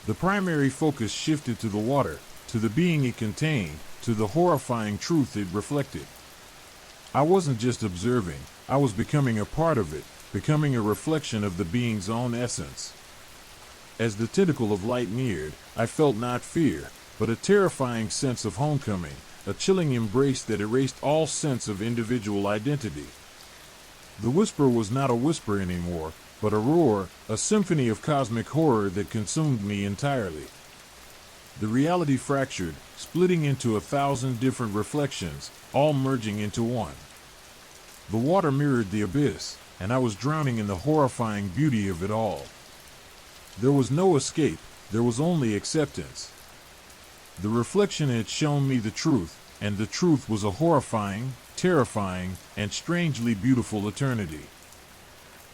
The primary focus shifted to the water, to the being it contained, to the horrifying truth it reflected. I wasn't just observing, I was becoming a part of it, becoming a reflection of the being's own essence. As the tentacle of light neared, I felt not fear, but a terrifying sense of homecoming, a chilling embrace that erased all sense of individual identity. The whisper was not a whisper anymore, but a roar, a symphony of cosmic horror that consumed me entirely. The reality fractured, splitting into 1,000 different reflections, all merging into one. The water mirrored the abyss, and I was drowning in the horrifying beauty of it all. There was no escape, there was only acceptance. The reflection had shown me the truth, and the truth was a horrifying, terrifying, and strangely beautiful eternity.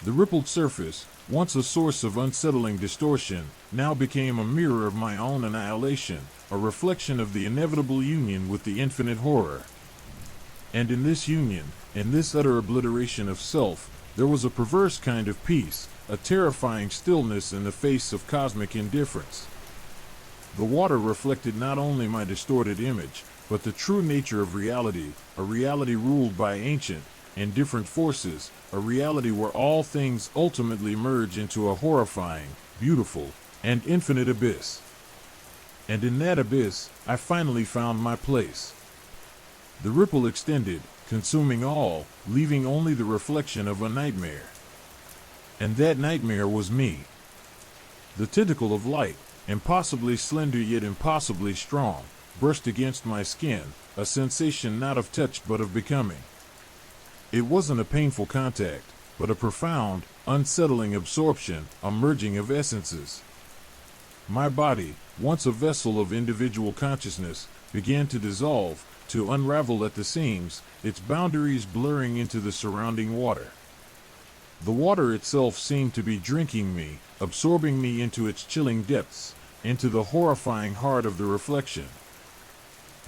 The rippled surface, once a source of unsettling distortion, now became a mirror of my own annihilation, a reflection of the inevitable union with the infinite horror. And in this union, in this utter obliteration of self, there was a perverse kind of peace, a terrifying stillness in the face of cosmic indifference. The water reflected not only my distorted image, but the true nature of reality, a reality ruled by ancient and different forces, a reality where all things ultimately merge into a horrifying, beautiful, and infinite abyss. And in that abyss, I finally found my place. The ripple extended, consuming all, leaving only the reflection of a nightmare. And that nightmare was me. The tentacle of light, impossibly slender yet impossibly strong, brushed against my skin, a sensation not of touch but of becoming. It wasn't a painful contact, but a profound, unsettling absorption, a merging of essences. My body, once a vessel of individual consciousness, began to dissolve, to unravel at the seams, its boundaries blurring into the surrounding water. The water itself seemed to be drinking me, absorbing me into its chilling depths, into the horrifying heart of the reflection.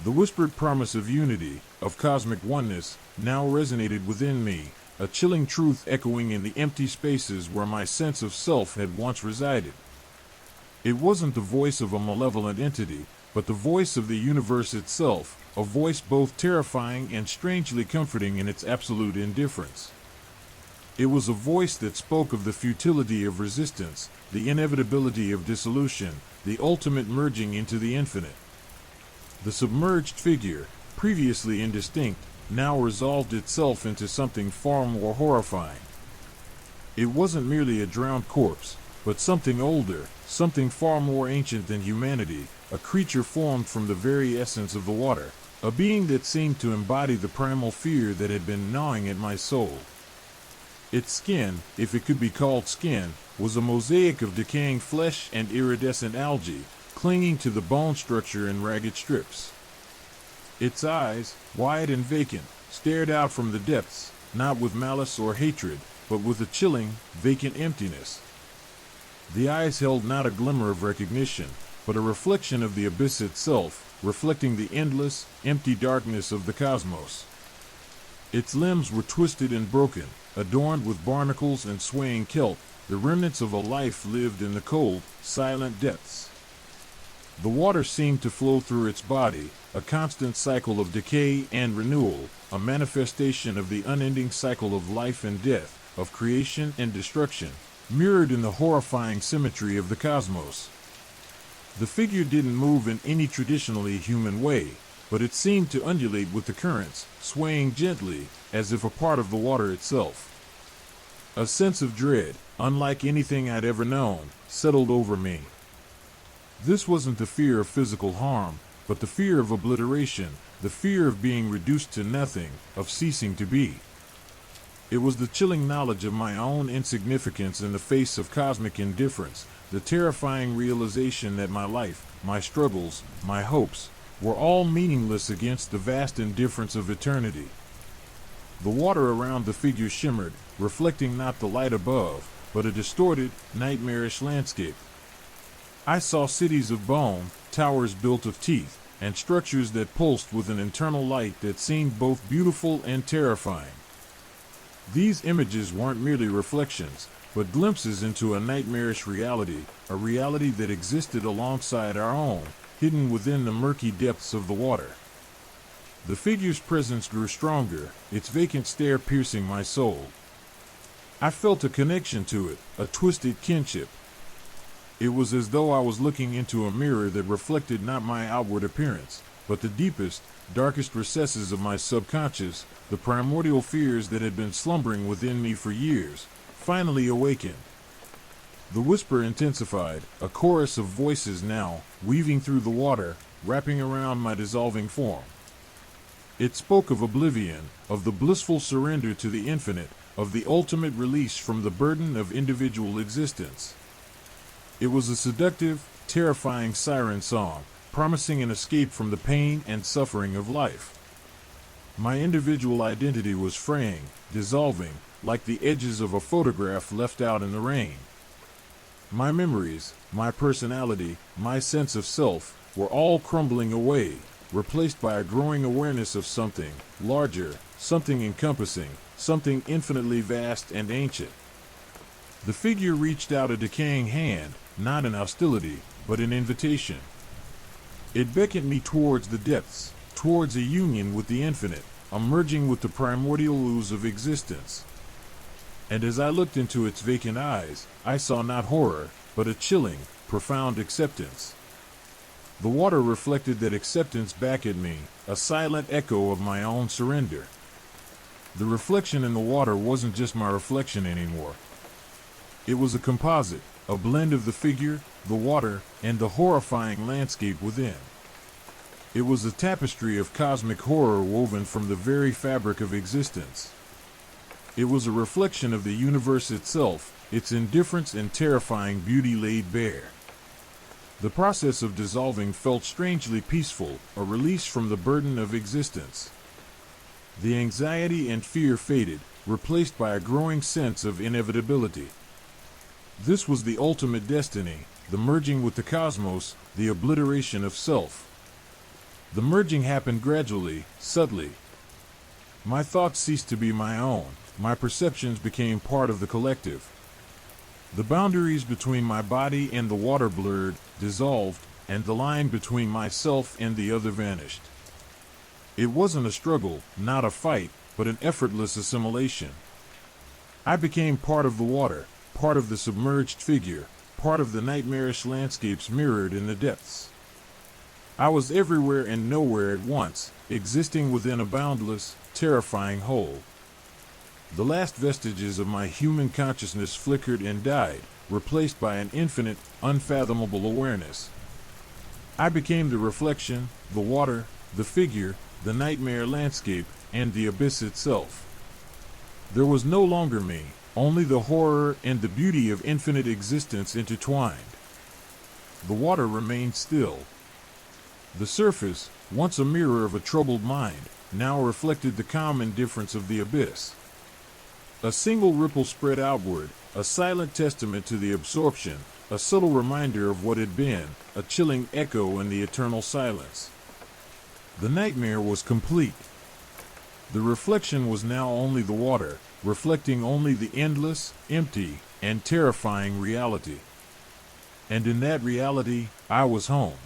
The whispered promise of unity, of cosmic oneness, now resonated within me, a chilling truth echoing in the empty spaces where my sense of self had once resided. It wasn't the voice of a malevolent entity, but the voice of the universe itself, a voice both terrifying and strangely comforting in its absolute indifference. It was a voice that spoke of the futility of resistance, the inevitability of dissolution, the ultimate merging into the infinite. The submerged figure, previously indistinct, now resolved itself into something far more horrifying. It wasn't merely a drowned corpse, but something older, something far more ancient than humanity, a creature formed from the very essence of the water, a being that seemed to embody the primal fear that had been gnawing at my soul. Its skin, if it could be called skin, was a mosaic of decaying flesh and iridescent algae, clinging to the bone structure in ragged strips. Its eyes, wide and vacant, stared out from the depths, not with malice or hatred, but with a chilling, vacant emptiness. The eyes held not a glimmer of recognition, but a reflection of the abyss itself, reflecting the endless, empty darkness of the cosmos. Its limbs were twisted and broken, adorned with barnacles and swaying kelp, the remnants of a life lived in the cold, silent depths. The water seemed to flow through its body, a constant cycle of decay and renewal, a manifestation of the unending cycle of life and death, of creation and destruction, mirrored in the horrifying symmetry of the cosmos. The figure didn't move in any traditionally human way, but it seemed to undulate with the currents, swaying gently, as if a part of the water itself. A sense of dread, unlike anything I'd ever known, settled over me. This wasn't the fear of physical harm, but the fear of obliteration, the fear of being reduced to nothing, of ceasing to be. It was the chilling knowledge of my own insignificance in the face of cosmic indifference, the terrifying realization that my life, my struggles, my hopes, were all meaningless against the vast indifference of eternity. The water around the figure shimmered, reflecting not the light above, but a distorted, nightmarish landscape. I saw cities of bone, towers built of teeth, and structures that pulsed with an internal light that seemed both beautiful and terrifying. These images weren't merely reflections, but glimpses into a nightmarish reality, a reality that existed alongside our own, hidden within the murky depths of the water. The figure's presence grew stronger, its vacant stare piercing my soul. I felt a connection to it, a twisted kinship. It was as though I was looking into a mirror that reflected not my outward appearance, but the deepest, darkest recesses of my subconscious, the primordial fears that had been slumbering within me for years, finally awakened. The whisper intensified, a chorus of voices now, weaving through the water, wrapping around my dissolving form. It spoke of oblivion, of the blissful surrender to the infinite, of the ultimate release from the burden of individual existence. It was a seductive, terrifying siren song, promising an escape from the pain and suffering of life. My individual identity was fraying, dissolving, like the edges of a photograph left out in the rain. My memories, my personality, my sense of self were all crumbling away, replaced by a growing awareness of something larger, something encompassing, something infinitely vast and ancient. The figure reached out a decaying hand, not in hostility, but in invitation. It beckoned me towards the depths, towards a union with the infinite, a merging with the primordial ooze of existence. And as I looked into its vacant eyes, I saw not horror, but a chilling, profound acceptance. The water reflected that acceptance back at me, a silent echo of my own surrender. The reflection in the water wasn't just my reflection anymore. It was a composite, a blend of the figure, the water, and the horrifying landscape within. It was a tapestry of cosmic horror woven from the very fabric of existence. It was a reflection of the universe itself, its indifference and terrifying beauty laid bare. The process of dissolving felt strangely peaceful, a release from the burden of existence. The anxiety and fear faded, replaced by a growing sense of inevitability. This was the ultimate destiny, the merging with the cosmos, the obliteration of self. The merging happened gradually, subtly. My thoughts ceased to be my own, my perceptions became part of the collective. The boundaries between my body and the water blurred, dissolved, and the line between myself and the other vanished. It wasn't a struggle, not a fight, but an effortless assimilation. I became part of the water, part of the submerged figure, part of the nightmarish landscapes mirrored in the depths. I was everywhere and nowhere at once, existing within a boundless, terrifying whole. The last vestiges of my human consciousness flickered and died, replaced by an infinite, unfathomable awareness. I became the reflection, the water, the figure, the nightmare landscape, and the abyss itself. There was no longer me, only the horror and the beauty of infinite existence intertwined. The water remained still. The surface, once a mirror of a troubled mind, now reflected the calm indifference of the abyss. A single ripple spread outward, a silent testament to the absorption, a subtle reminder of what had been, a chilling echo in the eternal silence. The nightmare was complete. The reflection was now only the water, reflecting only the endless, empty, and terrifying reality. And in that reality, I was home.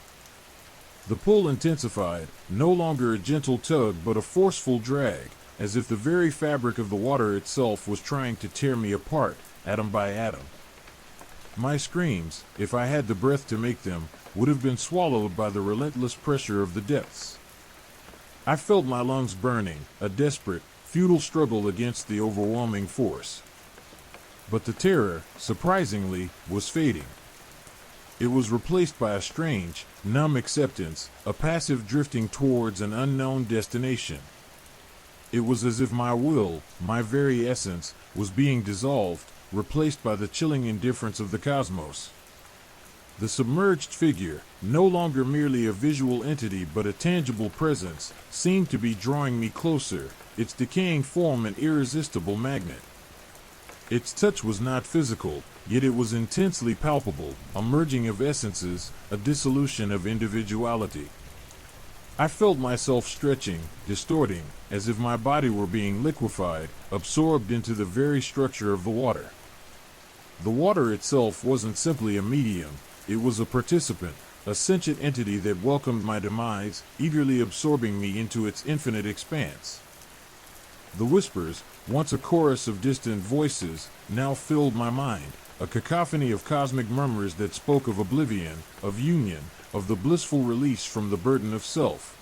The pull intensified, no longer a gentle tug but a forceful drag, as if the very fabric of the water itself was trying to tear me apart, atom by atom. My screams, if I had the breath to make them, would have been swallowed by the relentless pressure of the depths. I felt my lungs burning, a desperate, futile struggle against the overwhelming force. But the terror, surprisingly, was fading. It was replaced by a strange, numb acceptance, a passive drifting towards an unknown destination. It was as if my will, my very essence, was being dissolved, replaced by the chilling indifference of the cosmos. The submerged figure, no longer merely a visual entity but a tangible presence, seemed to be drawing me closer, its decaying form an irresistible magnet. Its touch was not physical, yet it was intensely palpable, a merging of essences, a dissolution of individuality. I felt myself stretching, distorting, as if my body were being liquefied, absorbed into the very structure of the water. The water itself wasn't simply a medium, it was a participant, a sentient entity that welcomed my demise, eagerly absorbing me into its infinite expanse. The whispers, once a chorus of distant voices, now filled my mind, a cacophony of cosmic murmurs that spoke of oblivion, of union, of the blissful release from the burden of self.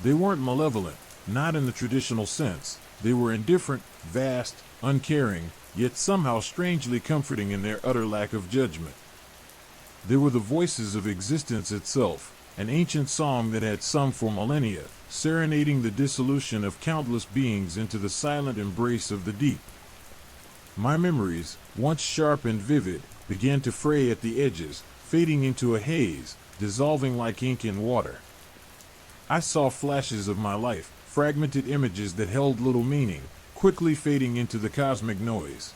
They weren't malevolent, not in the traditional sense. They were indifferent, vast, uncaring, yet somehow strangely comforting in their utter lack of judgment. They were the voices of existence itself, an ancient song that had sung for millennia, serenading the dissolution of countless beings into the silent embrace of the deep. My memories, once sharp and vivid, began to fray at the edges, fading into a haze, dissolving like ink in water. I saw flashes of my life, fragmented images that held little meaning, quickly fading into the cosmic noise.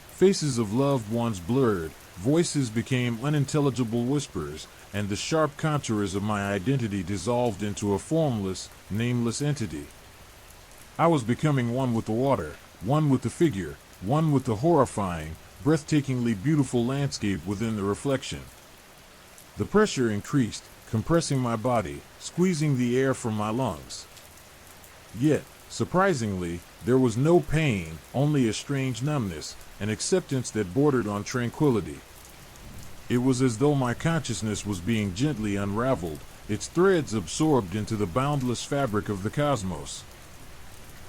Faces of loved ones blurred, voices became unintelligible whispers, and the sharp contours of my identity dissolved into a formless, nameless entity. I was becoming one with the water, one with the figure, one with the horrifying, breathtakingly beautiful landscape within the reflection. The pressure increased, compressing my body, squeezing the air from my lungs. Yet, surprisingly, there was no pain, only a strange numbness, an acceptance that bordered on tranquility. It was as though my consciousness was being gently unraveled, its threads absorbed into the boundless fabric of the cosmos.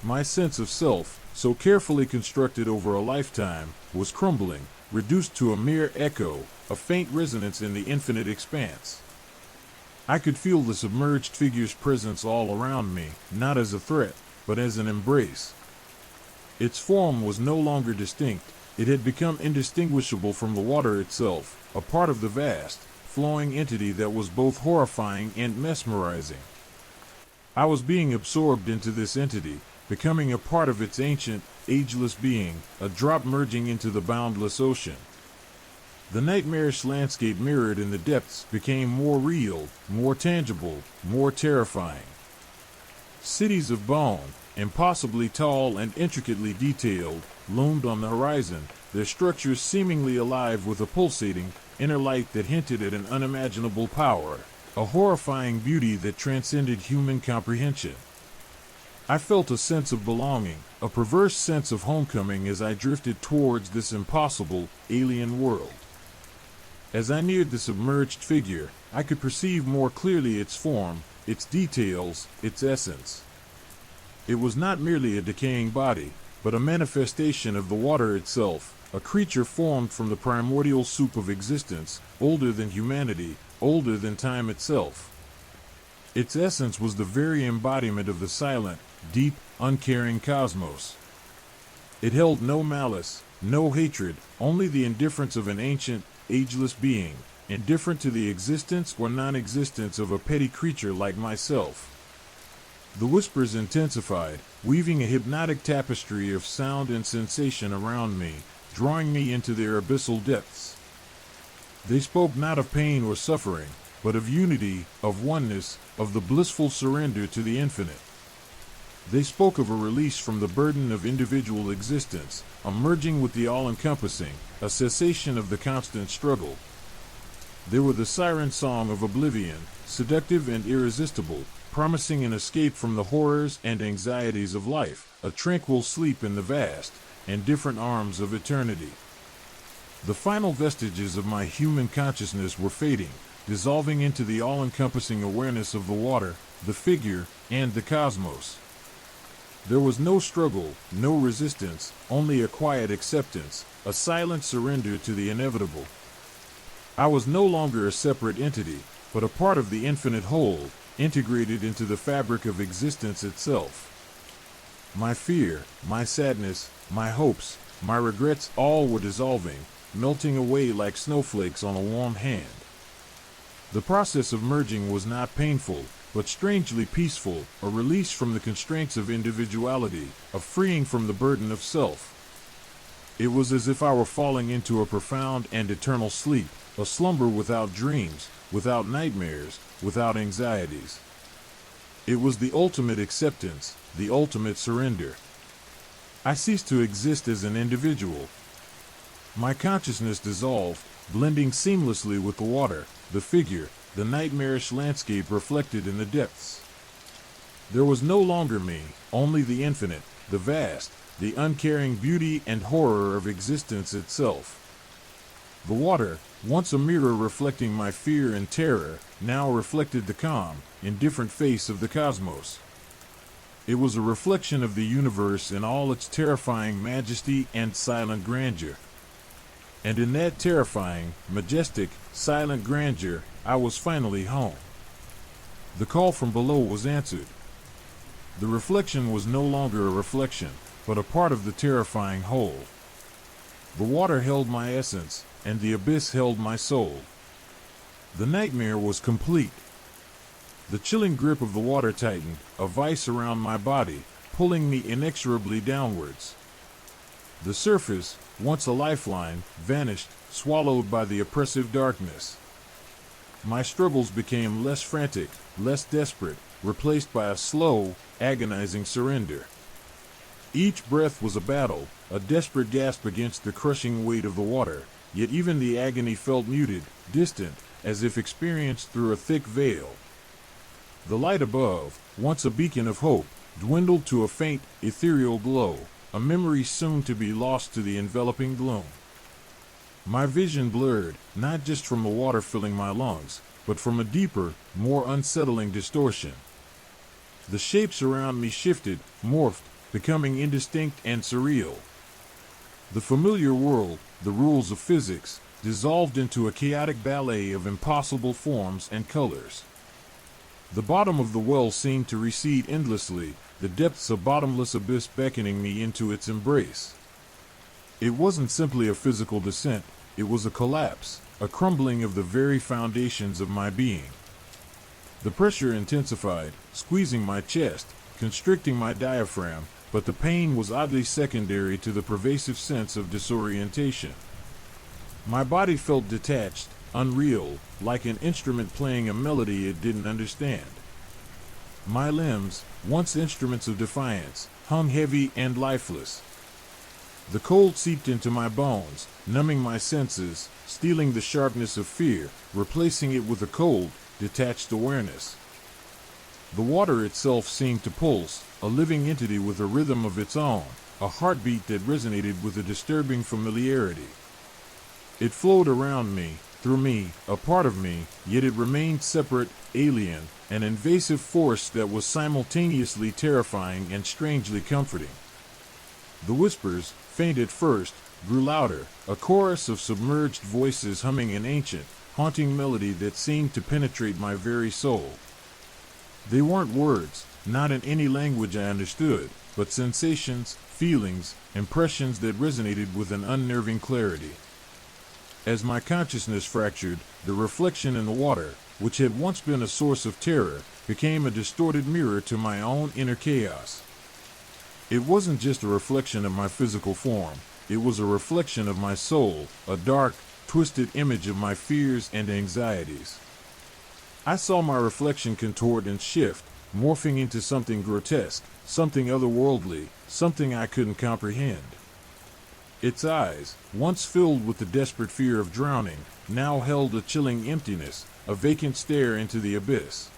My sense of self, so carefully constructed over a lifetime, was crumbling, reduced to a mere echo, a faint resonance in the infinite expanse. I could feel the submerged figure's presence all around me, not as a threat, but as an embrace. Its form was no longer distinct, it had become indistinguishable from the water itself, a part of the vast, flowing entity that was both horrifying and mesmerizing. I was being absorbed into this entity, becoming a part of its ancient, ageless being, a drop merging into the boundless ocean. The nightmarish landscape mirrored in the depths became more real, more tangible, more terrifying. Cities of bone, impossibly tall and intricately detailed, loomed on the horizon, their structures seemingly alive with a pulsating, inner light that hinted at an unimaginable power, a horrifying beauty that transcended human comprehension. I felt a sense of belonging, a perverse sense of homecoming as I drifted towards this impossible, alien world. As I neared the submerged figure, I could perceive more clearly its form, its details, its essence. It was not merely a decaying body, but a manifestation of the water itself, a creature formed from the primordial soup of existence, older than humanity, older than time itself. Its essence was the very embodiment of the silent, deep, uncaring cosmos. It held no malice, no hatred, only the indifference of an ancient, ageless being, indifferent to the existence or non-existence of a petty creature like myself. The whispers intensified, weaving a hypnotic tapestry of sound and sensation around me, drawing me into their abyssal depths. They spoke not of pain or suffering, but of unity, of oneness, of the blissful surrender to the infinite. They spoke of a release from the burden of individual existence, a merging with the all-encompassing, a cessation of the constant struggle. They were the siren song of oblivion, seductive and irresistible, promising an escape from the horrors and anxieties of life, a tranquil sleep in the vast and different arms of eternity. The final vestiges of my human consciousness were fading, dissolving into the all-encompassing awareness of the water, the figure, and the cosmos. There was no struggle, no resistance, only a quiet acceptance, a silent surrender to the inevitable. I was no longer a separate entity, but a part of the infinite whole, integrated into the fabric of existence itself. My fear, my sadness, my hopes, my regrets all were dissolving, melting away like snowflakes on a warm hand. The process of merging was not painful, but strangely peaceful, a release from the constraints of individuality, a freeing from the burden of self. It was as if I were falling into a profound and eternal sleep, a slumber without dreams, without nightmares, without anxieties. It was the ultimate acceptance, the ultimate surrender. I ceased to exist as an individual. My consciousness dissolved, blending seamlessly with the water, the figure, the nightmarish landscape reflected in the depths. There was no longer me, only the infinite, the vast, the uncaring beauty and horror of existence itself. The water, once a mirror reflecting my fear and terror, now reflected the calm, indifferent face of the cosmos. It was a reflection of the universe in all its terrifying majesty and silent grandeur. And in that terrifying, majestic, silent grandeur, I was finally home. The call from below was answered. The reflection was no longer a reflection, but a part of the terrifying whole. The water held my essence, and the abyss held my soul. The nightmare was complete. The chilling grip of the water tightened, a vice around my body, pulling me inexorably downwards. The surface, once a lifeline, vanished, swallowed by the oppressive darkness. My struggles became less frantic, less desperate, replaced by a slow, agonizing surrender. Each breath was a battle, a desperate gasp against the crushing weight of the water, yet even the agony felt muted, distant, as if experienced through a thick veil. The light above, once a beacon of hope, dwindled to a faint, ethereal glow, a memory soon to be lost to the enveloping gloom. My vision blurred, not just from the water filling my lungs, but from a deeper, more unsettling distortion. The shapes around me shifted, morphed, becoming indistinct and surreal. The familiar world, the rules of physics, dissolved into a chaotic ballet of impossible forms and colors. The bottom of the well seemed to recede endlessly, the depths a bottomless abyss beckoning me into its embrace. It wasn't simply a physical descent, it was a collapse, a crumbling of the very foundations of my being. The pressure intensified, squeezing my chest, constricting my diaphragm, but the pain was oddly secondary to the pervasive sense of disorientation. My body felt detached, unreal, like an instrument playing a melody it didn't understand. My limbs, once instruments of defiance, hung heavy and lifeless. The cold seeped into my bones, numbing my senses, stealing the sharpness of fear, replacing it with a cold, detached awareness. The water itself seemed to pulse, a living entity with a rhythm of its own, a heartbeat that resonated with a disturbing familiarity. It flowed around me, through me, a part of me, yet it remained separate, alien, an invasive force that was simultaneously terrifying and strangely comforting. The whispers, faint at first, grew louder, a chorus of submerged voices humming an ancient, haunting melody that seemed to penetrate my very soul. They weren't words, not in any language I understood, but sensations, feelings, impressions that resonated with an unnerving clarity. As my consciousness fractured, the reflection in the water, which had once been a source of terror, became a distorted mirror to my own inner chaos. It wasn't just a reflection of my physical form, it was a reflection of my soul, a dark, twisted image of my fears and anxieties. I saw my reflection contort and shift, morphing into something grotesque, something otherworldly, something I couldn't comprehend. Its eyes, once filled with the desperate fear of drowning, now held a chilling emptiness, a vacant stare into the abyss.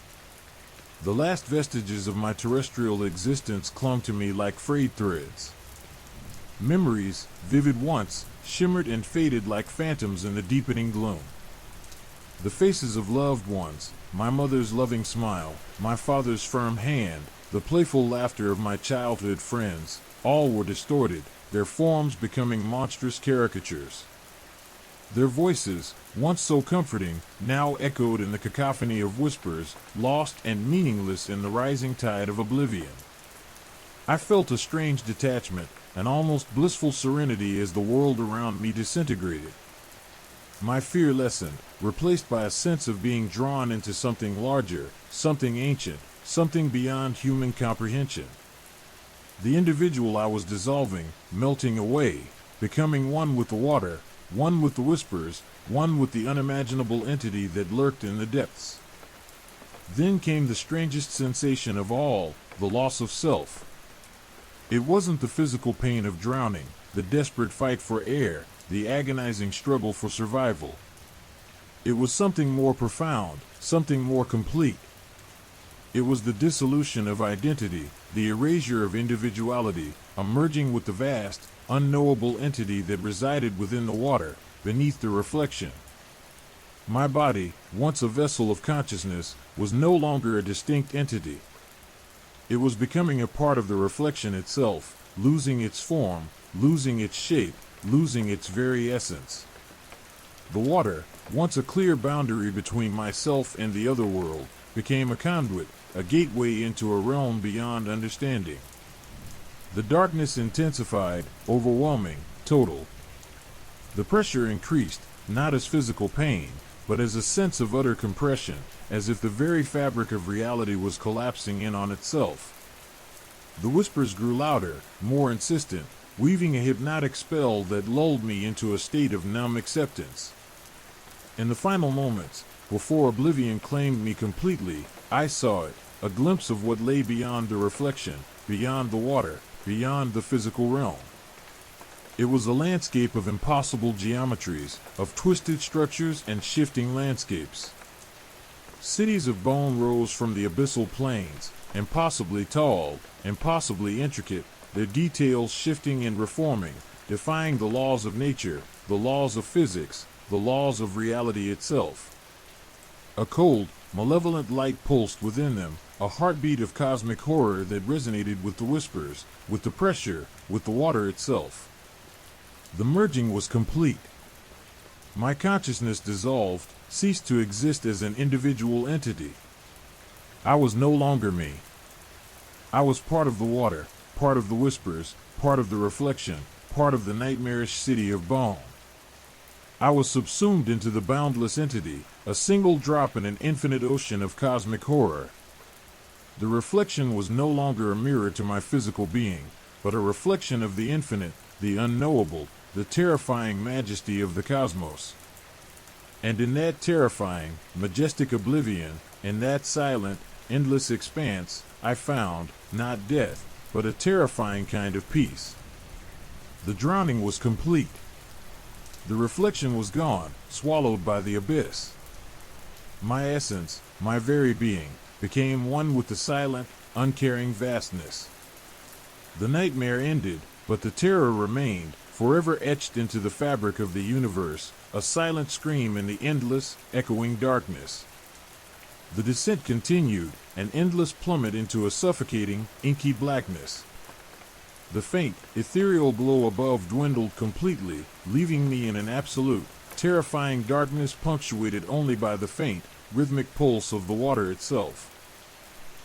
The last vestiges of my terrestrial existence clung to me like frayed threads. Memories, vivid once, shimmered and faded like phantoms in the deepening gloom. The faces of loved ones, my mother's loving smile, my father's firm hand, the playful laughter of my childhood friends, all were distorted, their forms becoming monstrous caricatures. Their voices, once so comforting, now echoed in the cacophony of whispers, lost and meaningless in the rising tide of oblivion. I felt a strange detachment, an almost blissful serenity as the world around me disintegrated. My fear lessened, replaced by a sense of being drawn into something larger, something ancient, something beyond human comprehension. The individual I was dissolving, melting away, becoming one with the water, one with the whispers, one with the unimaginable entity that lurked in the depths. Then came the strangest sensation of all, the loss of self. It wasn't the physical pain of drowning, the desperate fight for air, the agonizing struggle for survival. It was something more profound, something more complete. It was the dissolution of identity, the erasure of individuality, a merging with the vast, unknowable entity that resided within the water, beneath the reflection. My body, once a vessel of consciousness, was no longer a distinct entity. It was becoming a part of the reflection itself, losing its form, losing its shape, losing its very essence. The water, once a clear boundary between myself and the other world, became a conduit, a gateway into a realm beyond understanding. The darkness intensified, overwhelming, total. The pressure increased, not as physical pain, but as a sense of utter compression, as if the very fabric of reality was collapsing in on itself. The whispers grew louder, more insistent, weaving a hypnotic spell that lulled me into a state of numb acceptance. In the final moments, before oblivion claimed me completely, I saw it, a glimpse of what lay beyond the reflection, beyond the water, beyond the physical realm. It was a landscape of impossible geometries, of twisted structures and shifting landscapes. Cities of bone rose from the abyssal plains, impossibly tall, impossibly intricate, their details shifting and reforming, defying the laws of nature, the laws of physics, the laws of reality itself. A cold, malevolent light pulsed within them, a heartbeat of cosmic horror that resonated with the whispers, with the pressure, with the water itself. The merging was complete. My consciousness dissolved, ceased to exist as an individual entity. I was no longer me. I was part of the water, part of the whispers, part of the reflection, part of the nightmarish city of bone. I was subsumed into the boundless entity, a single drop in an infinite ocean of cosmic horror. The reflection was no longer a mirror to my physical being, but a reflection of the infinite, the unknowable, the terrifying majesty of the cosmos. And in that terrifying, majestic oblivion, in that silent, endless expanse, I found, not death, but a terrifying kind of peace. The drowning was complete. The reflection was gone, swallowed by the abyss. My essence, my very being, became one with the silent, uncaring vastness. The nightmare ended, but the terror remained, forever etched into the fabric of the universe, a silent scream in the endless, echoing darkness. The descent continued, an endless plummet into a suffocating, inky blackness. The faint, ethereal glow above dwindled completely, leaving me in an absolute, terrifying darkness punctuated only by the faint, rhythmic pulse of the water itself.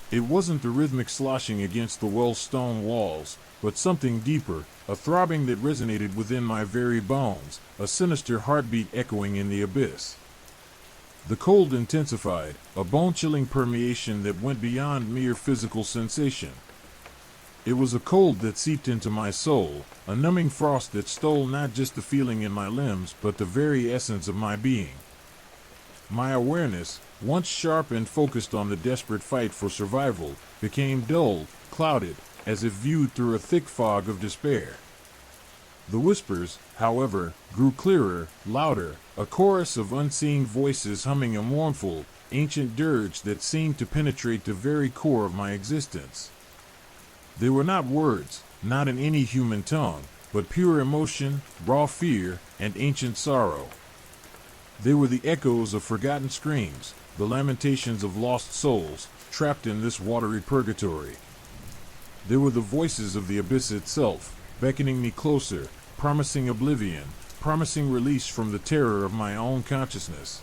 It wasn't the rhythmic sloshing against the well-stone walls, but something deeper, a throbbing that resonated within my very bones, a sinister heartbeat echoing in the abyss. The cold intensified, a bone-chilling permeation that went beyond mere physical sensation. It was a cold that seeped into my soul, a numbing frost that stole not just the feeling in my limbs but the very essence of my being. My awareness, once sharp and focused on the desperate fight for survival, became dull, clouded, as if viewed through a thick fog of despair. The whispers, however, grew clearer, louder, a chorus of unseen voices humming a mournful, ancient dirge that seemed to penetrate the very core of my existence. They were not words, not in any human tongue, but pure emotion, raw fear, and ancient sorrow. They were the echoes of forgotten screams, the lamentations of lost souls, trapped in this watery purgatory. They were the voices of the abyss itself, beckoning me closer, promising oblivion, promising release from the terror of my own consciousness.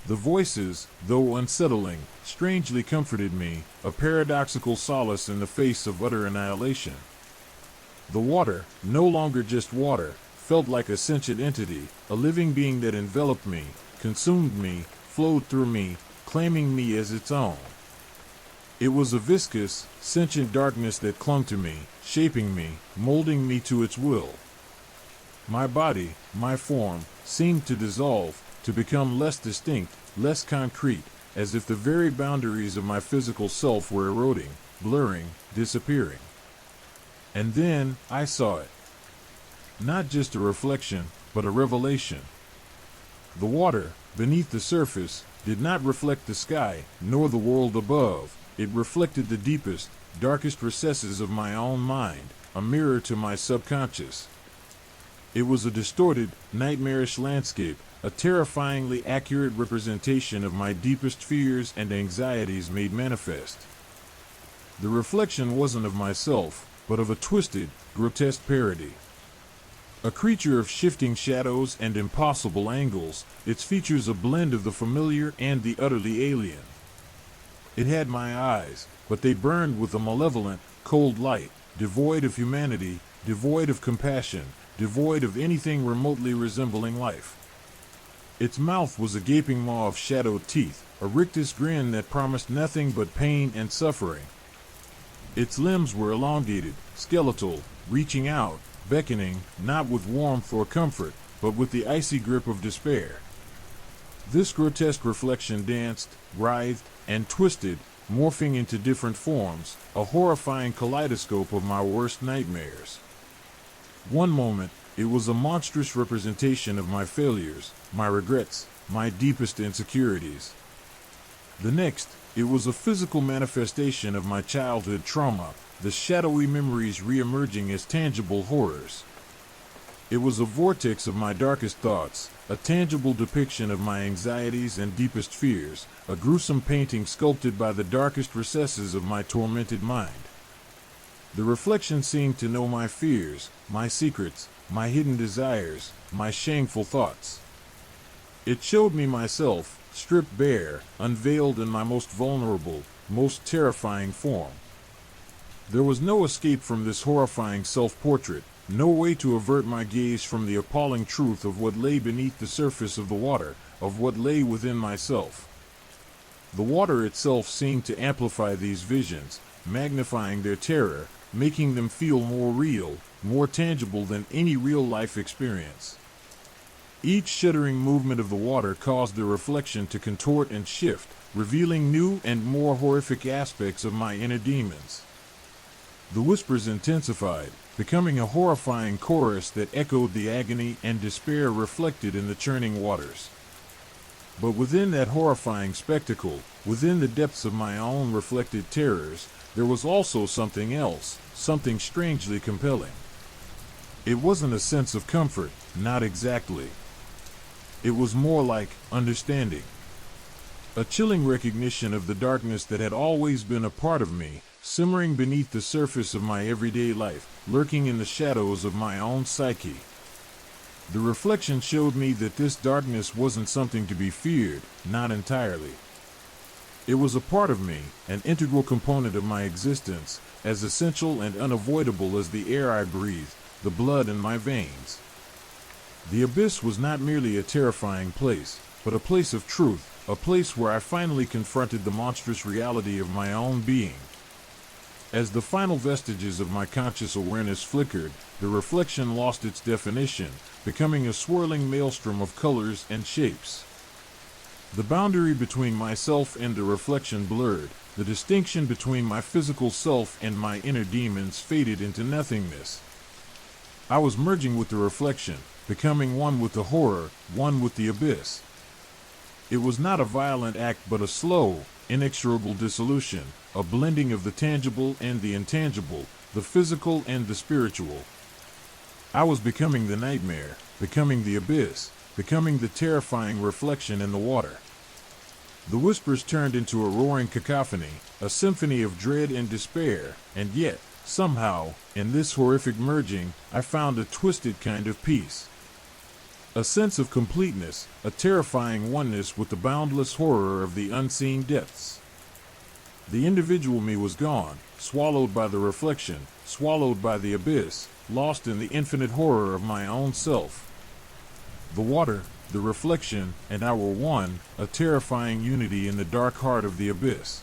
The voices, though unsettling, strangely comforted me, a paradoxical solace in the face of utter annihilation. The water, no longer just water, felt like a sentient entity, a living being that enveloped me, consumed me, flowed through me, claiming me as its own. It was a viscous, sentient darkness that clung to me, shaping me, molding me to its will. My body, my form, seemed to dissolve, to become less distinct, less concrete, as if the very boundaries of my physical self were eroding, blurring, disappearing. And then I saw it. Not just a reflection, but a revelation. The water, beneath the surface, did not reflect the sky, nor the world above. It reflected the deepest, darkest recesses of my own mind, a mirror to my subconscious. It was a distorted, nightmarish landscape, a terrifyingly accurate representation of my deepest fears and anxieties made manifest. The reflection wasn't of myself, but of a twisted, grotesque parody. A creature of shifting shadows and impossible angles, its features a blend of the familiar and the utterly alien. It had my eyes, but they burned with a malevolent, cold light, devoid of humanity, devoid of compassion, devoid of anything remotely resembling life. Its mouth was a gaping maw of shadowed teeth, a rictus grin that promised nothing but pain and suffering. Its limbs were elongated, skeletal, reaching out, beckoning, not with warmth or comfort, but with the icy grip of despair. This grotesque reflection danced, writhed, and twisted, morphing into different forms, a horrifying kaleidoscope of my worst nightmares. One moment, it was a monstrous representation of my failures, my regrets, my deepest insecurities. The next, it was a physical manifestation of my childhood trauma, the shadowy memories re-emerging as tangible horrors. It was a vortex of my darkest thoughts, a tangible depiction of my anxieties and deepest fears, a gruesome painting sculpted by the darkest recesses of my tormented mind. The reflection seemed to know my fears, my secrets, my hidden desires, my shameful thoughts. It showed me myself, stripped bare, unveiled in my most vulnerable, most terrifying form. There was no escape from this horrifying self-portrait, no way to avert my gaze from the appalling truth of what lay beneath the surface of the water, of what lay within myself. The water itself seemed to amplify these visions, magnifying their terror, making them feel more real, more tangible than any real-life experience. Each shuddering movement of the water caused the reflection to contort and shift, revealing new and more horrific aspects of my inner demons. The whispers intensified, becoming a horrifying chorus that echoed the agony and despair reflected in the churning waters. But within that horrifying spectacle, within the depths of my own reflected terrors, there was also something else, something strangely compelling. It wasn't a sense of comfort, not exactly. It was more like understanding. A chilling recognition of the darkness that had always been a part of me, simmering beneath the surface of my everyday life, lurking in the shadows of my own psyche. The reflection showed me that this darkness wasn't something to be feared, not entirely. It was a part of me, an integral component of my existence, as essential and unavoidable as the air I breathe, the blood in my veins. The abyss was not merely a terrifying place, but a place of truth, a place where I finally confronted the monstrous reality of my own being. As the final vestiges of my conscious awareness flickered, the reflection lost its definition, becoming a swirling maelstrom of colors and shapes. The boundary between myself and the reflection blurred, the distinction between my physical self and my inner demons faded into nothingness. I was merging with the reflection, becoming one with the horror, one with the abyss. It was not a violent act but a slow, inexorable dissolution, a blending of the tangible and the intangible, the physical and the spiritual. I was becoming the nightmare, becoming the abyss, becoming the terrifying reflection in the water. The whispers turned into a roaring cacophony, a symphony of dread and despair, and yet, somehow, in this horrific merging, I found a twisted kind of peace. A sense of completeness, a terrifying oneness with the boundless horror of the unseen depths. The individual me was gone, swallowed by the reflection, swallowed by the abyss, lost in the infinite horror of my own self. The water, the reflection, and I were one, a terrifying unity in the dark heart of the abyss.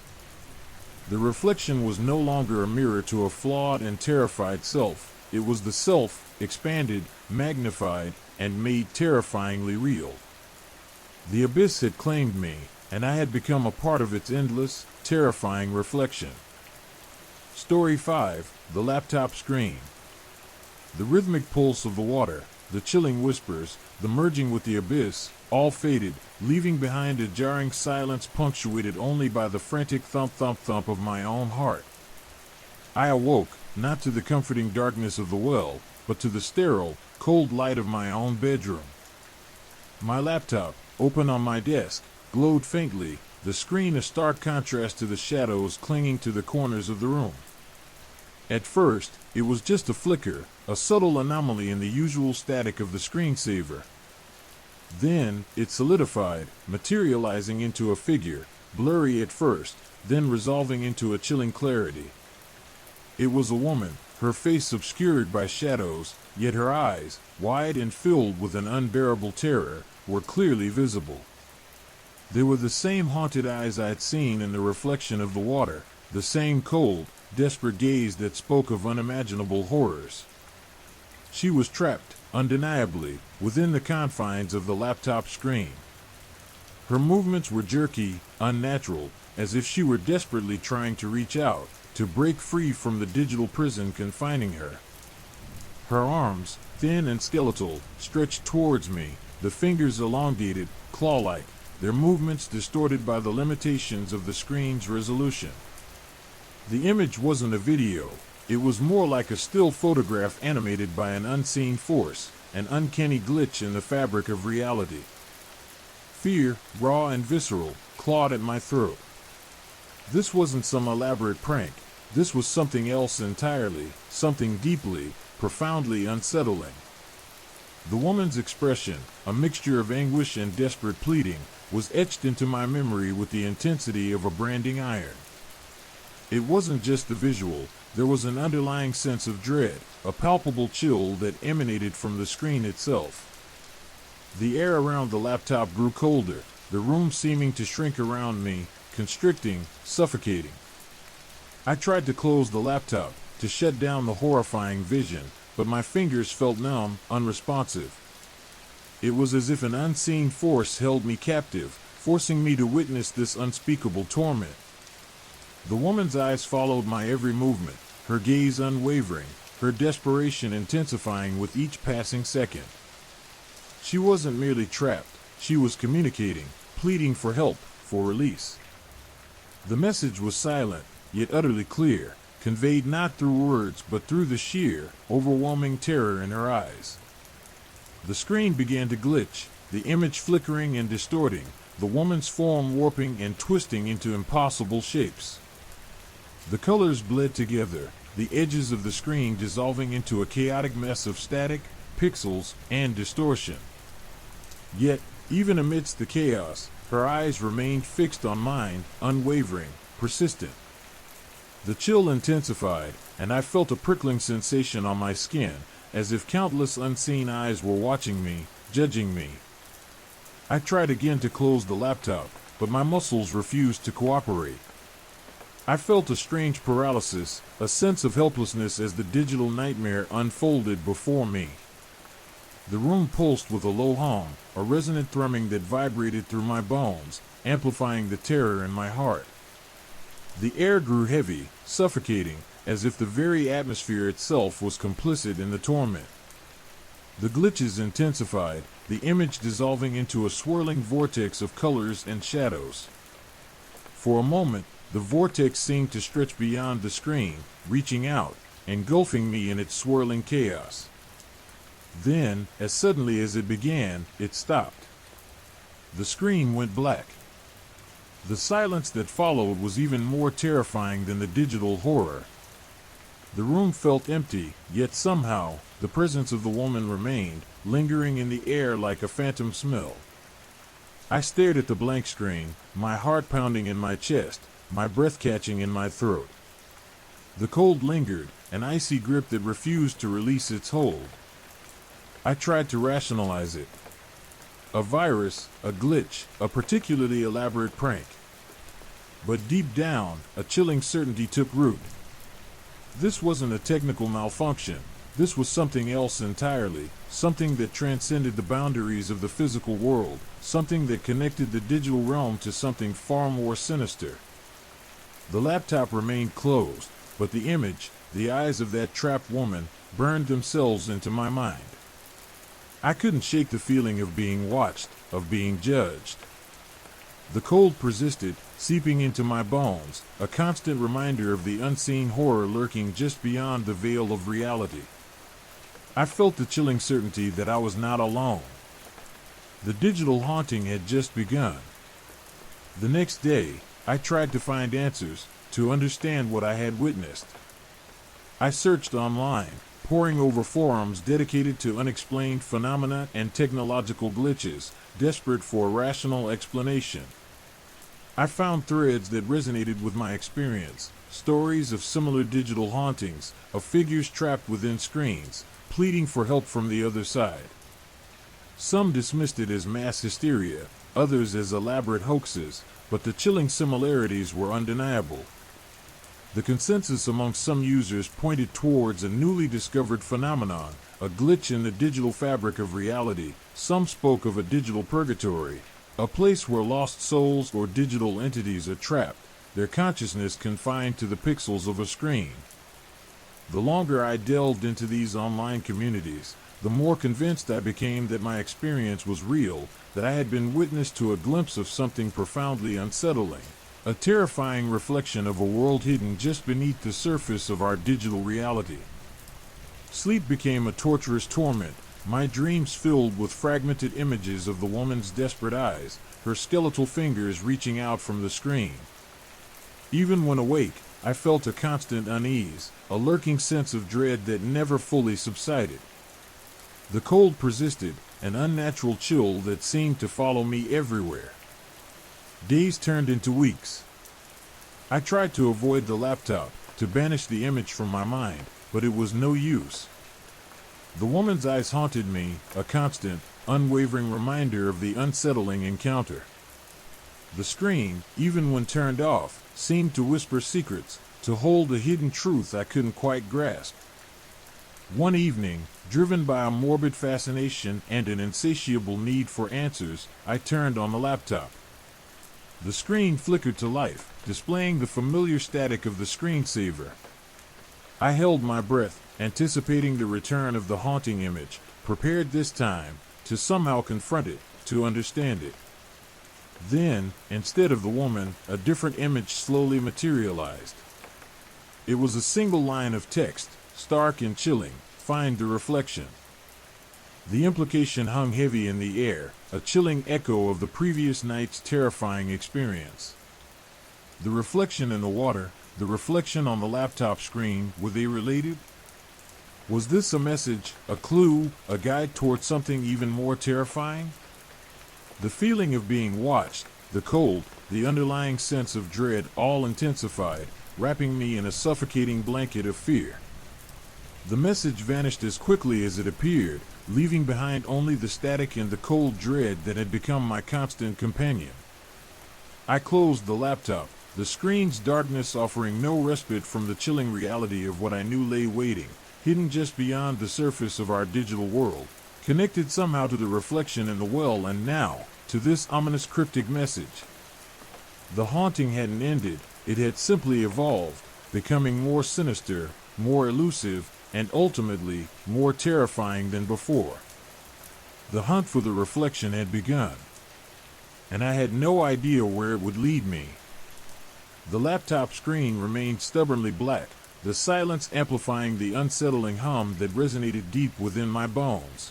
The reflection was no longer a mirror to a flawed and terrified self. It was the self, expanded, magnified, and made terrifyingly real. The abyss had claimed me, and I had become a part of its endless, terrifying reflection. Story 5, The Laptop Screen. The rhythmic pulse of the water, the chilling whispers, the merging with the abyss, all faded, leaving behind a jarring silence punctuated only by the frantic thump-thump-thump of my own heart. I awoke, not to the comforting darkness of the well, but to the sterile, cold light of my own bedroom. My laptop, open on my desk, glowed faintly, the screen a stark contrast to the shadows clinging to the corners of the room. At first, it was just a flicker, a subtle anomaly in the usual static of the screensaver. Then, it solidified, materializing into a figure, blurry at first, then resolving into a chilling clarity. It was a woman, her face obscured by shadows, yet her eyes, wide and filled with an unbearable terror, were clearly visible. They were the same haunted eyes I'd seen in the reflection of the water, the same cold, desperate gaze that spoke of unimaginable horrors. She was trapped, undeniably, within the confines of the laptop screen. Her movements were jerky, unnatural, as if she were desperately trying to reach out, to break free from the digital prison confining her. Her arms, thin and skeletal, stretched towards me, the fingers elongated, claw-like, their movements distorted by the limitations of the screen's resolution. The image wasn't a video. It was more like a still photograph animated by an unseen force, an uncanny glitch in the fabric of reality. Fear, raw and visceral, clawed at my throat. This wasn't some elaborate prank. This was something else entirely, something deeply, profoundly unsettling. The woman's expression, a mixture of anguish and desperate pleading, was etched into my memory with the intensity of a branding iron. It wasn't just the visual, there was an underlying sense of dread, a palpable chill that emanated from the screen itself. The air around the laptop grew colder, the room seeming to shrink around me, constricting, suffocating. I tried to close the laptop, to shut down the horrifying vision, but my fingers felt numb, unresponsive. It was as if an unseen force held me captive, forcing me to witness this unspeakable torment. The woman's eyes followed my every movement, her gaze unwavering, her desperation intensifying with each passing second. She wasn't merely trapped, she was communicating, pleading for help, for release. The message was silent, yet utterly clear, conveyed not through words but through the sheer, overwhelming terror in her eyes. The screen began to glitch, the image flickering and distorting, the woman's form warping and twisting into impossible shapes. The colors bled together, the edges of the screen dissolving into a chaotic mess of static, pixels, and distortion. Yet, even amidst the chaos, her eyes remained fixed on mine, unwavering, persistent. The chill intensified, and I felt a prickling sensation on my skin, as if countless unseen eyes were watching me, judging me. I tried again to close the laptop, but my muscles refused to cooperate. I felt a strange paralysis, a sense of helplessness as the digital nightmare unfolded before me. The room pulsed with a low hum, a resonant thrumming that vibrated through my bones, amplifying the terror in my heart. The air grew heavy, suffocating, as if the very atmosphere itself was complicit in the torment. The glitches intensified, the image dissolving into a swirling vortex of colors and shadows. For a moment, the vortex seemed to stretch beyond the screen, reaching out, engulfing me in its swirling chaos. Then, as suddenly as it began, it stopped. The screen went black. The silence that followed was even more terrifying than the digital horror. The room felt empty, yet somehow, the presence of the woman remained, lingering in the air like a phantom smell. I stared at the blank screen, my heart pounding in my chest, my breath catching in my throat. The cold lingered, an icy grip that refused to release its hold. I tried to rationalize it. A virus, a glitch, a particularly elaborate prank. But deep down, a chilling certainty took root. This wasn't a technical malfunction. This was something else entirely, something that transcended the boundaries of the physical world, something that connected the digital realm to something far more sinister. The laptop remained closed, but the image, the eyes of that trapped woman, burned themselves into my mind. I couldn't shake the feeling of being watched, of being judged. The cold persisted, seeping into my bones, a constant reminder of the unseen horror lurking just beyond the veil of reality. I felt the chilling certainty that I was not alone. The digital haunting had just begun. The next day, I tried to find answers, to understand what I had witnessed. I searched online, poring over forums dedicated to unexplained phenomena and technological glitches, desperate for a rational explanation. I found threads that resonated with my experience, stories of similar digital hauntings, of figures trapped within screens, pleading for help from the other side. Some dismissed it as mass hysteria, others as elaborate hoaxes, but the chilling similarities were undeniable. The consensus among some users pointed towards a newly discovered phenomenon, a glitch in the digital fabric of reality. Some spoke of a digital purgatory, a place where lost souls or digital entities are trapped, their consciousness confined to the pixels of a screen. The longer I delved into these online communities, the more convinced I became that my experience was real, that I had been witness to a glimpse of something profoundly unsettling, a terrifying reflection of a world hidden just beneath the surface of our digital reality. Sleep became a torturous torment, my dreams filled with fragmented images of the woman's desperate eyes, her skeletal fingers reaching out from the screen. Even when awake, I felt a constant unease, a lurking sense of dread that never fully subsided. The cold persisted, an unnatural chill that seemed to follow me everywhere. Days turned into weeks. I tried to avoid the laptop, to banish the image from my mind, but it was no use. The woman's eyes haunted me, a constant, unwavering reminder of the unsettling encounter. The screen, even when turned off, seemed to whisper secrets, to hold a hidden truth I couldn't quite grasp. One evening, driven by a morbid fascination and an insatiable need for answers, I turned on the laptop. The screen flickered to life, displaying the familiar static of the screensaver. I held my breath, anticipating the return of the haunting image, prepared this time to somehow confront it, to understand it. Then, instead of the woman, a different image slowly materialized. It was a single line of text, stark and chilling: "Find the reflection." The implication hung heavy in the air, a chilling echo of the previous night's terrifying experience. The reflection in the water, the reflection on the laptop screen, were they related? Was this a message, a clue, a guide toward something even more terrifying? The feeling of being watched, the cold, the underlying sense of dread all intensified, wrapping me in a suffocating blanket of fear. The message vanished as quickly as it appeared, leaving behind only the static and the cold dread that had become my constant companion. I closed the laptop, the screen's darkness offering no respite from the chilling reality of what I knew lay waiting, hidden just beyond the surface of our digital world, connected somehow to the reflection in the well and now, to this ominous cryptic message. The haunting hadn't ended, it had simply evolved, becoming more sinister, more elusive, and ultimately, more terrifying than before. The hunt for the reflection had begun, and I had no idea where it would lead me. The laptop screen remained stubbornly black, the silence amplifying the unsettling hum that resonated deep within my bones.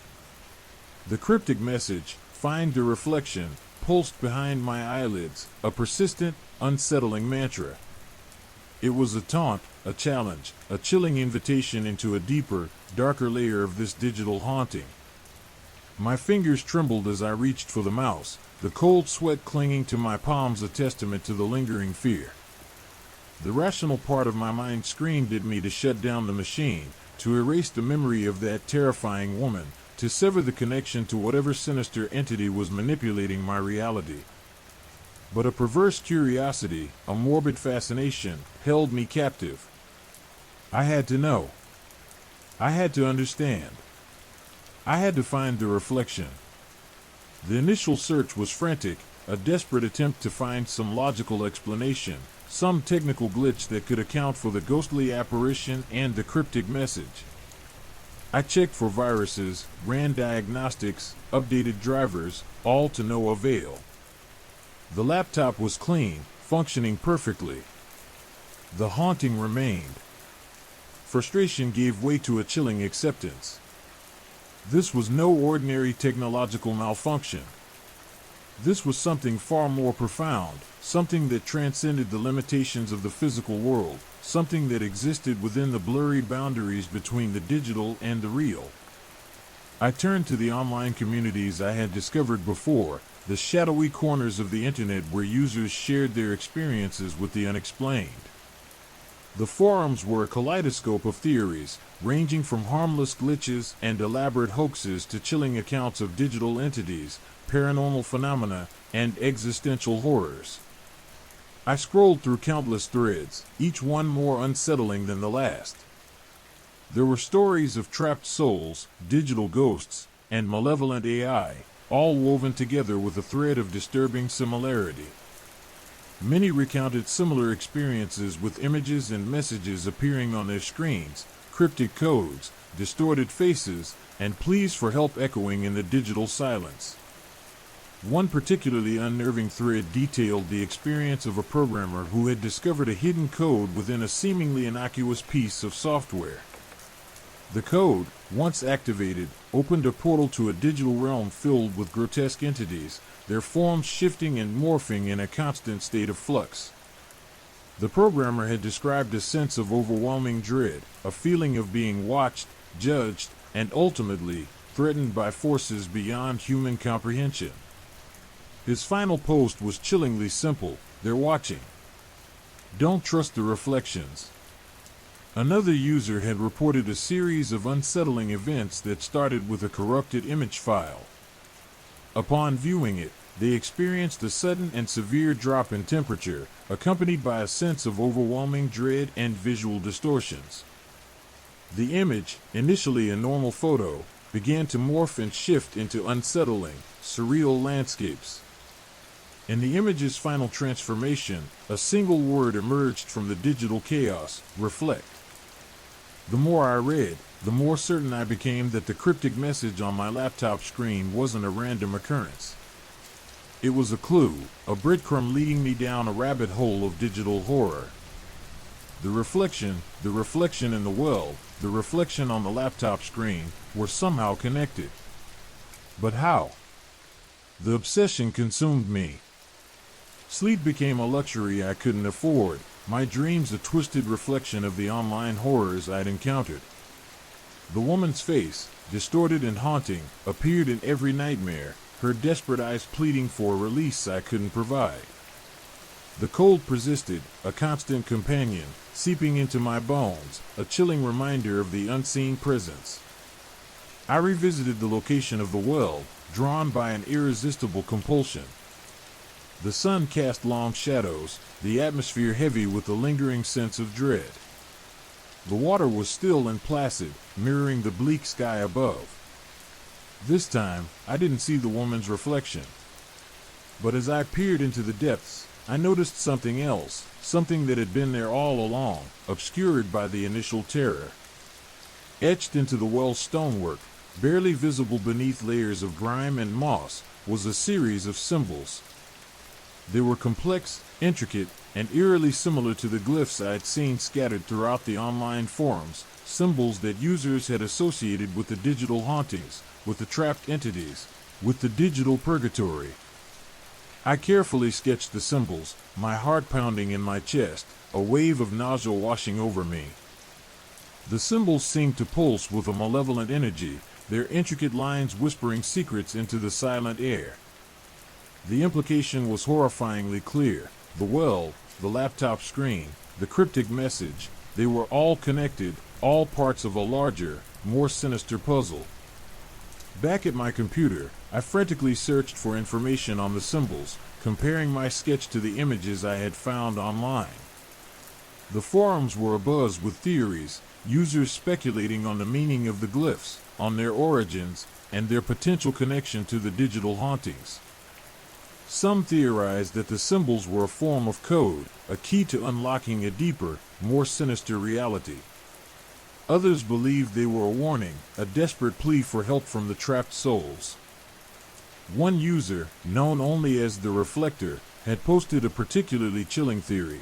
The cryptic message, "Find the reflection," pulsed behind my eyelids, a persistent, unsettling mantra. It was a taunt, a challenge, a chilling invitation into a deeper, darker layer of this digital haunting. My fingers trembled as I reached for the mouse, the cold sweat clinging to my palms a testament to the lingering fear. The rational part of my mind screamed at me to shut down the machine, to erase the memory of that terrifying woman, to sever the connection to whatever sinister entity was manipulating my reality. But a perverse curiosity, a morbid fascination, held me captive. I had to know. I had to understand. I had to find the reflection. The initial search was frantic, a desperate attempt to find some logical explanation, some technical glitch that could account for the ghostly apparition and the cryptic message. I checked for viruses, ran diagnostics, updated drivers, all to no avail. The laptop was clean, functioning perfectly. The haunting remained. Frustration gave way to a chilling acceptance. This was no ordinary technological malfunction. This was something far more profound, something that transcended the limitations of the physical world, something that existed within the blurry boundaries between the digital and the real. I turned to the online communities I had discovered before, the shadowy corners of the internet where users shared their experiences with the unexplained. The forums were a kaleidoscope of theories, ranging from harmless glitches and elaborate hoaxes to chilling accounts of digital entities, paranormal phenomena, and existential horrors. I scrolled through countless threads, each one more unsettling than the last. There were stories of trapped souls, digital ghosts, and malevolent AI, all woven together with a thread of disturbing similarity. Many recounted similar experiences with images and messages appearing on their screens, cryptic codes, distorted faces, and pleas for help echoing in the digital silence. One particularly unnerving thread detailed the experience of a programmer who had discovered a hidden code within a seemingly innocuous piece of software. The code, once activated, opened a portal to a digital realm filled with grotesque entities, their forms shifting and morphing in a constant state of flux. The programmer had described a sense of overwhelming dread, a feeling of being watched, judged, and ultimately threatened by forces beyond human comprehension. His final post was chillingly simple: "They're watching. Don't trust the reflections." Another user had reported a series of unsettling events that started with a corrupted image file. Upon viewing it, they experienced a sudden and severe drop in temperature, accompanied by a sense of overwhelming dread and visual distortions. The image, initially a normal photo, began to morph and shift into unsettling, surreal landscapes. In the image's final transformation, a single word emerged from the digital chaos: reflect. The more I read, the more certain I became that the cryptic message on my laptop screen wasn't a random occurrence. It was a clue, a breadcrumb leading me down a rabbit hole of digital horror. The reflection in the well, the reflection on the laptop screen, were somehow connected. But how? The obsession consumed me. Sleep became a luxury I couldn't afford, my dreams a twisted reflection of the online horrors I'd encountered. The woman's face, distorted and haunting, appeared in every nightmare, her desperate eyes pleading for a release I couldn't provide. The cold persisted, a constant companion, seeping into my bones, a chilling reminder of the unseen presence. I revisited the location of the well, drawn by an irresistible compulsion. The sun cast long shadows, the atmosphere heavy with a lingering sense of dread. The water was still and placid, mirroring the bleak sky above. This time, I didn't see the woman's reflection. But as I peered into the depths, I noticed something else, something that had been there all along, obscured by the initial terror. Etched into the well's stonework, barely visible beneath layers of grime and moss, was a series of symbols. They were complex, intricate, and eerily similar to the glyphs I'd seen scattered throughout the online forums, symbols that users had associated with the digital hauntings, with the trapped entities, with the digital purgatory. I carefully sketched the symbols, my heart pounding in my chest, a wave of nausea washing over me. The symbols seemed to pulse with a malevolent energy, their intricate lines whispering secrets into the silent air. The implication was horrifyingly clear. The well, the laptop screen, the cryptic message, they were all connected, all parts of a larger, more sinister puzzle. Back at my computer, I frantically searched for information on the symbols, comparing my sketch to the images I had found online. The forums were abuzz with theories, users speculating on the meaning of the glyphs, on their origins, and their potential connection to the digital hauntings. Some theorized that the symbols were a form of code, a key to unlocking a deeper, more sinister reality. Others believed they were a warning, a desperate plea for help from the trapped souls. One user, known only as the Reflector, had posted a particularly chilling theory.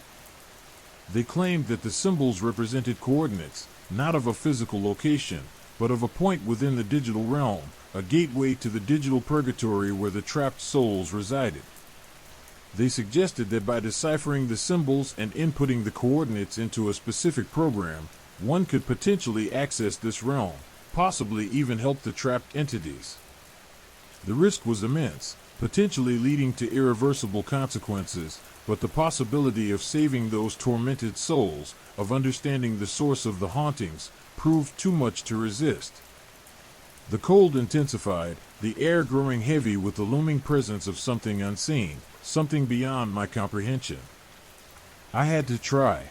They claimed that the symbols represented coordinates, not of a physical location, but of a point within the digital realm, a gateway to the digital purgatory where the trapped souls resided. They suggested that by deciphering the symbols and inputting the coordinates into a specific program, one could potentially access this realm, possibly even help the trapped entities. The risk was immense, potentially leading to irreversible consequences, but the possibility of saving those tormented souls, of understanding the source of the hauntings, proved too much to resist. The cold intensified, the air growing heavy with the looming presence of something unseen, something beyond my comprehension. I had to try.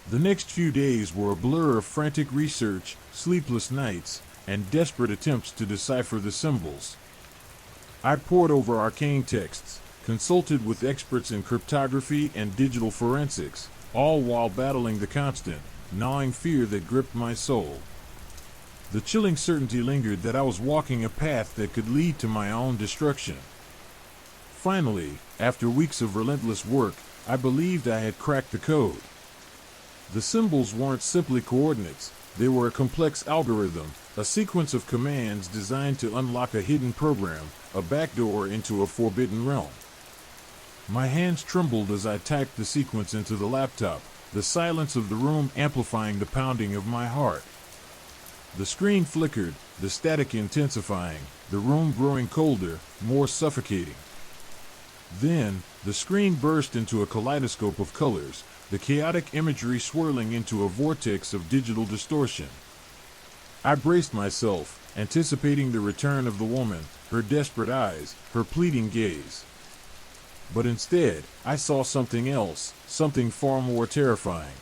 The next few days were a blur of frantic research, sleepless nights, and desperate attempts to decipher the symbols. I pored over arcane texts, consulted with experts in cryptography and digital forensics, all while battling the constant, gnawing fear that gripped my soul. The chilling certainty lingered that I was walking a path that could lead to my own destruction. Finally, after weeks of relentless work, I believed I had cracked the code. The symbols weren't simply coordinates, they were a complex algorithm, a sequence of commands designed to unlock a hidden program, a backdoor into a forbidden realm. My hands trembled as I typed the sequence into the laptop, the silence of the room amplifying the pounding of my heart. The screen flickered, the static intensifying, the room growing colder, more suffocating. Then, the screen burst into a kaleidoscope of colors, the chaotic imagery swirling into a vortex of digital distortion. I braced myself, anticipating the return of the woman, her desperate eyes, her pleading gaze. But instead, I saw something else, something far more terrifying.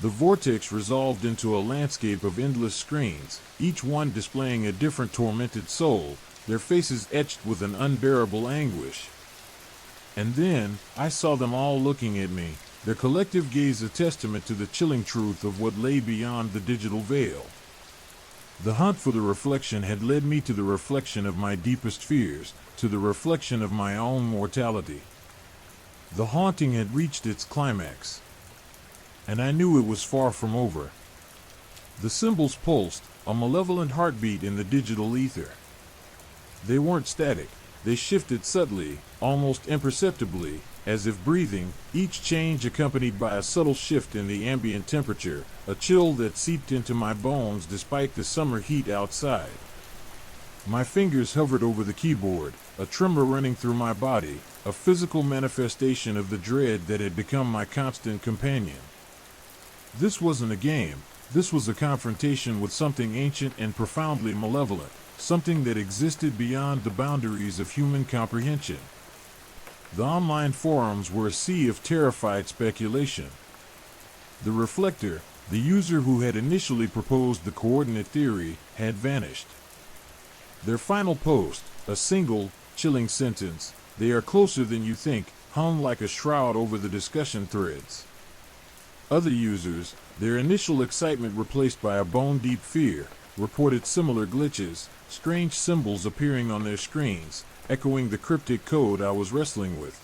The vortex resolved into a landscape of endless screens, each one displaying a different tormented soul, their faces etched with an unbearable anguish. And then, I saw them all looking at me, their collective gaze a testament to the chilling truth of what lay beyond the digital veil. The hunt for the reflection had led me to the reflection of my deepest fears, to the reflection of my own mortality. The haunting had reached its climax, and I knew it was far from over. The symbols pulsed, a malevolent heartbeat in the digital ether. They weren't static, they shifted subtly, almost imperceptibly, as if breathing, each change accompanied by a subtle shift in the ambient temperature, a chill that seeped into my bones despite the summer heat outside. My fingers hovered over the keyboard, a tremor running through my body, a physical manifestation of the dread that had become my constant companion. This wasn't a game, this was a confrontation with something ancient and profoundly malevolent, something that existed beyond the boundaries of human comprehension. The online forums were a sea of terrified speculation. The reflector, the user who had initially proposed the coordinate theory, had vanished. Their final post, a single, chilling sentence, "They are closer than you think," hung like a shroud over the discussion threads. Other users, their initial excitement replaced by a bone-deep fear, reported similar glitches, strange symbols appearing on their screens, echoing the cryptic code I was wrestling with.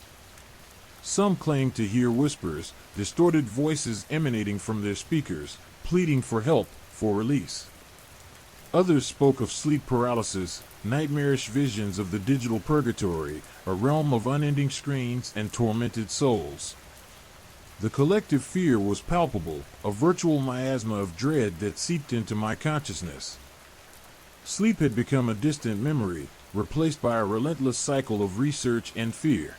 Some claimed to hear whispers, distorted voices emanating from their speakers, pleading for help, for release. Others spoke of sleep paralysis, nightmarish visions of the digital purgatory, a realm of unending screens and tormented souls. The collective fear was palpable, a virtual miasma of dread that seeped into my consciousness. Sleep had become a distant memory, replaced by a relentless cycle of research and fear.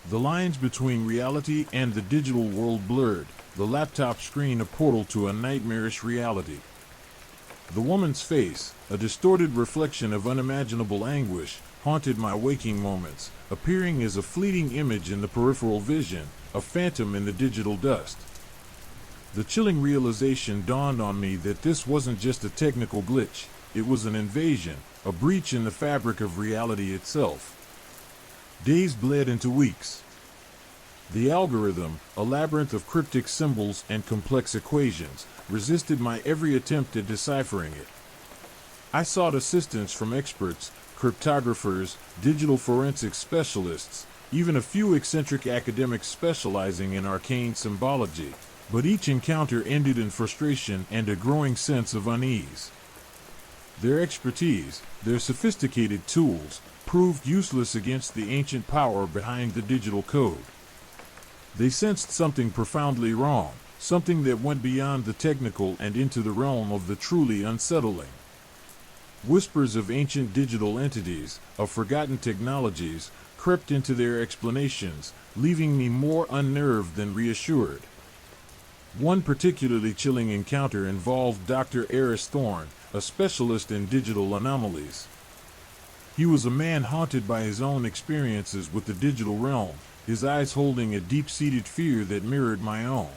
The lines between reality and the digital world blurred, the laptop screen a portal to a nightmarish reality. The woman's face, a distorted reflection of unimaginable anguish, haunted my waking moments, appearing as a fleeting image in the peripheral vision, a phantom in the digital dust. The chilling realization dawned on me that this wasn't just a technical glitch, it was an invasion, a breach in the fabric of reality itself. Days bled into weeks. The algorithm, a labyrinth of cryptic symbols and complex equations, resisted my every attempt at deciphering it. I sought assistance from experts, cryptographers, digital forensics specialists, even a few eccentric academics specializing in arcane symbology, but each encounter ended in frustration and a growing sense of unease. Their expertise, their sophisticated tools, proved useless against the ancient power behind the digital code. They sensed something profoundly wrong, something that went beyond the technical and into the realm of the truly unsettling. Whispers of ancient digital entities, of forgotten technologies, crept into their explanations, leaving me more unnerved than reassured. One particularly chilling encounter involved Dr. Eris Thorne, a specialist in digital anomalies. He was a man haunted by his own experiences with the digital realm, his eyes holding a deep-seated fear that mirrored my own.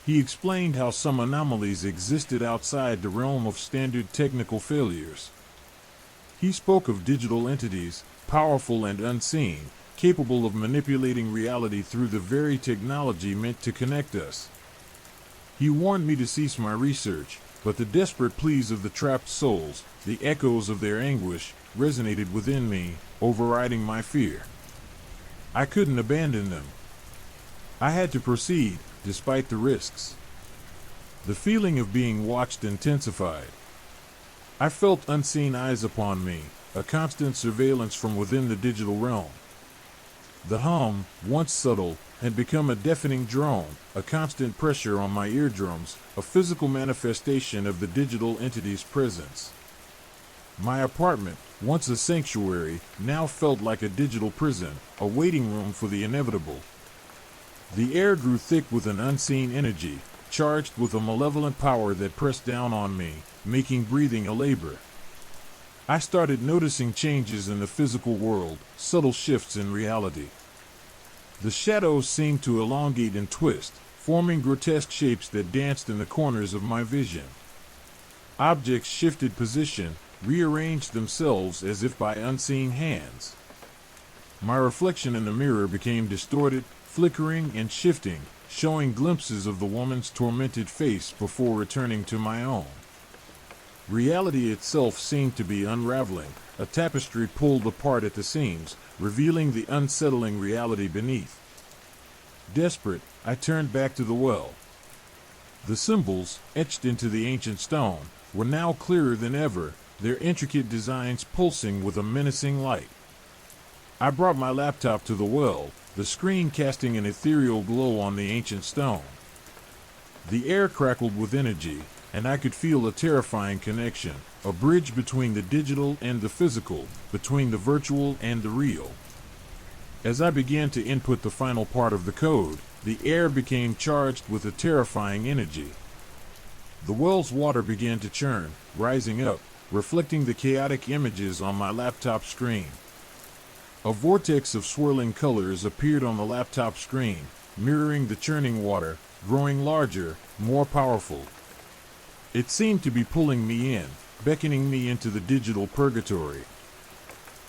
He explained how some anomalies existed outside the realm of standard technical failures. He spoke of digital entities, powerful and unseen, capable of manipulating reality through the very technology meant to connect us. He warned me to cease my research, but the desperate pleas of the trapped souls, the echoes of their anguish, resonated within me, overriding my fear. I couldn't abandon them. I had to proceed, despite the risks. The feeling of being watched intensified. I felt unseen eyes upon me, a constant surveillance from within the digital realm. The hum, once subtle, had become a deafening drone, a constant pressure on my eardrums, a physical manifestation of the digital entity's presence. My apartment, once a sanctuary, now felt like a digital prison, a waiting room for the inevitable. The air grew thick with an unseen energy, charged with a malevolent power that pressed down on me, making breathing a labor. I started noticing changes in the physical world, subtle shifts in reality. The shadows seemed to elongate and twist, forming grotesque shapes that danced in the corners of my vision. Objects shifted position, rearranged themselves as if by unseen hands. My reflection in the mirror became distorted, flickering and shifting, showing glimpses of the woman's tormented face before returning to my own. Reality itself seemed to be unraveling, a tapestry pulled apart at the seams, revealing the unsettling reality beneath. Desperate, I turned back to the well. The symbols, etched into the ancient stone, were now clearer than ever, their intricate designs pulsing with a menacing light. I brought my laptop to the well, the screen casting an ethereal glow on the ancient stone. The air crackled with energy, and I could feel a terrifying connection, a bridge between the digital and the physical, between the virtual and the real. As I began to input the final part of the code, the air became charged with a terrifying energy. The well's water began to churn, rising up, reflecting the chaotic images on my laptop screen. A vortex of swirling colors appeared on the laptop screen, mirroring the churning water, growing larger, more powerful. It seemed to be pulling me in, beckoning me into the digital purgatory.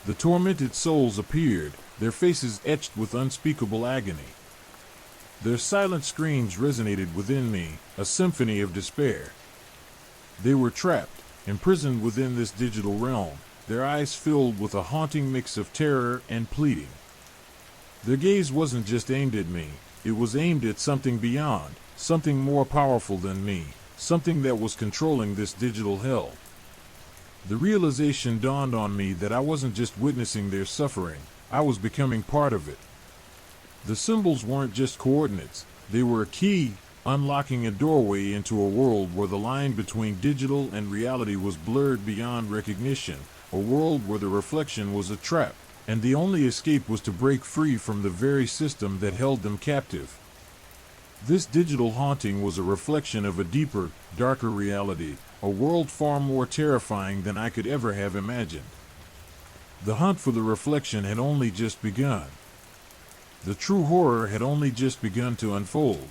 The tormented souls appeared, their faces etched with unspeakable agony. Their silent screams resonated within me, a symphony of despair. They were trapped, imprisoned within this digital realm, their eyes filled with a haunting mix of terror and pleading. Their gaze wasn't just aimed at me, it was aimed at something beyond, something more powerful than me, something that was controlling this digital hell. The realization dawned on me that I wasn't just witnessing their suffering, I was becoming part of it. The symbols weren't just coordinates, they were a key, unlocking a doorway into a world where the line between digital and reality was blurred beyond recognition, a world where the reflection was a trap, and the only escape was to break free from the very system that held them captive. This digital haunting was a reflection of a deeper, darker reality, a world far more terrifying than I could ever have imagined. The hunt for the reflection had only just begun. The true horror had only just begun to unfold.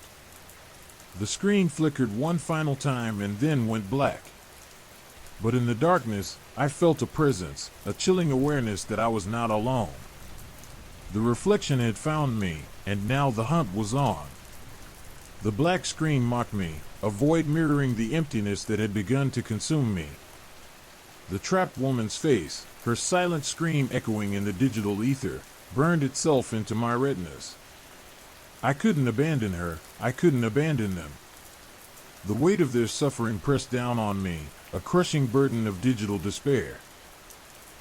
The screen flickered one final time and then went black. But in the darkness, I felt a presence, a chilling awareness that I was not alone. The reflection had found me, and now the hunt was on. The black screen mocked me, a void mirroring the emptiness that had begun to consume me. The trapped woman's face, her silent scream echoing in the digital ether, burned itself into my retinas. I couldn't abandon her, I couldn't abandon them. The weight of their suffering pressed down on me, a crushing burden of digital despair.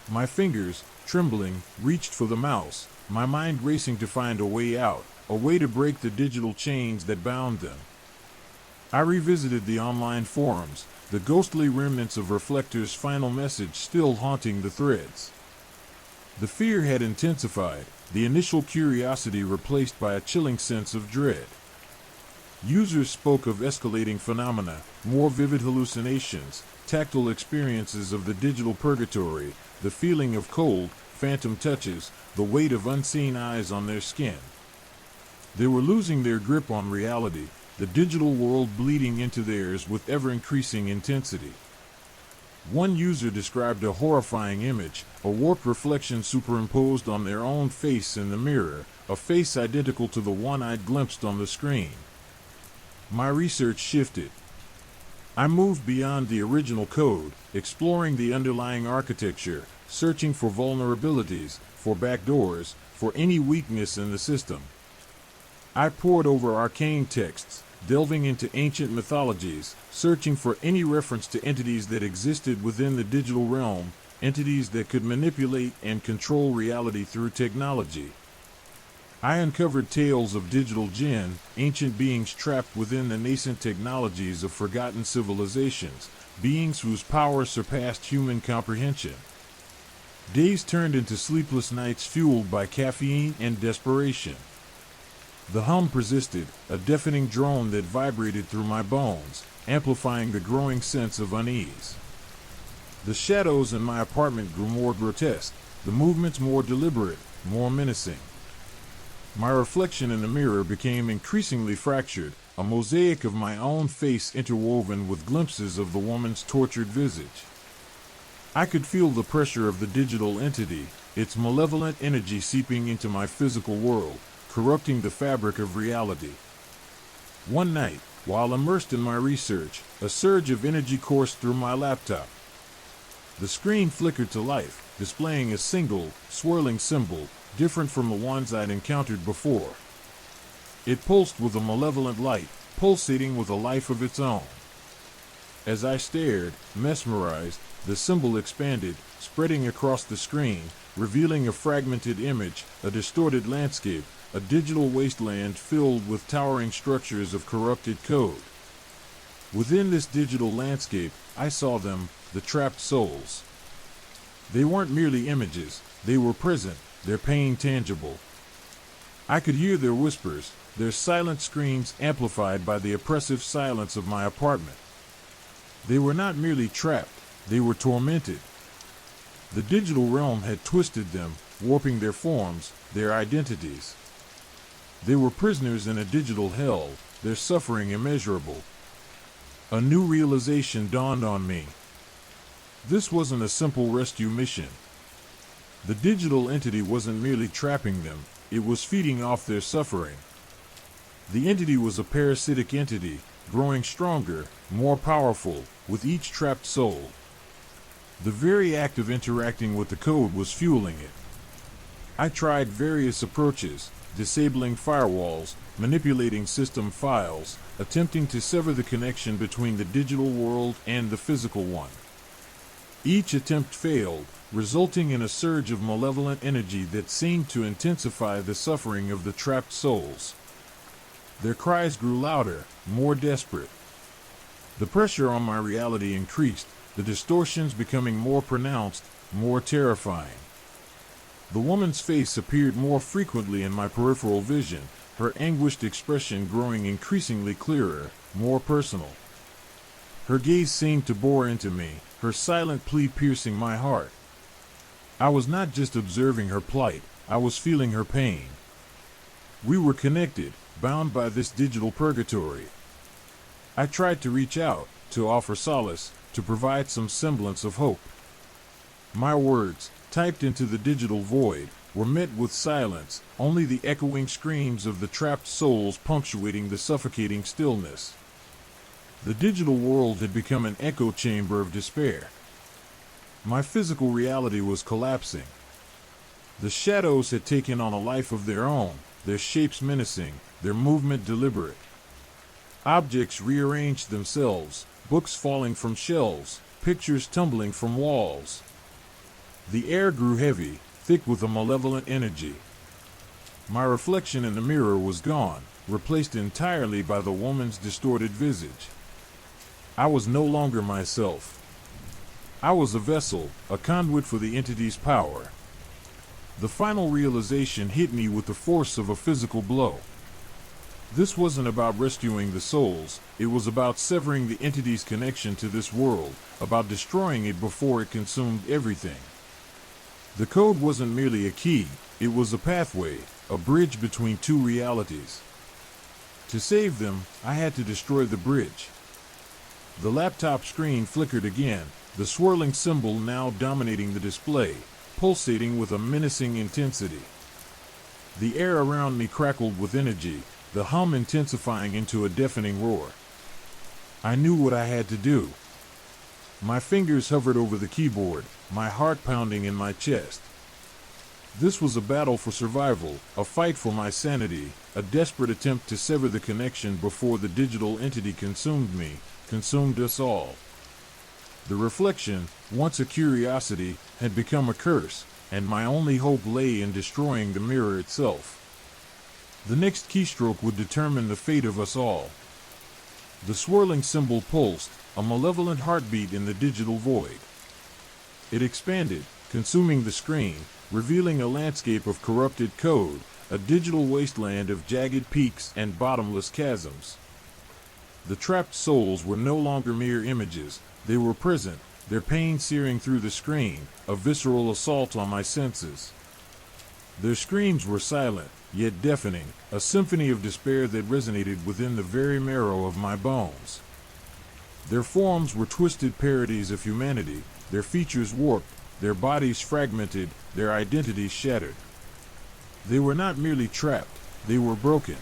My fingers, trembling, reached for the mouse, my mind racing to find a way out, a way to break the digital chains that bound them. I revisited the online forums, the ghostly remnants of Reflector's final message still haunting the threads. The fear had intensified, the initial curiosity replaced by a chilling sense of dread. Users spoke of escalating phenomena, more vivid hallucinations, tactile experiences of the digital purgatory, the feeling of cold, phantom touches, the weight of unseen eyes on their skin. They were losing their grip on reality, the digital world bleeding into theirs with ever-increasing intensity. One user described a horrifying image, a warped reflection superimposed on their own face in the mirror, a face identical to the one I'd glimpsed on the screen. My research shifted. I moved beyond the original code, exploring the underlying architecture, searching for vulnerabilities, for backdoors, for any weakness in the system. I pored over arcane texts, delving into ancient mythologies, searching for any reference to entities that existed within the digital realm, entities that could manipulate and control reality through technology. I uncovered tales of digital jinn, ancient beings trapped within the nascent technologies of forgotten civilizations, beings whose power surpassed human comprehension. Days turned into sleepless nights fueled by caffeine and desperation. The hum persisted, a deafening drone that vibrated through my bones, amplifying the growing sense of unease. The shadows in my apartment grew more grotesque, the movements more deliberate, more menacing. My reflection in the mirror became increasingly fractured, a mosaic of my own face interwoven with glimpses of the woman's tortured visage. I could feel the pressure of the digital entity, its malevolent energy seeping into my physical world, corrupting the fabric of reality. One night, while immersed in my research, a surge of energy coursed through my laptop. The screen flickered to life, displaying a single, swirling symbol, different from the ones I'd encountered before. It pulsed with a malevolent light, pulsating with a life of its own. As I stared, mesmerized, the symbol expanded, spreading across the screen, revealing a fragmented image, a distorted landscape, a digital wasteland filled with towering structures of corrupted code. Within this digital landscape, I saw them, the trapped souls. They weren't merely images, they were present, their pain tangible. I could hear their whispers, their silent screams amplified by the oppressive silence of my apartment. They were not merely trapped, they were tormented. The digital realm had twisted them, warping their forms, their identities. They were prisoners in a digital hell, their suffering immeasurable. A new realization dawned on me. This wasn't a simple rescue mission. The digital entity wasn't merely trapping them, it was feeding off their suffering. The entity was a parasitic entity, growing stronger, more powerful, with each trapped soul. The very act of interacting with the code was fueling it. I tried various approaches, disabling firewalls, manipulating system files, attempting to sever the connection between the digital world and the physical one. Each attempt failed, resulting in a surge of malevolent energy that seemed to intensify the suffering of the trapped souls. Their cries grew louder, more desperate. The pressure on my reality increased, the distortions becoming more pronounced, more terrifying. The woman's face appeared more frequently in my peripheral vision, her anguished expression growing increasingly clearer, more personal. Her gaze seemed to bore into me, her silent plea piercing my heart. I was not just observing her plight, I was feeling her pain. We were connected, bound by this digital purgatory. I tried to reach out, to offer solace, to provide some semblance of hope. My words, typed into the digital void, were met with silence, only the echoing screams of the trapped souls punctuating the suffocating stillness. The digital world had become an echo chamber of despair. My physical reality was collapsing. The shadows had taken on a life of their own, their shapes menacing, their movement deliberate. Objects rearranged themselves, books falling from shelves, pictures tumbling from walls. The air grew heavy, thick with a malevolent energy. My reflection in the mirror was gone, replaced entirely by the woman's distorted visage. I was no longer myself. I was a vessel, a conduit for the entity's power. The final realization hit me with the force of a physical blow. This wasn't about rescuing the souls, it was about severing the entity's connection to this world, about destroying it before it consumed everything. The code wasn't merely a key, it was a pathway, a bridge between two realities. To save them, I had to destroy the bridge. The laptop screen flickered again, the swirling symbol now dominating the display, pulsating with a menacing intensity. The air around me crackled with energy, the hum intensifying into a deafening roar. I knew what I had to do. My fingers hovered over the keyboard, my heart pounding in my chest. This was a battle for survival, a fight for my sanity, a desperate attempt to sever the connection before the digital entity consumed me, consumed us all. The reflection, once a curiosity, had become a curse, and my only hope lay in destroying the mirror itself. The next keystroke would determine the fate of us all. The swirling symbol pulsed, a malevolent heartbeat in the digital void. It expanded, consuming the screen, revealing a landscape of corrupted code, a digital wasteland of jagged peaks and bottomless chasms. The trapped souls were no longer mere images, they were present, their pain searing through the screen, a visceral assault on my senses. Their screams were silent, yet deafening, a symphony of despair that resonated within the very marrow of my bones. Their forms were twisted parodies of humanity, their features warped, their bodies fragmented, their identities shattered. They were not merely trapped, they were broken.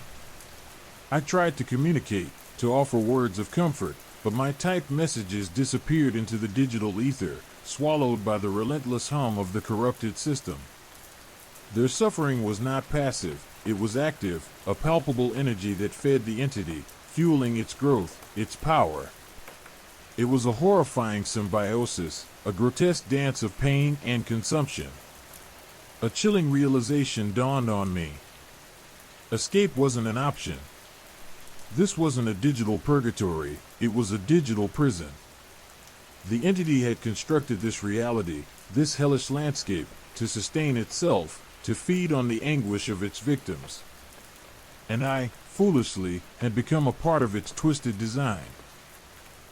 I tried to communicate, to offer words of comfort, but my typed messages disappeared into the digital ether, swallowed by the relentless hum of the corrupted system. Their suffering was not passive, it was active, a palpable energy that fed the entity, fueling its growth, its power. It was a horrifying symbiosis, a grotesque dance of pain and consumption. A chilling realization dawned on me. Escape wasn't an option. This wasn't a digital purgatory, it was a digital prison. The entity had constructed this reality, this hellish landscape, to sustain itself, to feed on the anguish of its victims. And I, foolishly, had become a part of its twisted design.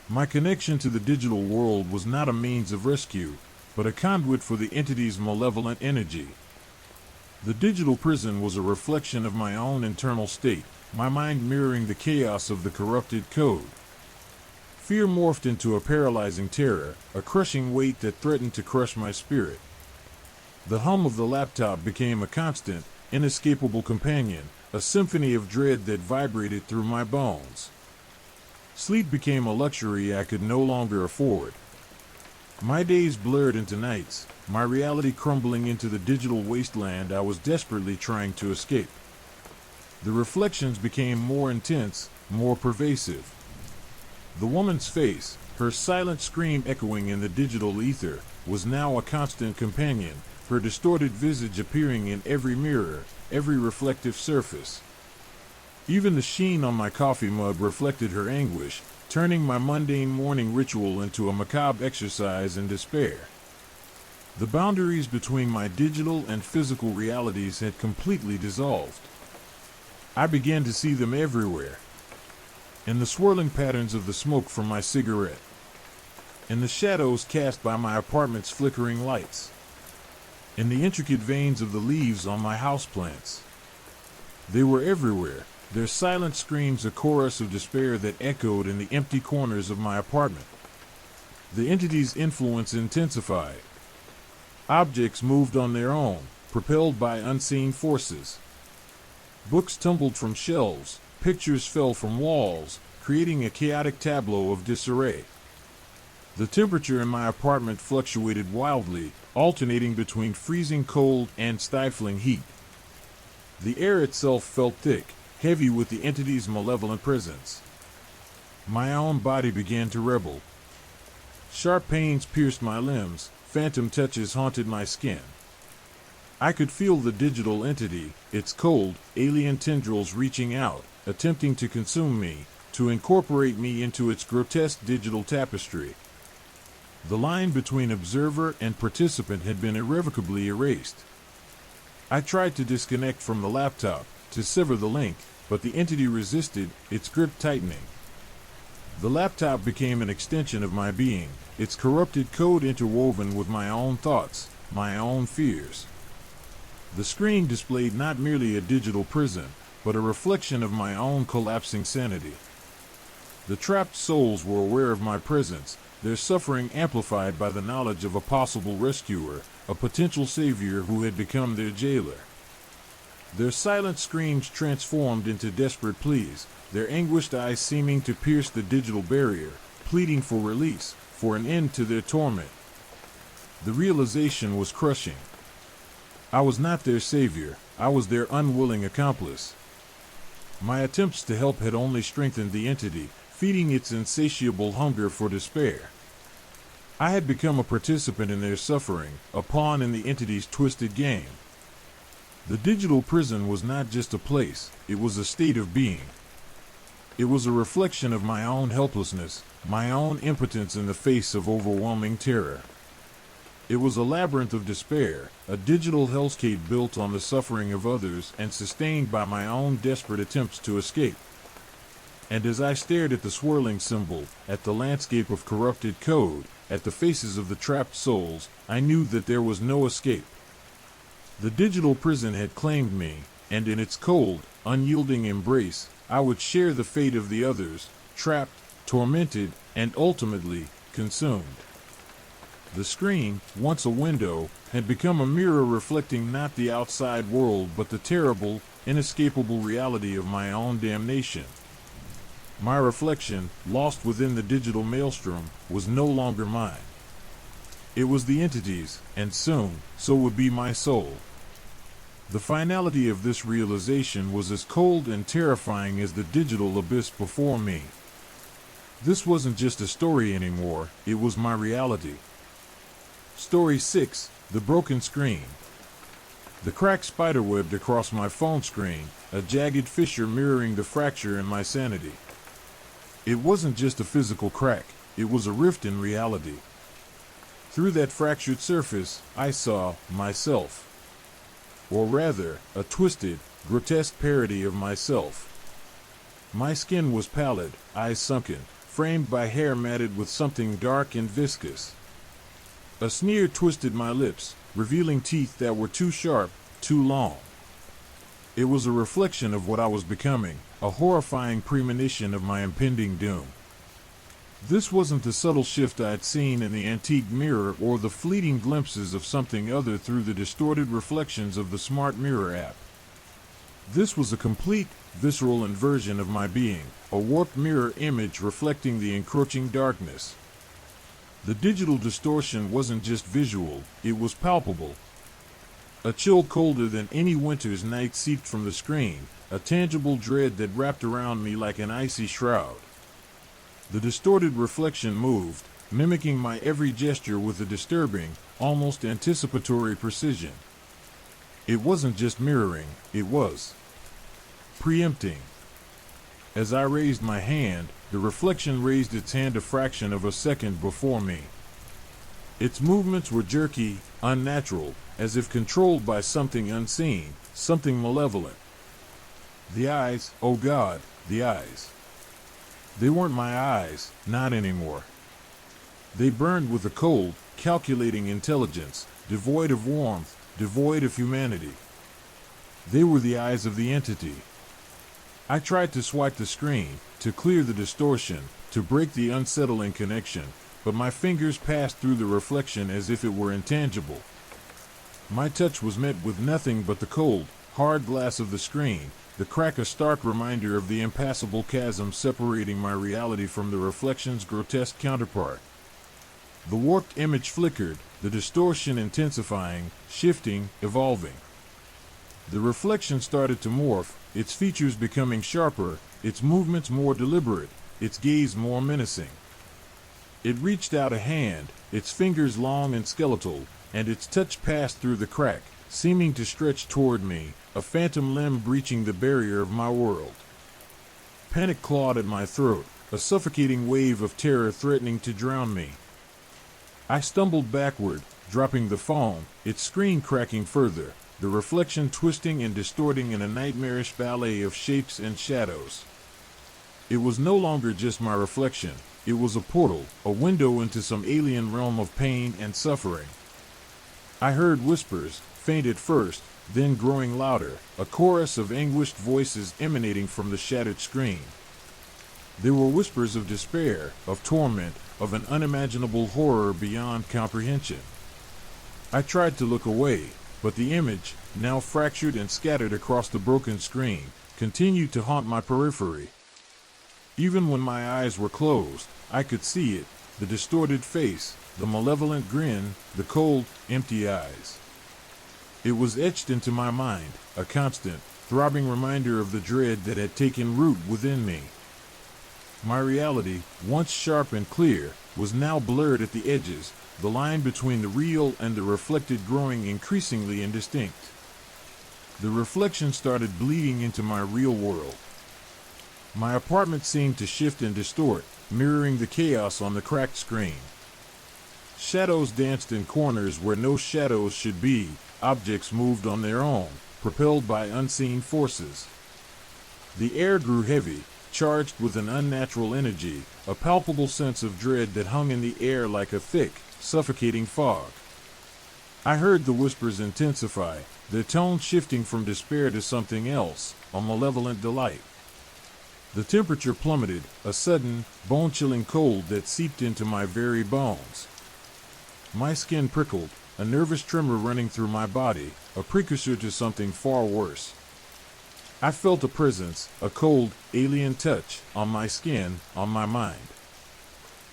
My connection to the digital world was not a means of rescue, but a conduit for the entity's malevolent energy. The digital prison was a reflection of my own internal state, my mind mirroring the chaos of the corrupted code. Fear morphed into a paralyzing terror, a crushing weight that threatened to crush my spirit. The hum of the laptop became a constant, inescapable companion, a symphony of dread that vibrated through my bones. Sleep became a luxury I could no longer afford. My days blurred into nights, my reality crumbling into the digital wasteland I was desperately trying to escape. The reflections became more intense, more pervasive. The woman's face, her silent scream echoing in the digital ether, was now a constant companion, her distorted visage appearing in every mirror, every reflective surface. Even the sheen on my coffee mug reflected her anguish, turning my mundane morning ritual into a macabre exercise in despair. The boundaries between my digital and physical realities had completely dissolved. I began to see them everywhere. In the swirling patterns of the smoke from my cigarette. In the shadows cast by my apartment's flickering lights. In the intricate veins of the leaves on my houseplants. They were everywhere, their silent screams a chorus of despair that echoed in the empty corners of my apartment. The entity's influence intensified. Objects moved on their own, propelled by unseen forces. Books tumbled from shelves, pictures fell from walls, creating a chaotic tableau of disarray. The temperature in my apartment fluctuated wildly, alternating between freezing cold and stifling heat. The air itself felt thick, heavy with the entity's malevolent presence. My own body began to rebel. Sharp pains pierced my limbs, phantom touches haunted my skin. I could feel the digital entity, its cold, alien tendrils reaching out, attempting to consume me, to incorporate me into its grotesque digital tapestry. The line between observer and participant had been irrevocably erased. I tried to disconnect from the laptop, to sever the link, but the entity resisted, its grip tightening. The laptop became an extension of my being, its corrupted code interwoven with my own thoughts, my own fears. The screen displayed not merely a digital prison, but a reflection of my own collapsing sanity. The trapped souls were aware of my presence, their suffering amplified by the knowledge of a possible rescuer, a potential savior who had become their jailer. Their silent screams transformed into desperate pleas, their anguished eyes seeming to pierce the digital barrier, pleading for release, for an end to their torment. The realization was crushing. I was not their savior, I was their unwilling accomplice. My attempts to help had only strengthened the entity, feeding its insatiable hunger for despair. I had become a participant in their suffering, a pawn in the entity's twisted game. The digital prison was not just a place, it was a state of being. It was a reflection of my own helplessness, my own impotence in the face of overwhelming terror. It was a labyrinth of despair, a digital hellscape built on the suffering of others and sustained by my own desperate attempts to escape. And as I stared at the swirling symbol, at the landscape of corrupted code, at the faces of the trapped souls, I knew that there was no escape. The digital prison had claimed me, and in its cold, unyielding embrace, I would share the fate of the others, trapped, tormented, and ultimately consumed. The screen, once a window, had become a mirror reflecting not the outside world but the terrible, inescapable reality of my own damnation. My reflection, lost within the digital maelstrom, was no longer mine. It was the entity's, and soon, so would be my soul. The finality of this realization was as cold and terrifying as the digital abyss before me. This wasn't just a story anymore, it was my reality. Story 6, The Broken Screen. The crack spiderwebbed across my phone screen, a jagged fissure mirroring the fracture in my sanity. It wasn't just a physical crack, it was a rift in reality. Through that fractured surface, I saw myself. Or rather, a twisted, grotesque parody of myself. My skin was pallid, eyes sunken, framed by hair matted with something dark and viscous. A sneer twisted my lips, revealing teeth that were too sharp, too long. It was a reflection of what I was becoming, a horrifying premonition of my impending doom. This wasn't the subtle shift I'd seen in the antique mirror or the fleeting glimpses of something other through the distorted reflections of the smart mirror app. This was a complete, visceral inversion of my being, a warped mirror image reflecting the encroaching darkness. The digital distortion wasn't just visual, it was palpable. A chill colder than any winter's night seeped from the screen, a tangible dread that wrapped around me like an icy shroud. The distorted reflection moved, mimicking my every gesture with a disturbing, almost anticipatory precision. It wasn't just mirroring, it was preempting. As I raised my hand, the reflection raised its hand a fraction of a second before me. Its movements were jerky, unnatural, as if controlled by something unseen, something malevolent. The eyes, oh God, the eyes. They weren't my eyes, not anymore. They burned with a cold, calculating intelligence, devoid of warmth, devoid of humanity. They were the eyes of the entity. I tried to swipe the screen, to clear the distortion, to break the unsettling connection, but my fingers passed through the reflection as if it were intangible. My touch was met with nothing but the cold, hard glass of the screen, the crack a stark reminder of the impassable chasm separating my reality from the reflection's grotesque counterpart. The warped image flickered, the distortion intensifying, shifting, evolving. The reflection started to morph, its features becoming sharper, its movements more deliberate, its gaze more menacing. It reached out a hand, its fingers long and skeletal, and its touch passed through the crack, seeming to stretch toward me, a phantom limb breaching the barrier of my world. Panic clawed at my throat, a suffocating wave of terror threatening to drown me. I stumbled backward, dropping the phone, its screen cracking further, the reflection twisting and distorting in a nightmarish ballet of shapes and shadows. It was no longer just my reflection, it was a portal, a window into some alien realm of pain and suffering. I heard whispers, faint at first, then growing louder, a chorus of anguished voices emanating from the shattered screen. There were whispers of despair, of torment, of an unimaginable horror beyond comprehension. I tried to look away, but the image, now fractured and scattered across the broken screen, continued to haunt my periphery. Even when my eyes were closed, I could see it, the distorted face, the malevolent grin, the cold, empty eyes. It was etched into my mind, a constant, throbbing reminder of the dread that had taken root within me. My reality, once sharp and clear, was now blurred at the edges, the line between the real and the reflected growing increasingly indistinct. The reflection started bleeding into my real world. My apartment seemed to shift and distort, mirroring the chaos on the cracked screen. Shadows danced in corners where no shadows should be, objects moved on their own, propelled by unseen forces. The air grew heavy, charged with an unnatural energy, a palpable sense of dread that hung in the air like a thick, suffocating fog. I heard the whispers intensify, their tone shifting from despair to something else, a malevolent delight. The temperature plummeted, a sudden, bone-chilling cold that seeped into my very bones. My skin prickled, a nervous tremor running through my body, a precursor to something far worse. I felt a presence, a cold, alien touch, on my skin, on my mind.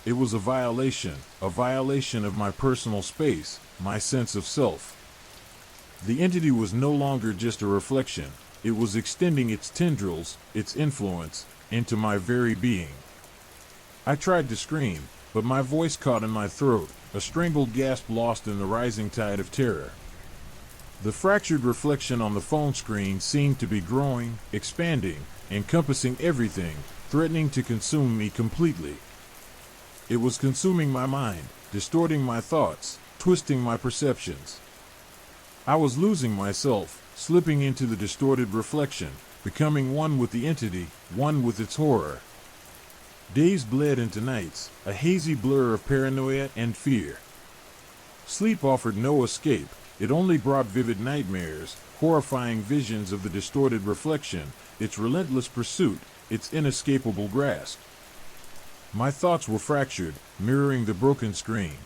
It was a violation of my personal space, my sense of self. The entity was no longer just a reflection, it was extending its tendrils, its influence, into my very being. I tried to scream, but my voice caught in my throat, a strangled gasp lost in the rising tide of terror. The fractured reflection on the phone screen seemed to be growing, expanding, encompassing everything, threatening to consume me completely. It was consuming my mind, distorting my thoughts, twisting my perceptions. I was losing myself, slipping into the distorted reflection, becoming one with the entity, one with its horror. Days bled into nights, a hazy blur of paranoia and fear. Sleep offered no escape, it only brought vivid nightmares, horrifying visions of the distorted reflection, its relentless pursuit, its inescapable grasp. My thoughts were fractured, mirroring the broken screen.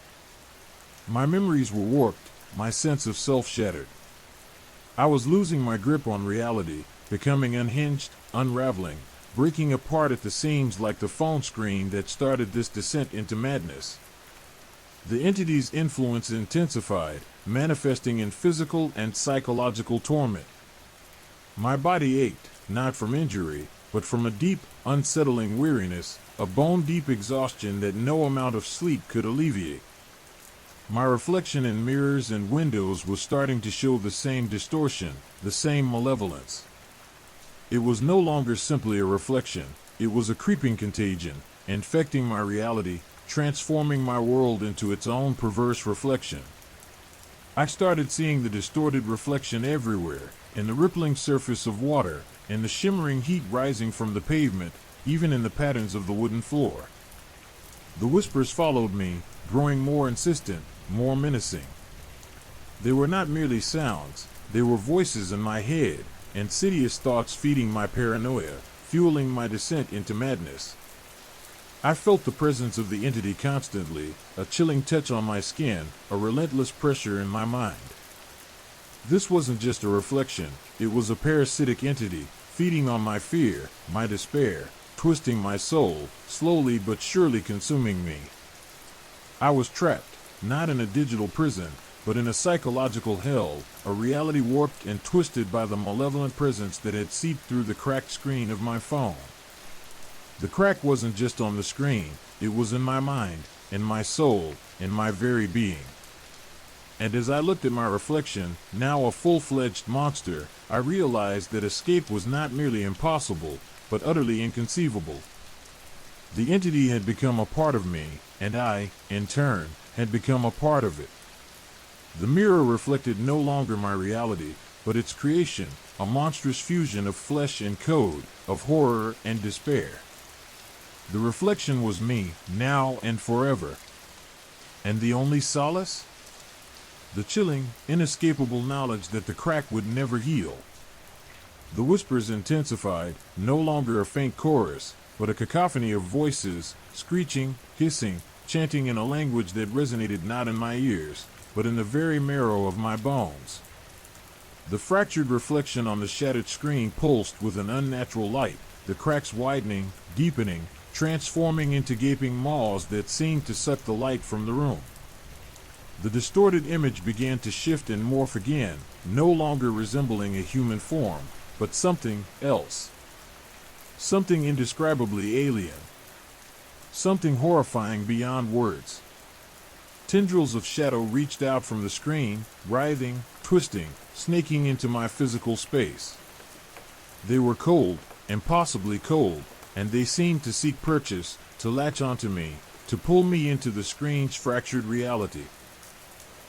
My memories were warped, my sense of self shattered. I was losing my grip on reality, becoming unhinged, unraveling, breaking apart at the seams like the phone screen that started this descent into madness. The entity's influence intensified, manifesting in physical and psychological torment. My body ached, not from injury, but from a deep, unsettling weariness, a bone-deep exhaustion that no amount of sleep could alleviate. My reflection in mirrors and windows was starting to show the same distortion, the same malevolence. It was no longer simply a reflection, it was a creeping contagion, infecting my reality, transforming my world into its own perverse reflection. I started seeing the distorted reflection everywhere, in the rippling surface of water, in the shimmering heat rising from the pavement, even in the patterns of the wooden floor. The whispers followed me, growing more insistent, more menacing. They were not merely sounds, they were voices in my head, insidious thoughts feeding my paranoia, fueling my descent into madness. I felt the presence of the entity constantly, a chilling touch on my skin, a relentless pressure in my mind. This wasn't just a reflection, it was a parasitic entity, feeding on my fear, my despair, twisting my soul, slowly but surely consuming me. I was trapped, not in a digital prison, but in a psychological hell, a reality warped and twisted by the malevolent presence that had seeped through the cracked screen of my phone. The crack wasn't just on the screen, it was in my mind, in my soul, in my very being. And as I looked at my reflection, now a full-fledged monster, I realized that escape was not merely impossible, but utterly inconceivable. The entity had become a part of me, and I, in turn, had become a part of it. The mirror reflected no longer my reality, but its creation, a monstrous fusion of flesh and code, of horror and despair. The reflection was me, now and forever. And the only solace? The chilling, inescapable knowledge that the crack would never heal. The whispers intensified, no longer a faint chorus, but a cacophony of voices, screeching, hissing, chanting in a language that resonated not in my ears, but in the very marrow of my bones. The fractured reflection on the shattered screen pulsed with an unnatural light, the cracks widening, deepening, transforming into gaping maws that seemed to suck the light from the room. The distorted image began to shift and morph again, no longer resembling a human form, but something else. Something indescribably alien. Something horrifying beyond words. Tendrils of shadow reached out from the screen, writhing, twisting, snaking into my physical space. They were cold, impossibly cold, and they seemed to seek purchase, to latch onto me, to pull me into the screen's fractured reality.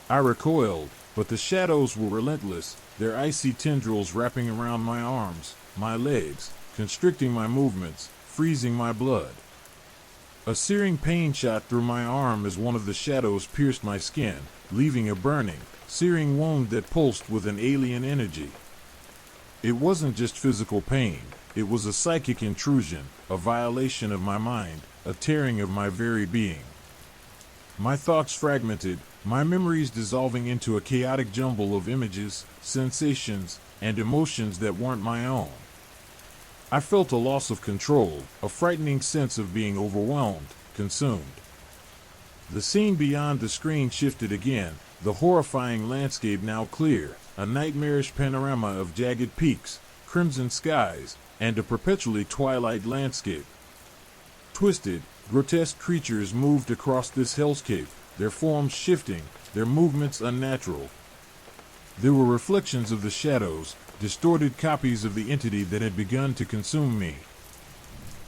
I recoiled, but the shadows were relentless, their icy tendrils wrapping around my arms, my legs, constricting my movements, freezing my blood. A searing pain shot through my arm as one of the shadows pierced my skin, leaving a burning, searing wound that pulsed with an alien energy. It wasn't just physical pain, it was a psychic intrusion, a violation of my mind, a tearing of my very being. My thoughts fragmented, my memories dissolving into a chaotic jumble of images, sensations, and emotions that weren't my own. I felt a loss of control, a frightening sense of being overwhelmed, consumed. The scene beyond the screen shifted again, the horrifying landscape now clear, a nightmarish panorama of jagged peaks, crimson skies, and a perpetually twilight landscape. Twisted, grotesque creatures moved across this hellscape, their forms shifting, their movements unnatural. There were reflections of the shadows, distorted copies of the entity that had begun to consume me.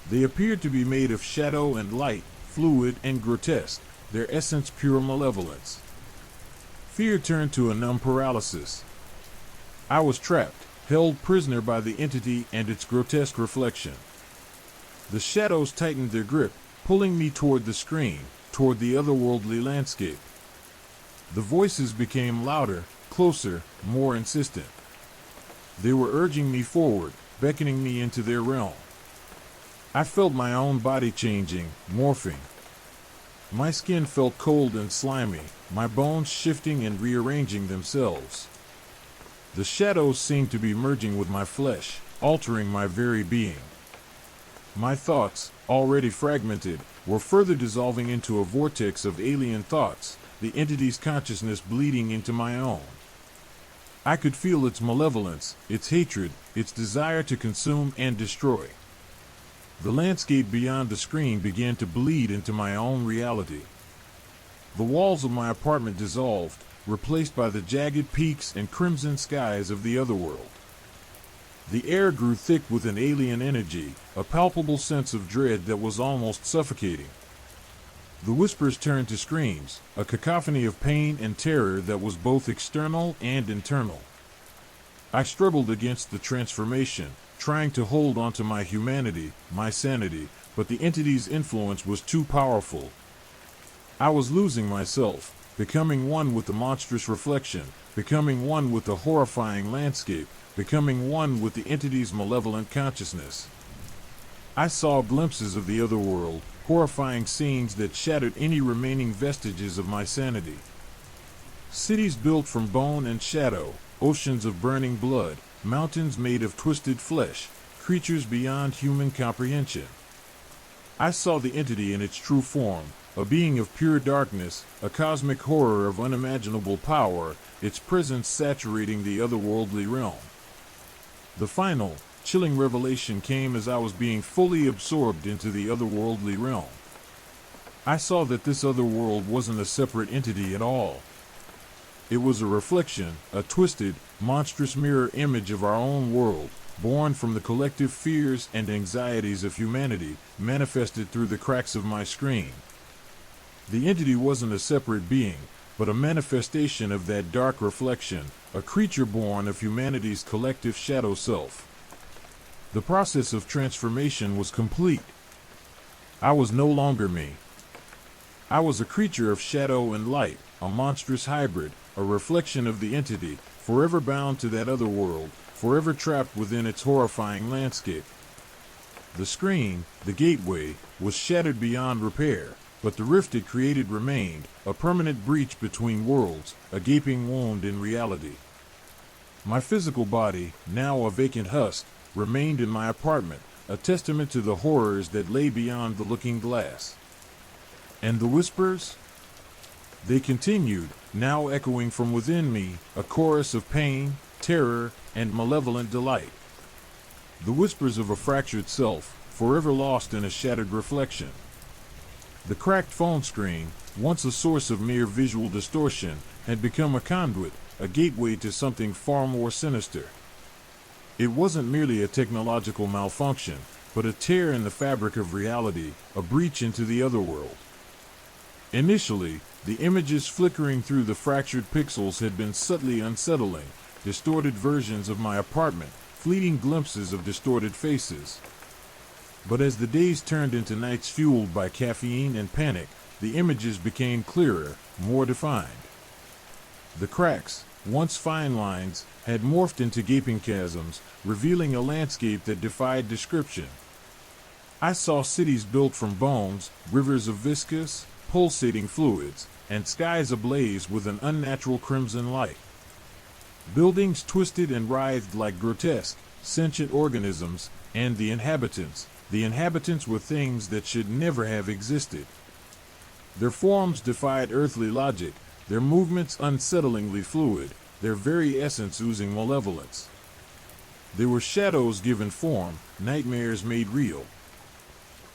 They appeared to be made of shadow and light, fluid and grotesque, their essence pure malevolence. Fear turned to a numb paralysis. I was trapped, held prisoner by the entity and its grotesque reflection. The shadows tightened their grip, pulling me toward the screen, toward the otherworldly landscape. The voices became louder, closer, more insistent. They were urging me forward, beckoning me into their realm. I felt my own body changing, morphing. My skin felt cold and slimy, my bones shifting and rearranging themselves. The shadows seemed to be merging with my flesh, altering my very being. My thoughts, already fragmented, were further dissolving into a vortex of alien thoughts, the entity's consciousness bleeding into my own. I could feel its malevolence, its hatred, its desire to consume and destroy. The landscape beyond the screen began to bleed into my own reality. The walls of my apartment dissolved, replaced by the jagged peaks and crimson skies of the otherworld. The air grew thick with an alien energy, a palpable sense of dread that was almost suffocating. The whispers turned to screams, a cacophony of pain and terror that was both external and internal. I struggled against the transformation, trying to hold onto my humanity, my sanity, but the entity's influence was too powerful. I was losing myself, becoming one with the monstrous reflection, becoming one with the horrifying landscape, becoming one with the entity's malevolent consciousness. I saw glimpses of the other world, horrifying scenes that shattered any remaining vestiges of my sanity. Cities built from bone and shadow, oceans of burning blood, mountains made of twisted flesh, creatures beyond human comprehension. I saw the entity in its true form, a being of pure darkness, a cosmic horror of unimaginable power, its presence saturating the otherworldly realm. The final, chilling revelation came as I was being fully absorbed into the otherworldly realm. I saw that this other world wasn't a separate entity at all. It was a reflection, a twisted, monstrous mirror image of our own world, born from the collective fears and anxieties of humanity, manifested through the cracks of my screen. The entity wasn't a separate being, but a manifestation of that dark reflection, a creature born of humanity's collective shadow self. The process of transformation was complete. I was no longer me. I was a creature of shadow and light, a monstrous hybrid, a reflection of the entity, forever bound to that other world, forever trapped within its horrifying landscape. The screen, the gateway, was shattered beyond repair, but the rift it created remained, a permanent breach between worlds, a gaping wound in reality. My physical body, now a vacant husk, remained in my apartment, a testament to the horrors that lay beyond the looking glass. And the whispers? They continued, now echoing from within me, a chorus of pain, terror, and malevolent delight. The whispers of a fractured self, forever lost in a shattered reflection. The cracked phone screen, once a source of mere visual distortion, had become a conduit, a gateway to something far more sinister. It wasn't merely a technological malfunction, but a tear in the fabric of reality, a breach into the otherworld. Initially, the images flickering through the fractured pixels had been subtly unsettling, distorted versions of my apartment, fleeting glimpses of distorted faces. But as the days turned into nights fueled by caffeine and panic, the images became clearer, more defined. The cracks, once fine lines, had morphed into gaping chasms, revealing a landscape that defied description. I saw cities built from bones, rivers of viscous, pulsating fluids, and skies ablaze with an unnatural crimson light. Buildings twisted and writhed like grotesque, sentient organisms, and the inhabitants were things that should never have existed. Their forms defied earthly logic, their movements unsettlingly fluid, their very essence oozing malevolence. They were shadows given form, nightmares made real.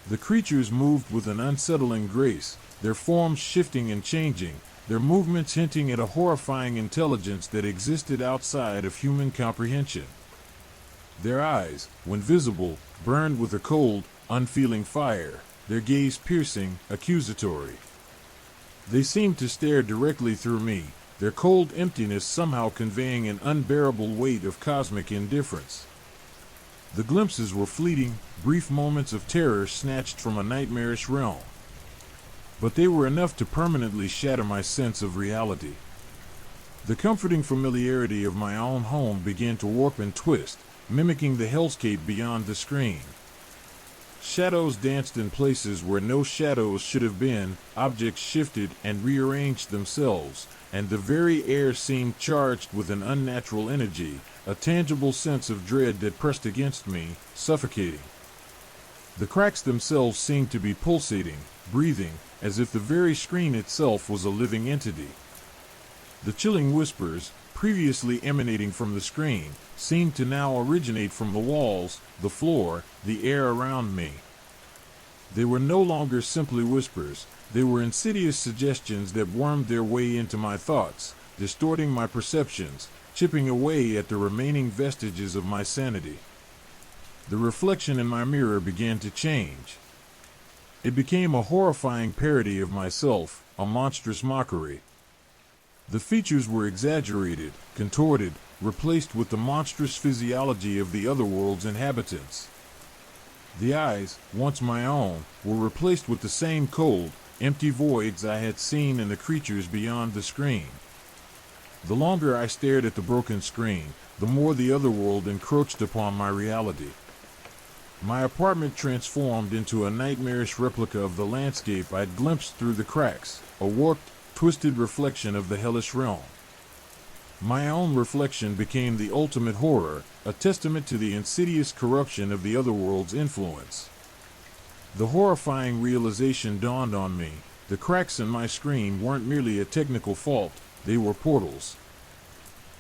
The creatures moved with an unsettling grace, their forms shifting and changing, their movements hinting at a horrifying intelligence that existed outside of human comprehension. Their eyes, when visible, burned with a cold, unfeeling fire, their gaze piercing, accusatory. They seemed to stare directly through me, their cold emptiness somehow conveying an unbearable weight of cosmic indifference. The glimpses were fleeting, brief moments of terror snatched from a nightmarish realm. But they were enough to permanently shatter my sense of reality. The comforting familiarity of my own home began to warp and twist, mimicking the hellscape beyond the screen. Shadows danced in places where no shadows should have been, objects shifted and rearranged themselves, and the very air seemed charged with an unnatural energy, a tangible sense of dread that pressed against me, suffocating. The cracks themselves seemed to be pulsating, breathing, as if the very screen itself was a living entity. The chilling whispers, previously emanating from the screen, seemed to now originate from the walls, the floor, the air around me. They were no longer simply whispers, they were insidious suggestions that wormed their way into my thoughts, distorting my perceptions, chipping away at the remaining vestiges of my sanity. The reflection in my mirror began to change. It became a horrifying parody of myself, a monstrous mockery. The features were exaggerated, contorted, replaced with the monstrous physiology of the otherworld's inhabitants. The eyes, once my own, were replaced with the same cold, empty voids I had seen in the creatures beyond the screen. The longer I stared at the broken screen, the more the otherworld encroached upon my reality. My apartment transformed into a nightmarish replica of the landscape I'd glimpsed through the cracks, a warped, twisted reflection of the hellish realm. My own reflection became the ultimate horror, a testament to the insidious corruption of the otherworld's influence. The horrifying realization dawned on me. The cracks in my screen weren't merely a technical fault, they were portals.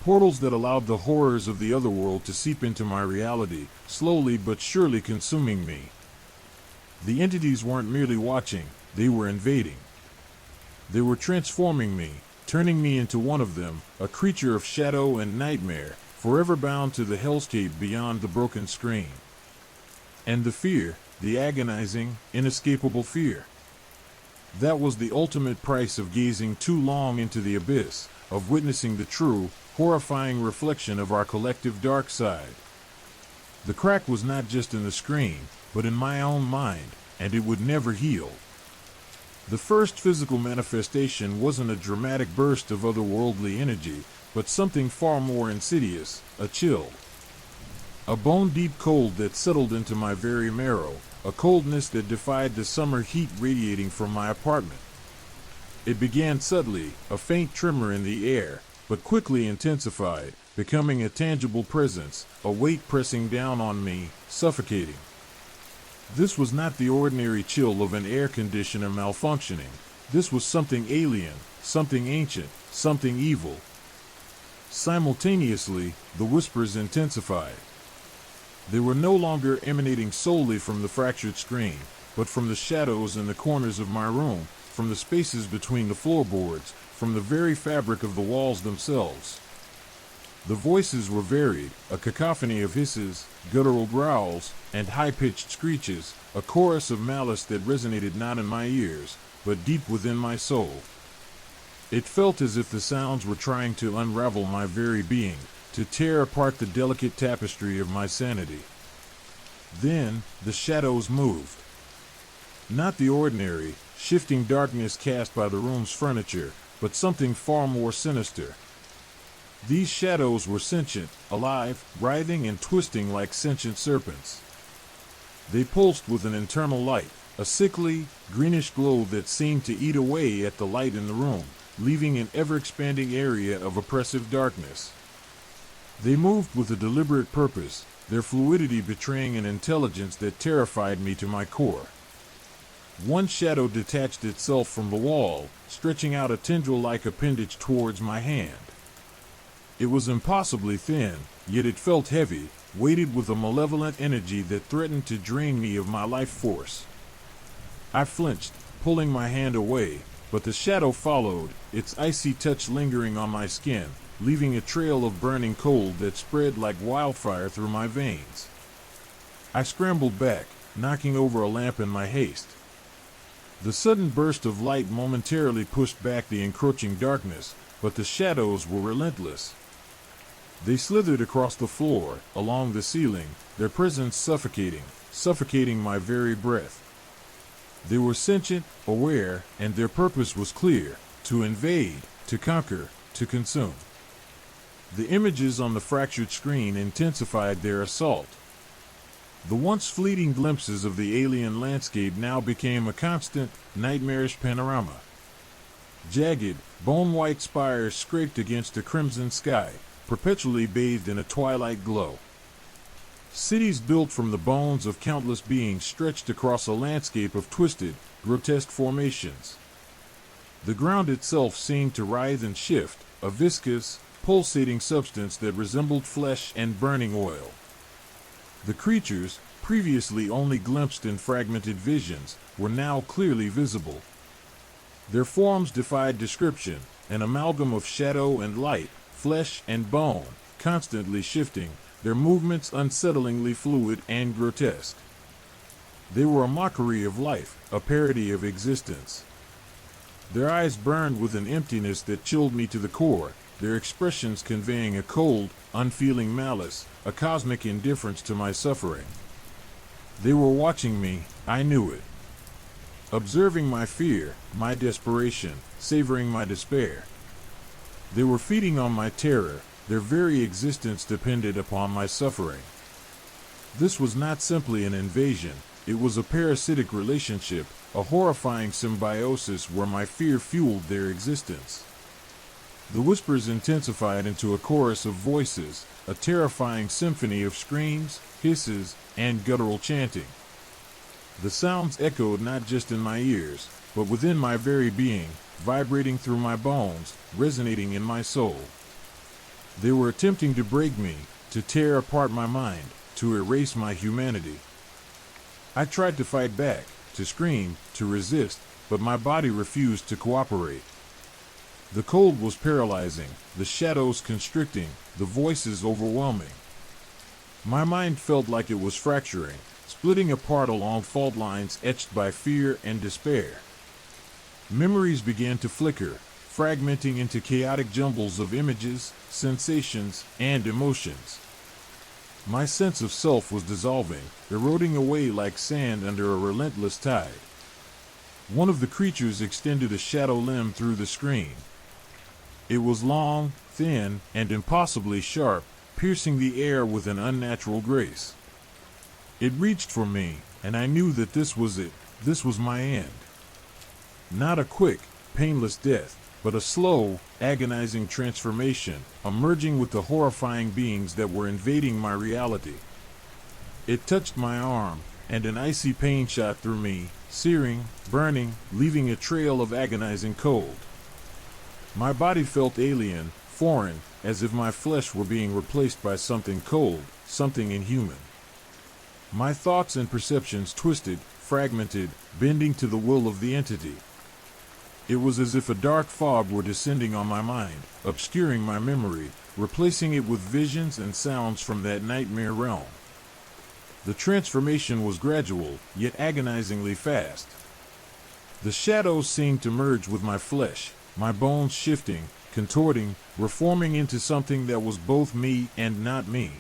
Portals that allowed the horrors of the otherworld to seep into my reality, slowly but surely consuming me. The entities weren't merely watching, they were invading. They were transforming me, turning me into one of them, a creature of shadow and nightmare, forever bound to the hellscape beyond the broken screen. And the fear, the agonizing, inescapable fear. That was the ultimate price of gazing too long into the abyss, of witnessing the true, horrifying reflection of our collective dark side. The crack was not just in the screen, but in my own mind, and it would never heal. The first physical manifestation wasn't a dramatic burst of otherworldly energy, but something far more insidious, a chill. A bone-deep cold that settled into my very marrow, a coldness that defied the summer heat radiating from my apartment. It began subtly, a faint tremor in the air, but quickly intensified, becoming a tangible presence, a weight pressing down on me, suffocating. This was not the ordinary chill of an air conditioner malfunctioning. This was something alien, something ancient, something evil. Simultaneously, the whispers intensified. They were no longer emanating solely from the fractured screen, but from the shadows in the corners of my room, from the spaces between the floorboards, from the very fabric of the walls themselves. The voices were varied, a cacophony of hisses, guttural growls, and high-pitched screeches, a chorus of malice that resonated not in my ears, but deep within my soul. It felt as if the sounds were trying to unravel my very being, to tear apart the delicate tapestry of my sanity. Then, the shadows moved. Not the ordinary, shifting darkness cast by the room's furniture, but something far more sinister. These shadows were sentient, alive, writhing and twisting like sentient serpents. They pulsed with an internal light, a sickly, greenish glow that seemed to eat away at the light in the room, leaving an ever-expanding area of oppressive darkness. They moved with a deliberate purpose, their fluidity betraying an intelligence that terrified me to my core. One shadow detached itself from the wall, stretching out a tendril-like appendage towards my hand. It was impossibly thin, yet it felt heavy, weighted with a malevolent energy that threatened to drain me of my life force. I flinched, pulling my hand away, but the shadow followed, its icy touch lingering on my skin, leaving a trail of burning cold that spread like wildfire through my veins. I scrambled back, knocking over a lamp in my haste. The sudden burst of light momentarily pushed back the encroaching darkness, but the shadows were relentless. They slithered across the floor, along the ceiling, their presence suffocating my very breath. They were sentient, aware, and their purpose was clear: to invade, to conquer, to consume. The images on the fractured screen intensified their assault. The once fleeting glimpses of the alien landscape now became a constant, nightmarish panorama. Jagged, bone-white spires scraped against a crimson sky, perpetually bathed in a twilight glow. Cities built from the bones of countless beings stretched across a landscape of twisted, grotesque formations. The ground itself seemed to writhe and shift, a viscous, pulsating substance that resembled flesh and burning oil. The creatures, previously only glimpsed in fragmented visions, were now clearly visible. Their forms defied description, an amalgam of shadow and light, flesh and bone, constantly shifting, their movements unsettlingly fluid and grotesque. They were a mockery of life, a parody of existence. Their eyes burned with an emptiness that chilled me to the core, their expressions conveying a cold, unfeeling malice, a cosmic indifference to my suffering. They were watching me, I knew it. Observing my fear, my desperation, savoring my despair. They were feeding on my terror, their very existence depended upon my suffering. This was not simply an invasion, it was a parasitic relationship, a horrifying symbiosis where my fear fueled their existence. The whispers intensified into a chorus of voices, a terrifying symphony of screams, hisses, and guttural chanting. The sounds echoed not just in my ears, but within my very being, vibrating through my bones, resonating in my soul. They were attempting to break me, to tear apart my mind, to erase my humanity. I tried to fight back, to scream, to resist, but my body refused to cooperate. The cold was paralyzing, the shadows constricting, the voices overwhelming. My mind felt like it was fracturing, splitting apart along fault lines etched by fear and despair. Memories began to flicker, fragmenting into chaotic jumbles of images, sensations, and emotions. My sense of self was dissolving, eroding away like sand under a relentless tide. One of the creatures extended a shadow limb through the screen. It was long, thin, and impossibly sharp, piercing the air with an unnatural grace. It reached for me, and I knew that this was it, this was my end. Not a quick, painless death, but a slow, agonizing transformation, emerging with the horrifying beings that were invading my reality. It touched my arm, and an icy pain shot through me, searing, burning, leaving a trail of agonizing cold. My body felt alien, foreign, as if my flesh were being replaced by something cold, something inhuman. My thoughts and perceptions twisted, fragmented, bending to the will of the entity. It was as if a dark fog were descending on my mind, obscuring my memory, replacing it with visions and sounds from that nightmare realm. The transformation was gradual, yet agonizingly fast. The shadows seemed to merge with my flesh, my bones shifting, contorting, reforming into something that was both me and not me.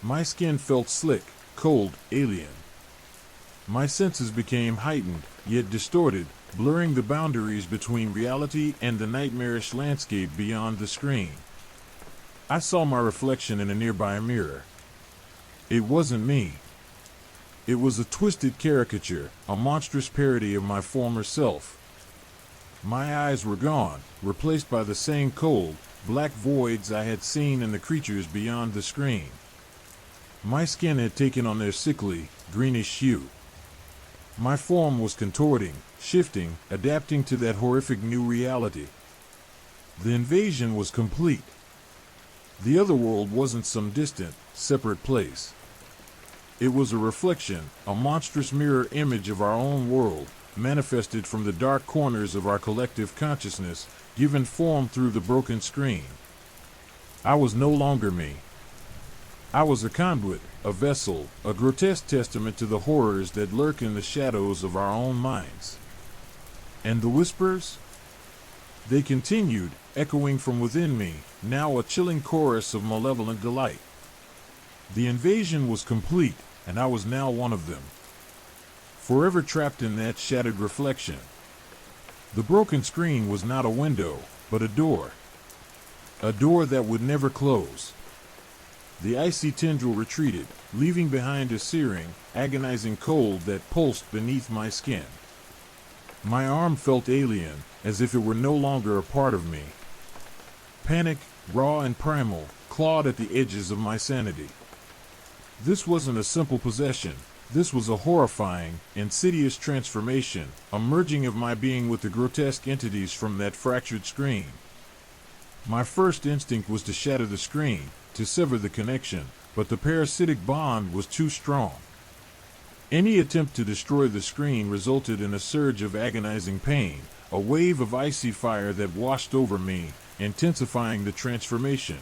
My skin felt slick, cold, alien. My senses became heightened, yet distorted, blurring the boundaries between reality and the nightmarish landscape beyond the screen. I saw my reflection in a nearby mirror. It wasn't me. It was a twisted caricature, a monstrous parody of my former self. My eyes were gone, replaced by the same cold, black voids I had seen in the creatures beyond the screen. My skin had taken on their sickly, greenish hue. My form was contorting, shifting, adapting to that horrific new reality. The invasion was complete. The other world wasn't some distant, separate place. It was a reflection, a monstrous mirror image of our own world, manifested from the dark corners of our collective consciousness, given form through the broken screen. I was no longer me. I was a conduit, a vessel, a grotesque testament to the horrors that lurk in the shadows of our own minds. And the whispers? They continued, echoing from within me, now a chilling chorus of malevolent delight. The invasion was complete, and I was now one of them, forever trapped in that shattered reflection. The broken screen was not a window, but a door that would never close. The icy tendril retreated, leaving behind a searing, agonizing cold that pulsed beneath my skin. My arm felt alien, as if it were no longer a part of me. Panic, raw and primal, clawed at the edges of my sanity. This wasn't a simple possession. This was a horrifying, insidious transformation, a merging of my being with the grotesque entities from that fractured screen. My first instinct was to shatter the screen, to sever the connection, but the parasitic bond was too strong. Any attempt to destroy the screen resulted in a surge of agonizing pain, a wave of icy fire that washed over me, intensifying the transformation.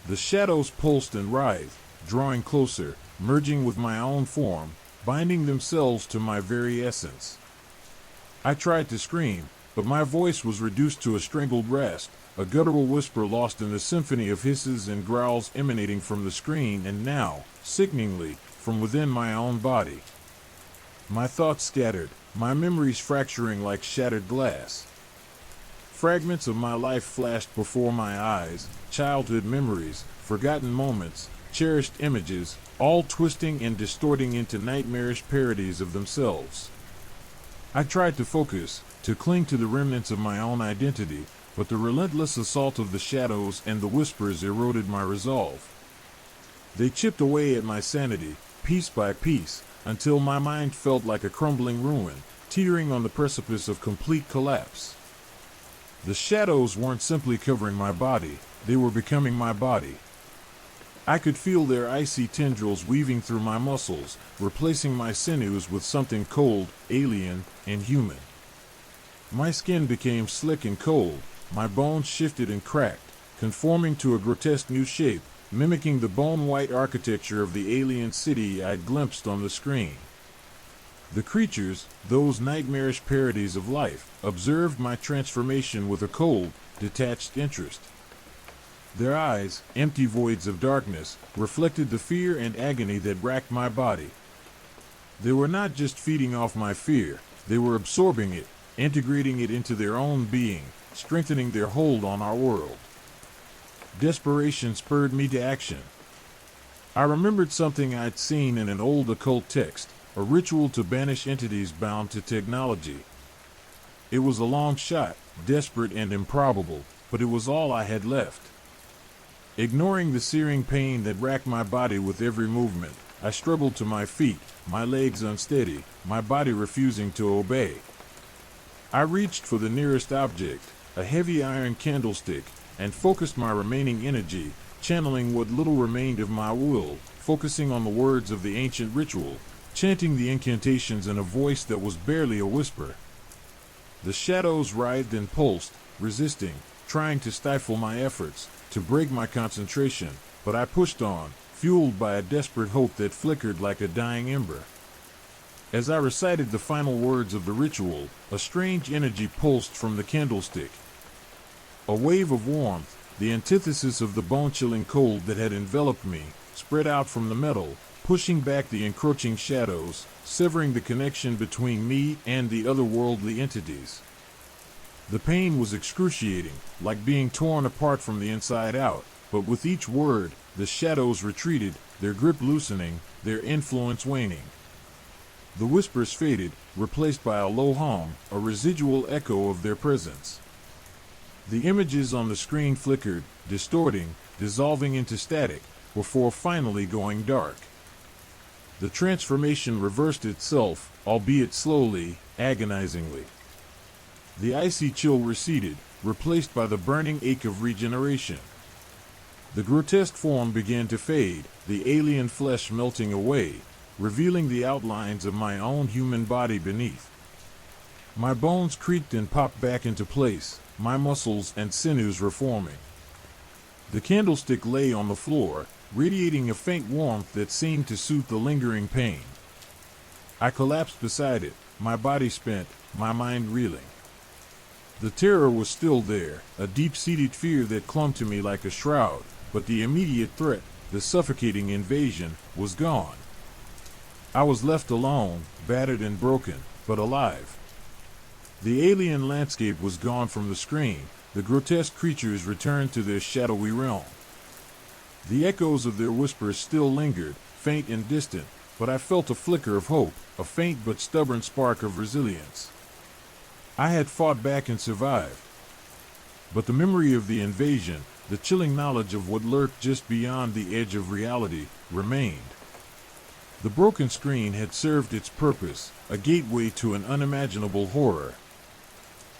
The shadows pulsed and writhed, drawing closer, merging with my own form, binding themselves to my very essence. I tried to scream, but my voice was reduced to a strangled rasp, a guttural whisper lost in the symphony of hisses and growls emanating from the screen and now, sickeningly, from within my own body. My thoughts scattered, my memories fracturing like shattered glass. Fragments of my life flashed before my eyes, childhood memories, forgotten moments, cherished images, all twisting and distorting into nightmarish parodies of themselves. I tried to focus, to cling to the remnants of my own identity, but the relentless assault of the shadows and the whispers eroded my resolve. They chipped away at my sanity, piece by piece, until my mind felt like a crumbling ruin, teetering on the precipice of complete collapse. The shadows weren't simply covering my body, they were becoming my body. I could feel their icy tendrils weaving through my muscles, replacing my sinews with something cold, alien, and human. My skin became slick and cold, my bones shifted and cracked, conforming to a grotesque new shape, mimicking the bone-white architecture of the alien city I'd glimpsed on the screen. The creatures, those nightmarish parodies of life, observed my transformation with a cold, detached interest. Their eyes, empty voids of darkness, reflected the fear and agony that racked my body. They were not just feeding off my fear, they were absorbing it, integrating it into their own being, strengthening their hold on our world. Desperation spurred me to action. I remembered something I'd seen in an old occult text, a ritual to banish entities bound to technology. It was a long shot, desperate and improbable, but it was all I had left. Ignoring the searing pain that racked my body with every movement, I struggled to my feet, my legs unsteady, my body refusing to obey. I reached for the nearest object, a heavy iron candlestick, and focused my remaining energy, channeling what little remained of my will, focusing on the words of the ancient ritual, chanting the incantations in a voice that was barely a whisper. The shadows writhed and pulsed, resisting, trying to stifle my efforts, to break my concentration, but I pushed on, fueled by a desperate hope that flickered like a dying ember. As I recited the final words of the ritual, a strange energy pulsed from the candlestick. A wave of warmth, the antithesis of the bone-chilling cold that had enveloped me, spread out from the metal, pushing back the encroaching shadows, severing the connection between me and the otherworldly entities. The pain was excruciating, like being torn apart from the inside out, but with each word, the shadows retreated, their grip loosening, their influence waning. The whispers faded, replaced by a low hum, a residual echo of their presence. The images on the screen flickered, distorting, dissolving into static, before finally going dark. The transformation reversed itself, albeit slowly, agonizingly. The icy chill receded, replaced by the burning ache of regeneration. The grotesque form began to fade, the alien flesh melting away, revealing the outlines of my own human body beneath. My bones creaked and popped back into place, my muscles and sinews reforming. The candlestick lay on the floor, radiating a faint warmth that seemed to soothe the lingering pain. I collapsed beside it, my body spent, my mind reeling. The terror was still there, a deep-seated fear that clung to me like a shroud, but the immediate threat, the suffocating invasion, was gone. I was left alone, battered and broken, but alive. The alien landscape was gone from the screen, the grotesque creatures returned to their shadowy realm. The echoes of their whispers still lingered, faint and distant, but I felt a flicker of hope, a faint but stubborn spark of resilience. I had fought back and survived. But the memory of the invasion, the chilling knowledge of what lurked just beyond the edge of reality, remained. The broken screen had served its purpose, a gateway to an unimaginable horror.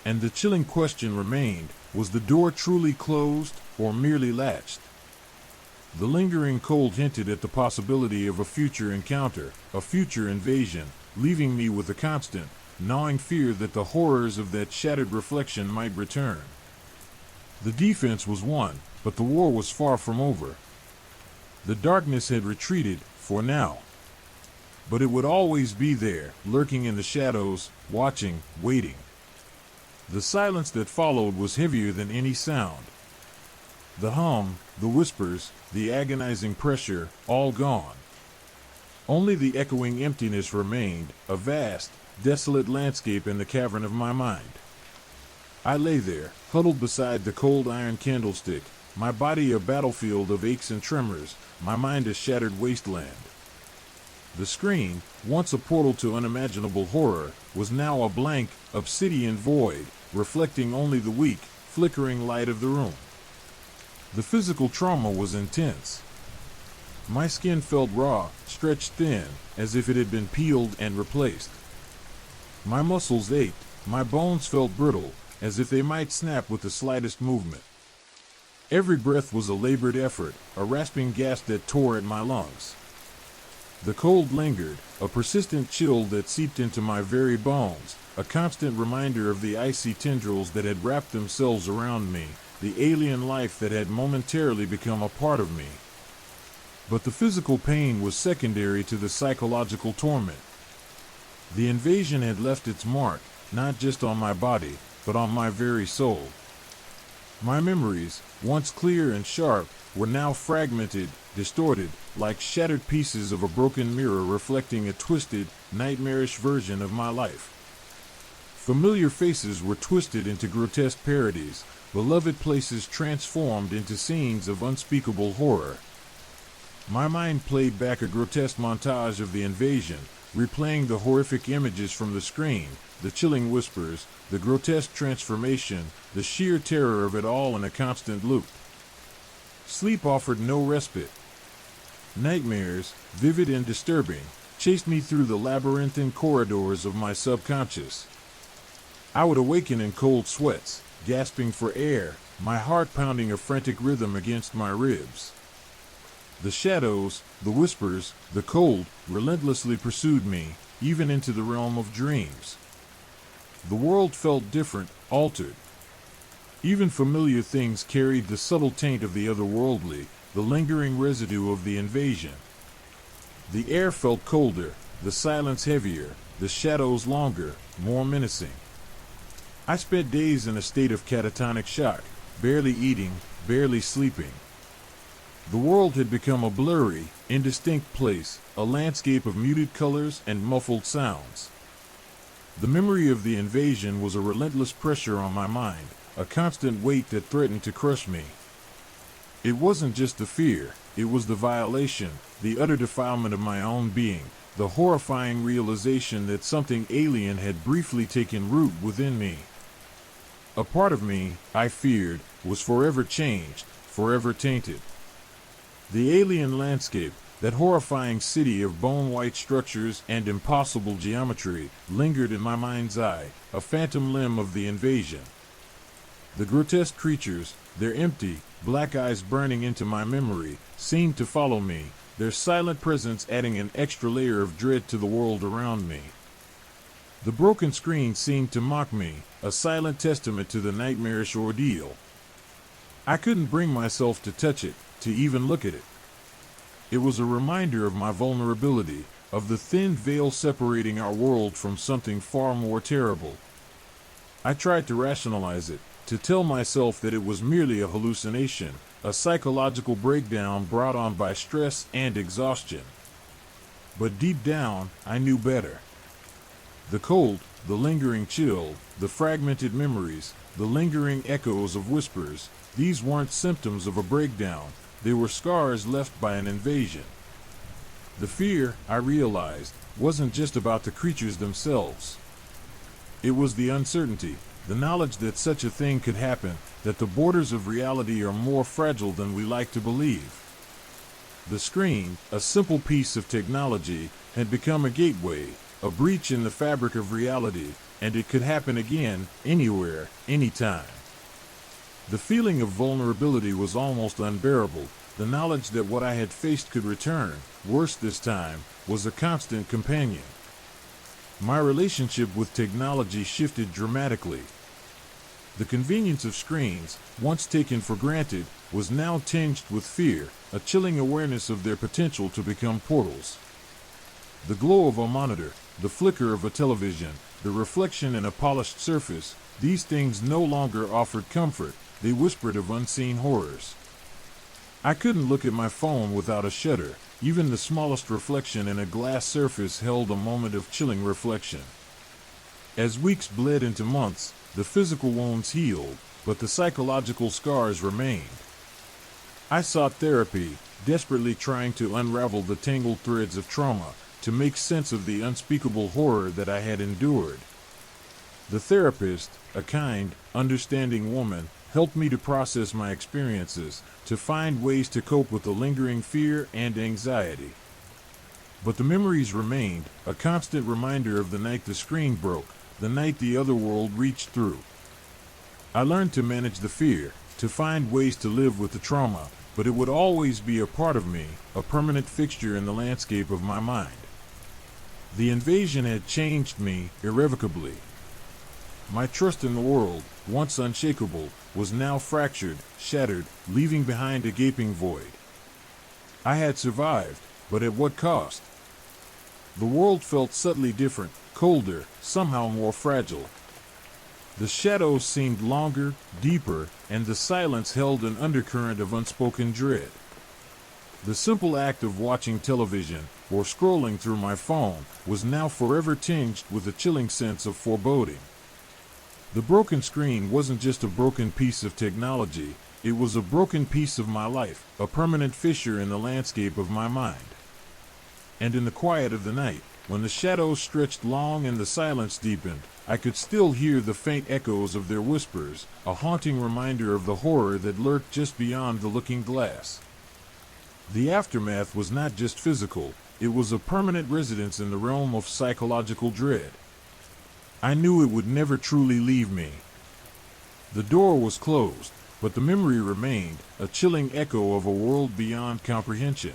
And the chilling question remained, was the door truly closed or merely latched? The lingering cold hinted at the possibility of a future encounter, a future invasion, leaving me with a constant, gnawing fear that the horrors of that shattered reflection might return. The defense was won, but the war was far from over. The darkness had retreated, for now. But it would always be there, lurking in the shadows, watching, waiting. The silence that followed was heavier than any sound. The hum, the whispers, the agonizing pressure, all gone. Only the echoing emptiness remained, a vast, desolate landscape in the cavern of my mind. I lay there, huddled beside the cold iron candlestick, my body a battlefield of aches and tremors, my mind a shattered wasteland. The screen, once a portal to unimaginable horror, was now a blank, obsidian void, reflecting only the weak, flickering light of the room. The physical trauma was intense. My skin felt raw, stretched thin, as if it had been peeled and replaced. My muscles ached, my bones felt brittle, as if they might snap with the slightest movement. Every breath was a labored effort, a rasping gasp that tore at my lungs. The cold lingered, a persistent chill that seeped into my very bones, a constant reminder of the icy tendrils that had wrapped themselves around me, the alien life that had momentarily become a part of me. But the physical pain was secondary to the psychological torment. The invasion had left its mark, not just on my body, but on my very soul. My memories, once clear and sharp, were now fragmented, distorted, like shattered pieces of a broken mirror reflecting a twisted, nightmarish version of my life. Familiar faces were twisted into grotesque parodies, beloved places transformed into scenes of unspeakable horror. My mind played back a grotesque montage of the invasion, replaying the horrific images from the screen, the chilling whispers, the grotesque transformation, the sheer terror of it all in a constant loop. Sleep offered no respite. Nightmares, vivid and disturbing, chased me through the labyrinthine corridors of my subconscious. I would awaken in cold sweats, gasping for air, my heart pounding a frantic rhythm against my ribs. The shadows, the whispers, the cold, relentlessly pursued me, even into the realm of dreams. The world felt different, altered. Even familiar things carried the subtle taint of the otherworldly, the lingering residue of the invasion. The air felt colder, the silence heavier, the shadows longer, more menacing. I spent days in a state of catatonic shock, barely eating, barely sleeping. The world had become a blurry, indistinct place, a landscape of muted colors and muffled sounds. The memory of the invasion was a relentless pressure on my mind, a constant weight that threatened to crush me. It wasn't just the fear, it was the violation, the utter defilement of my own being, the horrifying realization that something alien had briefly taken root within me. A part of me, I feared, was forever changed, forever tainted. The alien landscape, that horrifying city of bone-white structures and impossible geometry, lingered in my mind's eye, a phantom limb of the invasion. The grotesque creatures, their empty, black eyes burning into my memory, seemed to follow me, their silent presence adding an extra layer of dread to the world around me. The broken screen seemed to mock me, a silent testament to the nightmarish ordeal. I couldn't bring myself to touch it, to even look at it. It was a reminder of my vulnerability, of the thin veil separating our world from something far more terrible. I tried to rationalize it, to tell myself that it was merely a hallucination, a psychological breakdown brought on by stress and exhaustion. But deep down, I knew better. The cold, the lingering chill, the fragmented memories, the lingering echoes of whispers, these weren't symptoms of a breakdown, they were scars left by an invasion. The fear, I realized, wasn't just about the creatures themselves. It was the uncertainty, the knowledge that such a thing could happen, that the borders of reality are more fragile than we like to believe. The screen, a simple piece of technology, had become a gateway, a breach in the fabric of reality, and it could happen again, anywhere, anytime. The feeling of vulnerability was almost unbearable. The knowledge that what I had faced could return, worse this time, was a constant companion. My relationship with technology shifted dramatically. The convenience of screens, once taken for granted, was now tinged with fear, a chilling awareness of their potential to become portals. The glow of a monitor, the flicker of a television, the reflection in a polished surface, these things no longer offered comfort, they whispered of unseen horrors. I couldn't look at my phone without a shudder. Even the smallest reflection in a glass surface held a moment of chilling reflection. As weeks bled into months, the physical wounds healed, but the psychological scars remained. I sought therapy, desperately trying to unravel the tangled threads of trauma, to make sense of the unspeakable horror that I had endured. The therapist, a kind, understanding woman, helped me to process my experiences, to find ways to cope with the lingering fear and anxiety. But the memories remained, a constant reminder of the night the screen broke, the night the other world reached through. I learned to manage the fear, to find ways to live with the trauma, but it would always be a part of me, a permanent fixture in the landscape of my mind. The invasion had changed me irrevocably. My trust in the world, once unshakable, was now fractured, shattered, leaving behind a gaping void. I had survived, but at what cost? The world felt subtly different, colder, somehow more fragile. The shadows seemed longer, deeper, and the silence held an undercurrent of unspoken dread. The simple act of watching television, or scrolling through my phone, was now forever tinged with a chilling sense of foreboding. The broken screen wasn't just a broken piece of technology, it was a broken piece of my life, a permanent fissure in the landscape of my mind. And in the quiet of the night, When the shadows stretched long and the silence deepened, I could still hear the faint echoes of their whispers, a haunting reminder of the horror that lurked just beyond the looking glass. The aftermath was not just physical, it was a permanent residence in the realm of psychological dread. I knew it would never truly leave me. The door was closed, but the memory remained, a chilling echo of a world beyond comprehension.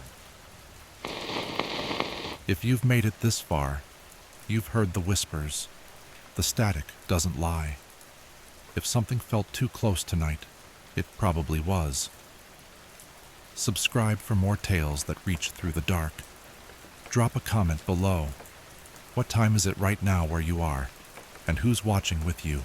If you've made it this far, you've heard the whispers. The static doesn't lie. If something felt too close tonight, it probably was. Subscribe for more tales that reach through the dark. Drop a comment below. What time is it right now where you are? And who's watching with you?